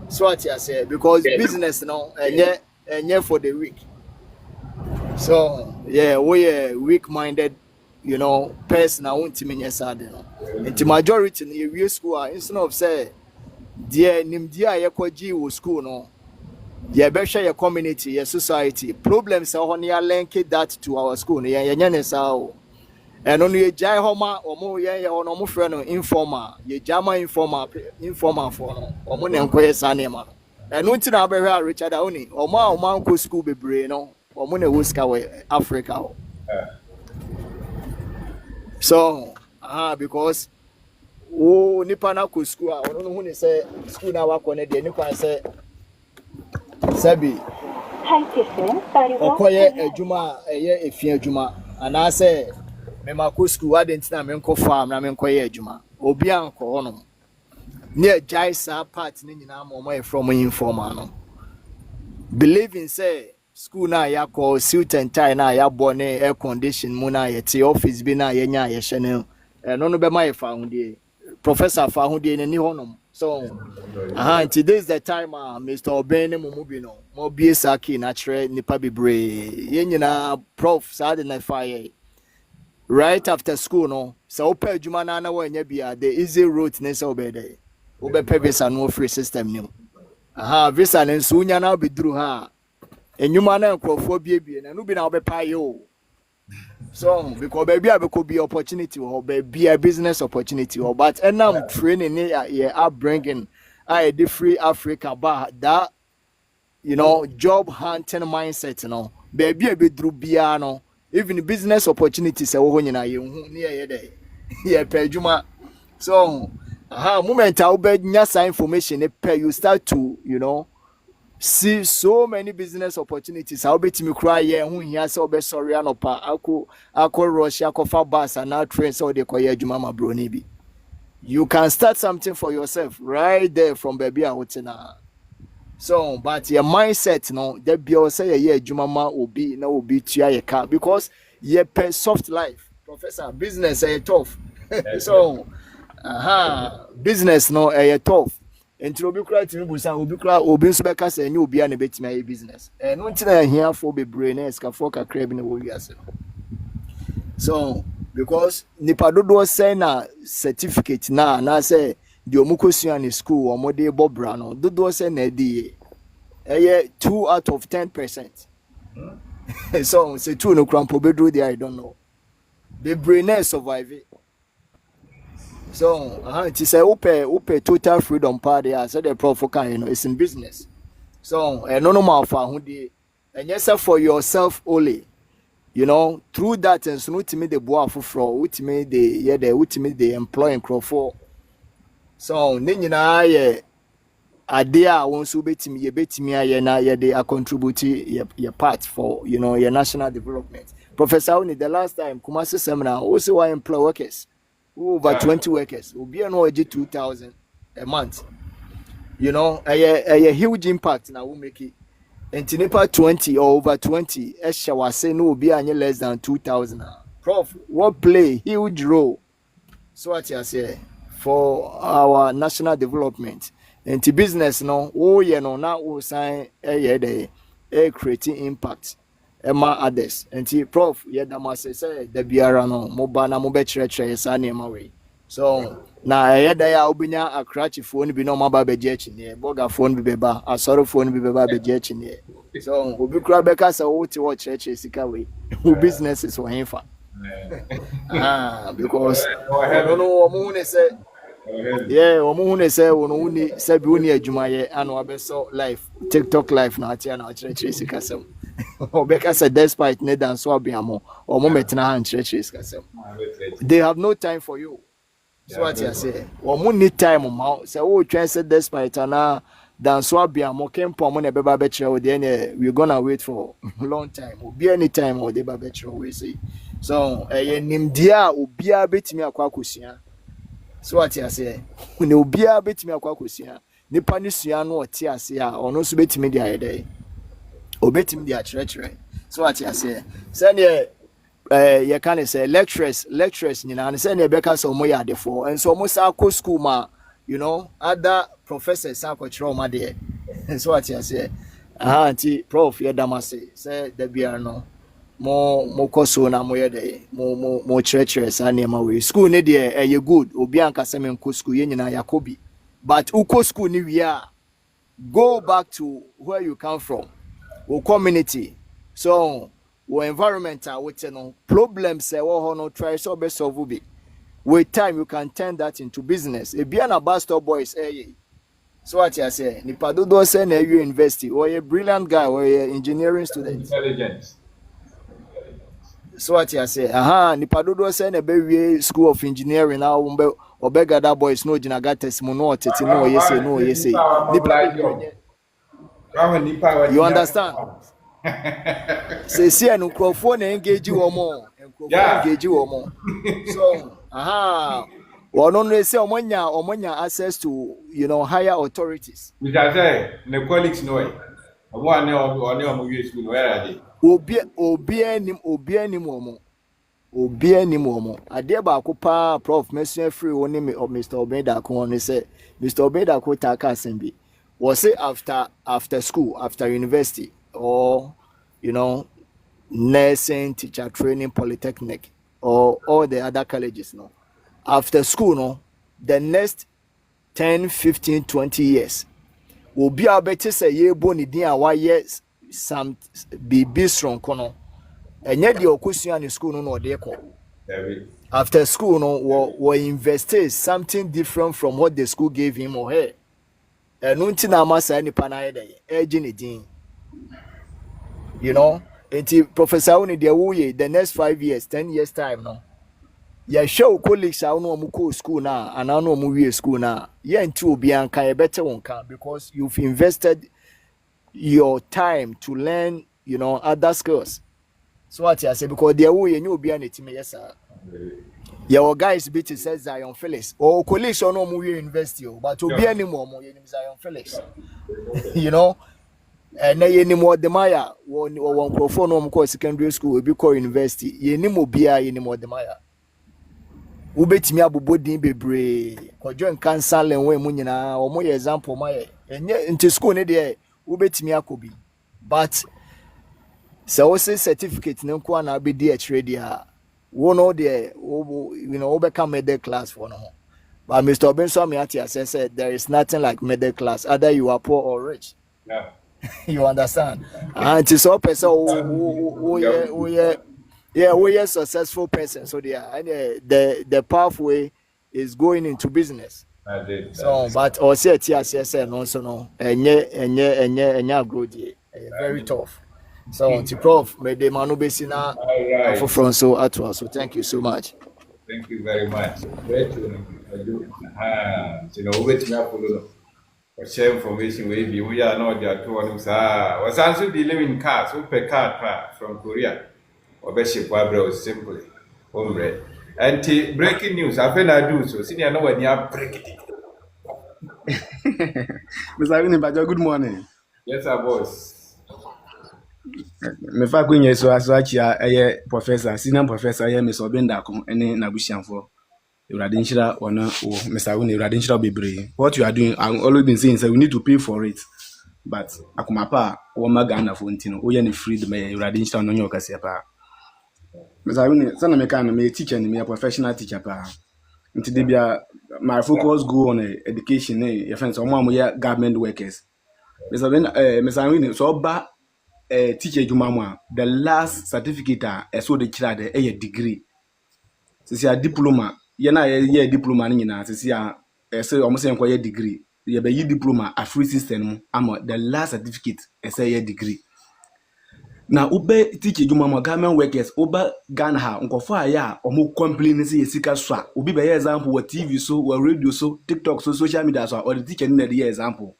So what I say, because business and for the weak. So we are weak-minded, person. I want to mean yes, and the majority in the school instead of say, dear Nimdia Yakoji school you better your community, your society. Problems are on your link that to our school. And only a jai homa or more or no friend informer, ye jama informer for or money and quest anima. And no to know Richard only or man could school be brain or money whisker Africa. So because Nipana could school, I don't know who say school now work on it, Nipa say Sabi Okoye Ejuma Efia Juma, and I say me school I didn't na me farm na me koye adwuma obi anko hono near jaisa part ni nyina mo from informal no believing say school na ya call suit and tie na ya born air condition mu na yete office bi na yenya ye hye ne no be my found professor found ni hono. So today is the time Mr. Obene Mumubi no mo bie saki na kire nipa bebre ye nyina prof sad na fire. Right after school, so open Jumana na wanya bia the easy route ne so be there. Obe pe visa no free system ni. Visa ne so nya na be duru ha. Enyuma na nkrofo bie na no bi na obe pa yo. So because baby abeko be opportunity or be a business opportunity or but enam training here upbringing I the free Africa ba that job hunting mindset baby be duru bia no. Even business opportunities are going near there. Yeah, Pejuma. So, moment I'll bet nyasa information, you start to, see so many business opportunities. I'll bet me cry, who he has over sorry, and Ako Russia, Kofa Bass, and now train so they call Jumama Bronibi. You can start something for yourself right there from baby out now. So, but your mindset, that be also Jumama will be to your car because you pay soft life, Professor. Business tough. So, business tough. And to be cry to Busan, will be cry, will be speakers, and you'll be an bit my business. And one thing I hear for be brainers, Kafoka crab in the world. So, because Nipadodo send a certificate now, and I say, the Omukosuan school or Mode Bob Brano, do say Nedi 2 out of 10%. So say 2 no crampo bedru there, I don't know. The brainer survive it. So it is a upe total freedom party as the prof can, you know, it's in business. So no normal for who the and yes for yourself only. You know, through that and so ultimate the boa for ultimate the ultimate the employing crop for. So nina ye idea won't so betimi ye betimi aye na ye they are contributing your part for, you know, your national development. Professor Oni, the last time Kumasi seminar also why employ workers over 20 workers will be an OG 2,000 a month. You know, a huge impact now will make it. And Tinipa 20 or over 20, Esha was saying no be any less than 2,000. Prof, what play huge role? So what you say for our national development and to business no, oh you know now we sign a creating impact. Emma others and prof yet must say the biara no mobana mobe chere sani way. So na yada ya obinya akrachi phone bi no maba beje chine boga phone bi beba asoro phone bi beba beje chine. So obi kura beka say wo ti wo chere sika we business is for himfa. Because no omo ne say yeah omo ne say wono uni say bi uni adwuma ye anu abeso life TikTok life na atia na chere sika sem. Obeka said despite need and so abiamo or mometna and churches they have no time for you. So what you say or mo need time ma say oh try say despite na dan so abiamo kempo mo na beba betre we dey we gonna wait for long time obi any time or dey ba betre we say so nimdia obi a betimi akwa kosua. So what you say when obi a betimi akwa kosua nipa ni sua no ote ase a ono so betimi dey ayede obetim dia chere. So what you say send you can say lecturers nyina and send you beka so mo ya defo and so mo sa ko school ma, you know, other professors sa ko chere ma there. So what you say anti prof ya damase say the bia no mo koso na mo ye dey mo chere sa na ma we school ne dey you good obi anka se men ko school ye nyina yakobi but uko school ni we are go back to where you come from. Or community, so or environment with no problems say no try so be solve be. With time you can turn that into business. If be an bus stop boys so what you say nipa do say na you university or a brilliant guy or a engineering student intelligence. So what you say nipa do say na be school of engineering now obega that boys no jinaga testimony tete no yes nipa you understand? Say no microphone engage woman engage woman. So well no say omonya access to, you know, higher authorities. We can say the colleagues know it. One or use where are they? Obi any momo. Ade ba ko pa prof mesia free woni me of Mr. Obeda ko on say Mr. Obeda ko taka asembi. Was it after school, after university, or, you know, nursing, teacher training, polytechnic, or all the other colleges, no? After school, no, the next 10, 15, 20 years, will be able to say, ye boni dia why yes, some be strong, kono. And yet the okusian in school, no, they call. After school, no, will invest something different from what the school gave him or her. Nunti na masa ni pana ede din, you know, enti Professor Oni de wuye the next 5 years 10 years time no ya show colleagues a no mu school na ana no mu wie school na ye enti obi anka ye better wonka because you've invested your time to learn, you know, other skills. So what I say because de wuye ni obi anetime yesa your guys bit says Zion Felix or colleagues on no university, but to be any more Zion Felix, you know, and any more the Maya one microphone on secondary school will be called university. Ye ni mo bia ye ni more the Maya. Ubetimi abobodin bebre ko join cancer len we mu nyina o mo example my into school ne de ubetimi akobi but so certificate ne ko na be di akire dia wo no there, you know, become middle class for no. But Mr. Benson Miati said there is nothing like middle class, either you are poor or rich. Yeah. You understand? And it's all person we are successful person. So they are and the pathway is going into business. I did. So, but or say TSS no so no, enye agrodi, very tough. So, to Prof, may the manu besina for front so at so thank you so much. Thank you very much. Great to do. You know, wait me up for share information with you. We are not there to one was also dealing in cars, super car from Korea. Or Bishop Wabro simply hombre. And breaking news, I think I do so. Senior know when you are breaking it. Mr. Winnie, good morning. Yes, I was. Me fa kwenye so achia eye professor, senior professor eye Mr. Obenda ko ene nabusianfo. Urade nchira ono Mr. Winnie urade nchira bebre. What you are doing, I've always been saying we need to pay for it. But akumapa wo magana fo ntino, wo ye ne freedom eye urade nchira no nyoka se pa. Mr. Winnie, sana me kan me teacher ni me professional teacher pa. Nti de bia my focus go on education your friends omo government workers. Mr. Winnie so ba teacher jumamwa the last certificate so de kira de a degree. Sisi a diploma ye na ye diploma ni nyina sisi a say almost enko ye degree. Ye be yi diploma a free system mu ama the last certificate say ye degree. Na ube teacher jumamwa government workers oba Ghana ha nkofo aya omo complain say yesika so a obi be example wa TV so wa radio so TikTok so social media so or the teacher na the example.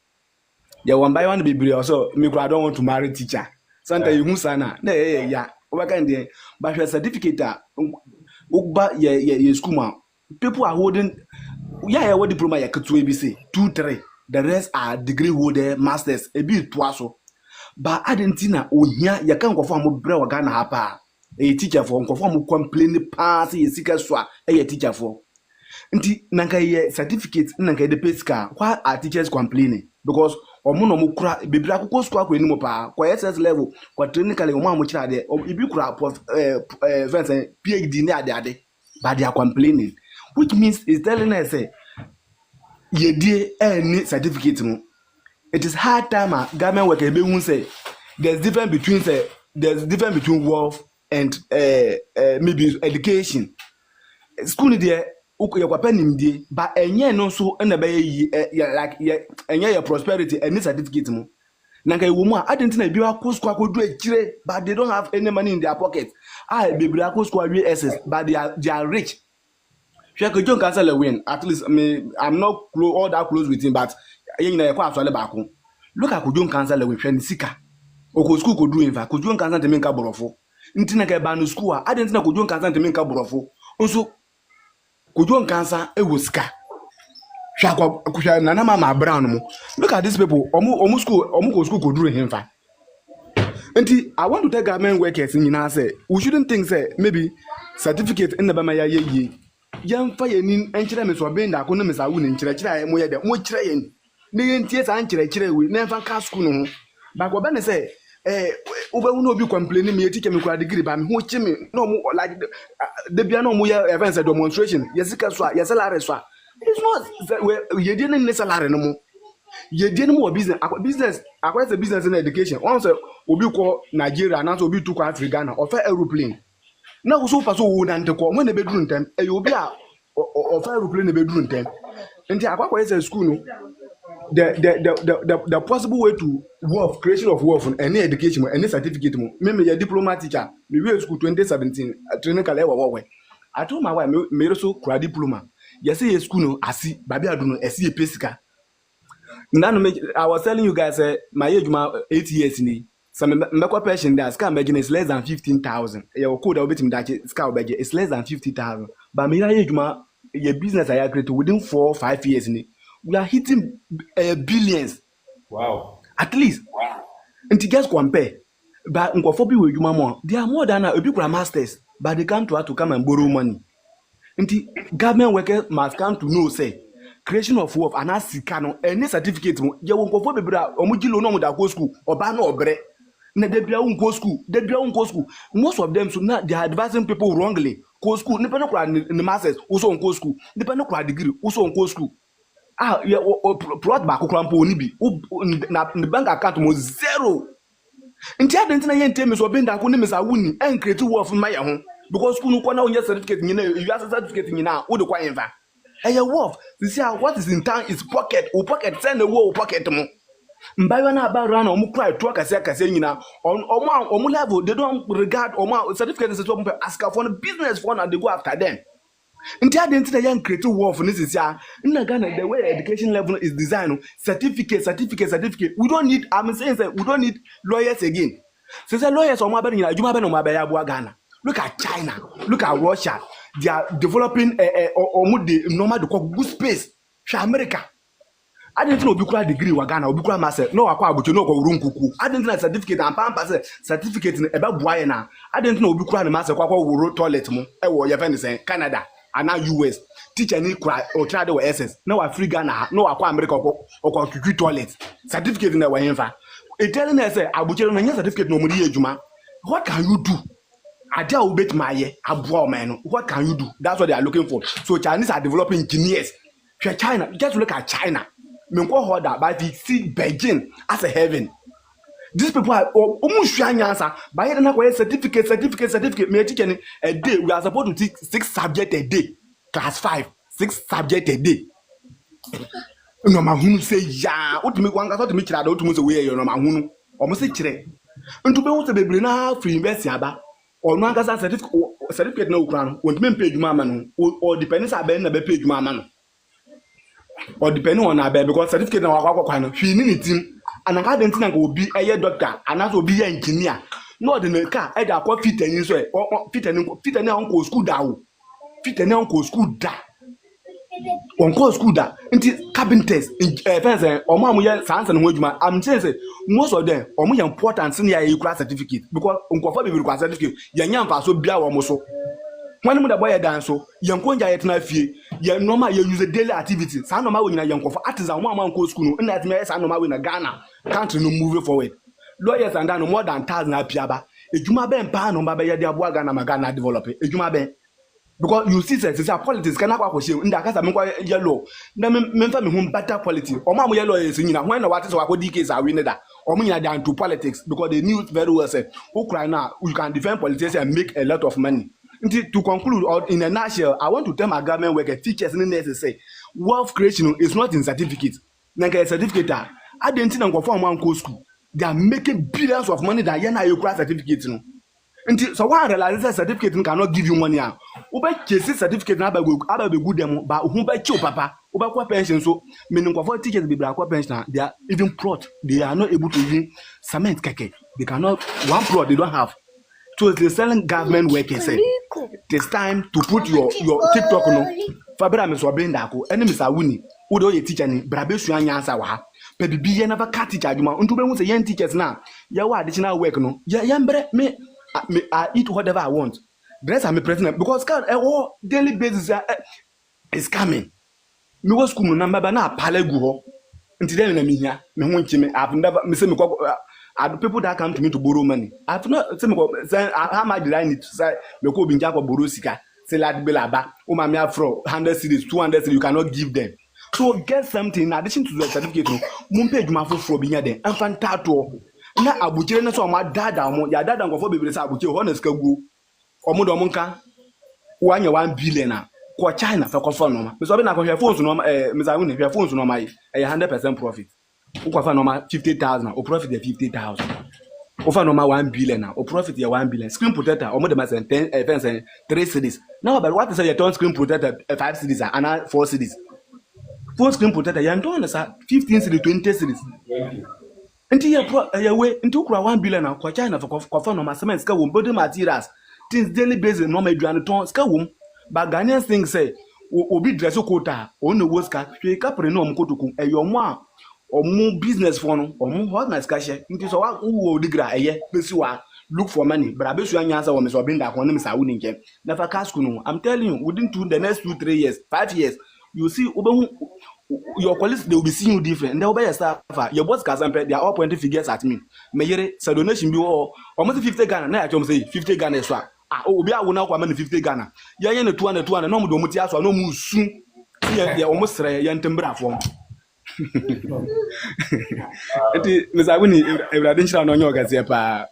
There one by one be also me I don't want to marry teacher. Santa you sana na ya oba kan dey but your certificate uba ye school ma people are holding what diploma ya ketu ABC 2-3 the rest are degree holder masters e bi to aso ba adentina ohia ya kan nkofo am bre wa Ghana ha pa e teacher for nkofo am complain pass ye sika so a e teacher for nti nanka ye certificate nanka de pesca why are teachers complaining because omo no mo kura bebira akoko school akọ enimu pa kwa SS level kwa technically omo amukira de ibi kura PhD ni ade but they are complaining, which means is telling us say ye die any certificate no. It is hard time government work ebe hun say there's difference between wealth and maybe education. School there okay your papa nimdie but enye no so na be yi like enye your prosperity any certificate mu nanka ewo mu a adentina bi akọ school akodu akire but they don't have any money in their pocket bebri akọ school awie SS but they are rich. Sheko John cancel a win at least I'm not all that close with him but yen na ekwa asole ba ko look at John cancel a win hwe sika oko school ko do infa John cancel te menka borofo ntina ka ba no school a adentina John cancel te menka borofo nso John cancer ewosika shako kusha nana mama brown mo look at these people omu school ko duro himfa nti I want to tell government workers nyina say we shouldn't think say maybe certificate in the bama ya ye yamfa yenin enkyere me so benda ko no me sa wu ne nkyere mo ye de mo kyere yen ne yentie sa nkyere we na mfa ka school no ho ba go be ne say ube no obi complain me teacher me kwa degree ba me ho chi me no mo like the bia no mo ya events demonstration yesika so ya salary so it's not ye dey ne salary no mo ye dey no mo business akwa business and education once obi ko Nigeria na so obi tu ko Africa na ofa aeroplane na so fa so wo na nteko mo na bedru ntem obi a ofa aeroplane na bedru ntem nti akwa say school no the possible way to wealth creation of wealth and any education any certificate me your diploma teacher me we school 2017 training kala we I told my wife me also cra diploma you say school no asi baby adu no esi pesika nanu me I was telling you guys my age ma 8 years ni some mekwa pension that scam begin is less than 15,000 your code obitim that scam begin is less than 50,000 but me age ma your business I create within 4 or 5 years ni we are hitting billions. Wow. At least. And to just compare. But they are more than a masters, but they come to come and borrow money. And the government workers must come to know, say, creation of wealth and as any certificate, you won't go for the bra or mujilo no go school or ban or bre. They go school. Most of them so now they are advising people wrongly. Go school, depending on the masters, also on go school, depending on degree, also on go school. Plot back crampo ni bi na bank account mo zero nti adentina yen temi so benda ko ni mesa wuni en create worth ma ye ho because school ko na onye certificate nyina you have certificate nyina wo de kwa enfa A wolf. You see what is in town is pocket. O pocket send the wall pocket. Mbayo na about run or cry to a on level. They don't regard or certificates ask for a business phone and they go after them. Until I didn't young creative war for this year. In Ghana, the way education level is designed, certificate. We don't need, I'm saying that we don't need lawyers again. So the lawyers on my Ghana. Look at China, look at Russia. They are developing the normal good space. America. I didn't know Bukura degree Ghana or Bukura master. No, I can't no room cuckoo. I didn't know certificate and pampas certificate about Buayana. I didn't know Bukura master wrote toilet mo. Your friend is Canada. And now US teacher need cry or try to SS. No, I free Ghana. No, I can't America or toilet certificate in the way. It telling us I would tell you certificate no money Juma. What can you do? I tell bet my man. What can you do? That's what they are looking for. So Chinese are developing engineers. China, just look at China. But they see Beijing as a heaven. These people are almost trying answer. By the certificate. Me teaching a day. We are supposed to teach 6 subjects a day. Class 5, 6 subjects a day. No man say ya. What to me one? I thought to me children. What to me say we no man almost say children. And to be able to be now free university aba. Or no one certificate no crown. Won't me pay you mama or depends on Ben be pay you mama. Or depending on our because certificate na wakwa kwano hwi ni team and I didn't think go be a doctor and as be engineer no the car e da kwa fit any so fit any on school da o fit any on school da on school da nti carpenters fence o ma mo ye sanse no adwuma am say most of them o mo ye important in ya equal certificate because nkofo be require certificate ya nya mfa so bia wo mo so when the boy dance so yankonja yetna fie ye normal you use daily activity sa normal we nyina yankofo artisan mo am school no na atime sa normal we na Ghana country no move forward lawyers and no more than 1,000 apiaba ejuma ben pa no ba be ye de aboa Ghana ma Ghana develop ejuma ben because you see say politics kana kwa kwose nda kasa me kwa yellow na me fa me hu better quality o ma mo yellow is nyina when na what is wa DK are we da o mo nyina down to politics because they knew very well say Ukraine you can defend politics and make a lot of money. To conclude, or in a nutshell, I want to tell my government worker, teachers, and nurses say, wealth creation is not in certificate. Like a certificate, I didn't think go from one school. They are making billions of money that you grant certificate. So why realize that certificate cannot give you money? Uba chase certificate na be good them, but who buy chill papa, uba kwa pension. So meaning for teachers be black pension, they are even plot. They are not able to even cement keke. They cannot one plot they don't have. So the selling government workers say it's time to put your TikTok no. Fabra me so bring dako. Enemies are winning. Udo ye teacher ni brabe su anya ansa wa ha. Pe bibi ye never cut teacher adwuma. Ntu be hu say yen teachers na. Ye wa additional work no. Ye mbre me I eat whatever I want. The rest I'm a president because daily basis is coming. Me was school no number na pale gu ho. Nti dem na me hia. Me hu nchi me I've never me say me people that come to me to borrow money. I've not say how much did I need to say me ko binja ko borrow sika. Say lad belaba. O ma me afro 100 cedis, 200 cedis you cannot give them. So get something in addition to the certificate no. Mo pay dwuma for binya den. Amfanta to. Na abuchire na so ma dada mo ya dada ngofo bebere sa abuchire ho na sika gu. Omo do mo nka wanya 1 billion na ko China fa ko fa no ma. Me so be na ko hwe phones no ma me za woni hwe phones no ma 100% profit. Ukafa normal 50,000 or profit the 50,000. Ufa normal 1 billion or profit the 1 billion. Screen protector or more than 10 3 cities. Now, but what is your turn screen protector 5 cities and 4 cities? Phone screen protector, you don't understand 15 cities, 20 cities. Until your way into 1 billion or kwa China for normal cement scale body materials. Things daily basis normal grand ton scale. But Ghanaians thing say, Obi dress quota, on the worst cat, shake up no mkotuku, a your mom. Or more business for no, or more hot nice cash. It is all who digra a year, look for money, but I bet you answer when Mr. Binda when Mr. Winning came. Never cash kuno. I'm telling you, within the next 2-3 years, 5 years, you see your colleagues they will be seeing you different. And they'll be a staff. Your boss can they are all pointing figures at me. Mayere, so donation be almost 50 Ghana. Now I can say 50 Ghana extra. Obi I will now come 50 Ghana. Ya yen 200 no mo mutia so no mu su. Ya almost yan tembra form. Eti Mr. Wini Ebrade nchira no nyoga tie pa.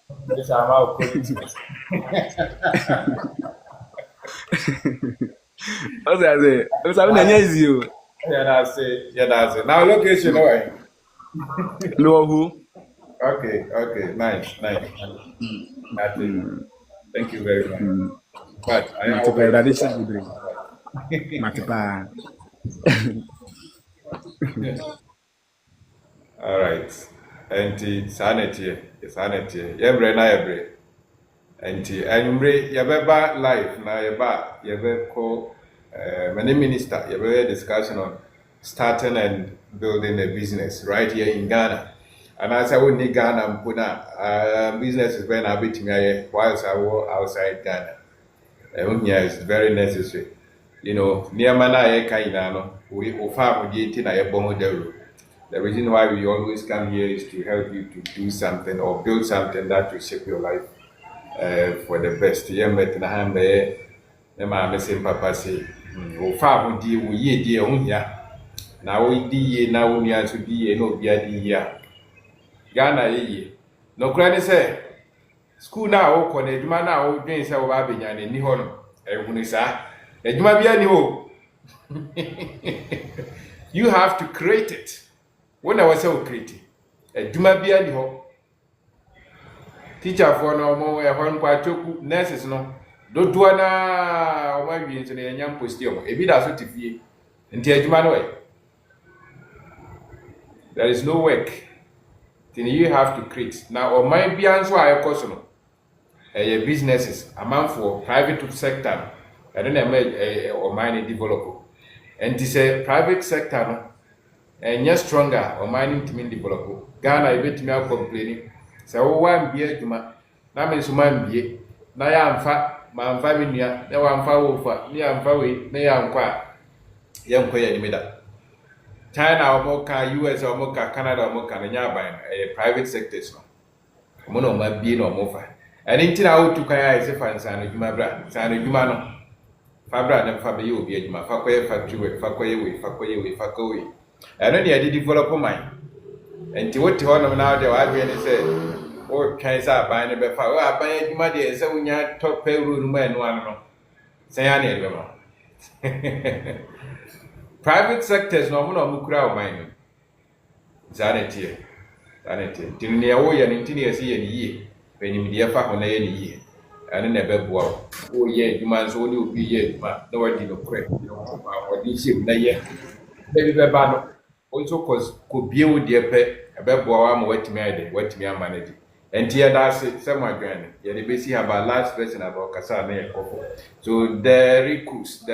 I say, na easy o. Yeah, that's it. Now location, why? No who? Okay, nice. That's it. Thank you very much. But I Mate pa always. erade shi bebre. Mate pa. All right. Enti sanity. Yebre na yebre. Enti anumre yebeba live na yebe ko many minister yebe discussion on starting and building a business right here in Ghana. And as I would need Ghana mpuna business is when I bit me whilst I was outside Ghana. Here is very necessary. You know, near mana ye kaina no we offer with na ye bomo dero. The reason why we always come here is to help you to do something or build something that will shape your life for the best. Yeah, met na hambe. Nema me say papa say, "O fa mo di wo ye di e ho hia. Na wo di ye na wo nua so di ye na obi adi hia." Ghana ye. No kra ne say school na wo kɔ na adwuma na wo dwen sɛ wo ba benya na ni hɔ no. Ehunu saa. Adwuma bia ni ho. You have to create it. When I was so creative, adwuma bia ni hɔ. Teacher for no mo e hɔ nkwa choku nurses no. Dodoɔ na o ma wi nso na yɛnya posti o. Ebi da so tifie. Nti adwuma no ɛ. There is no work. Then you have to create. Now o man bia nso a ɛkɔ so no. Businesses, amanfo private sector. I don't know o man develop. And this private sector no. And yes, stronger or mining team develop. Ghana, I bet me out complaining. So, one beer, Juma. Now, Miss Man be. Now, I am fat, my family, now I'm far over, near I'm far away, near I'm quiet. Young Koya in the middle. China or Mocha, US or Mocha, Canada or Mocha, and Yaban, a private sector. Mono, my being or Mofa. And in Tina, to Kaya is a fan, San Juma, San Jumano. Fabra and family will be a Juma, Fakoya factory, Fakoya. I don't need to develop mine. And to what one of now, the Adrian said, "Oh, can't I buy a befa? Oh, I buy a money, so when you talk pay room man, one. Say, I need them. Private sectors, no more Mukra mining. Sanity. Till near way and interior see any year, when you dear far on any year. And never wow. Oh, yeah, you must only be yet, but no idea of credit. Or this ship, yet. Baby Babano also could be with the pet, a bebo am wet me manage. And here that's it, someone granny. Yeah, the basic have a last person about Casana Coco. So the recruits.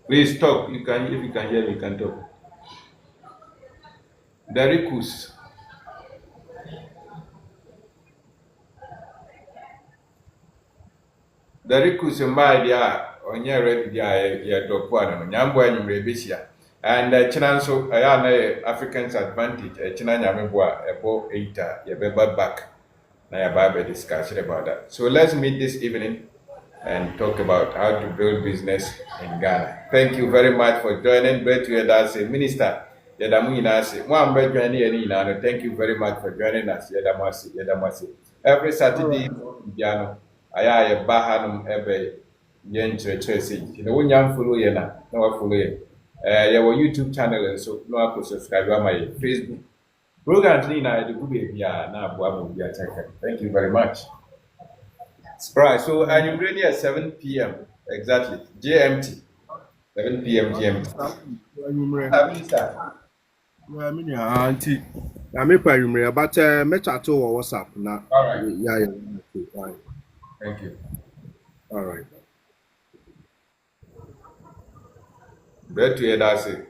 Please talk, if you can hear me, you can talk. The recruits. The recruits in my dear. Onye ready ya dopo ana nyambo anyumre besia and chinanso aya Africans advantage china nyameboa ebo 8 ya beba back na ya ba discussion about that. So let's meet this evening and talk about how to build business in Ghana. Thank you very much for joining. Betu Yedase Minister Yedamu Inase Mwambe joining Yenina. Thank you very much for joining us. Yedamasi. Every Saturday piano aya bahanum ebe yen church you know when you follow you na follow you your YouTube channel so no subscribe to my Facebook program ni na the good baby na abuabo bi check. Thank you very much. Right, so I'm ready at 7 p.m. exactly GMT 7 p.m. GMT. Well, I mean, auntie, I may pay you, but me chat to WhatsApp now. All right. Yeah. Thank you. All right. Better to hear that say.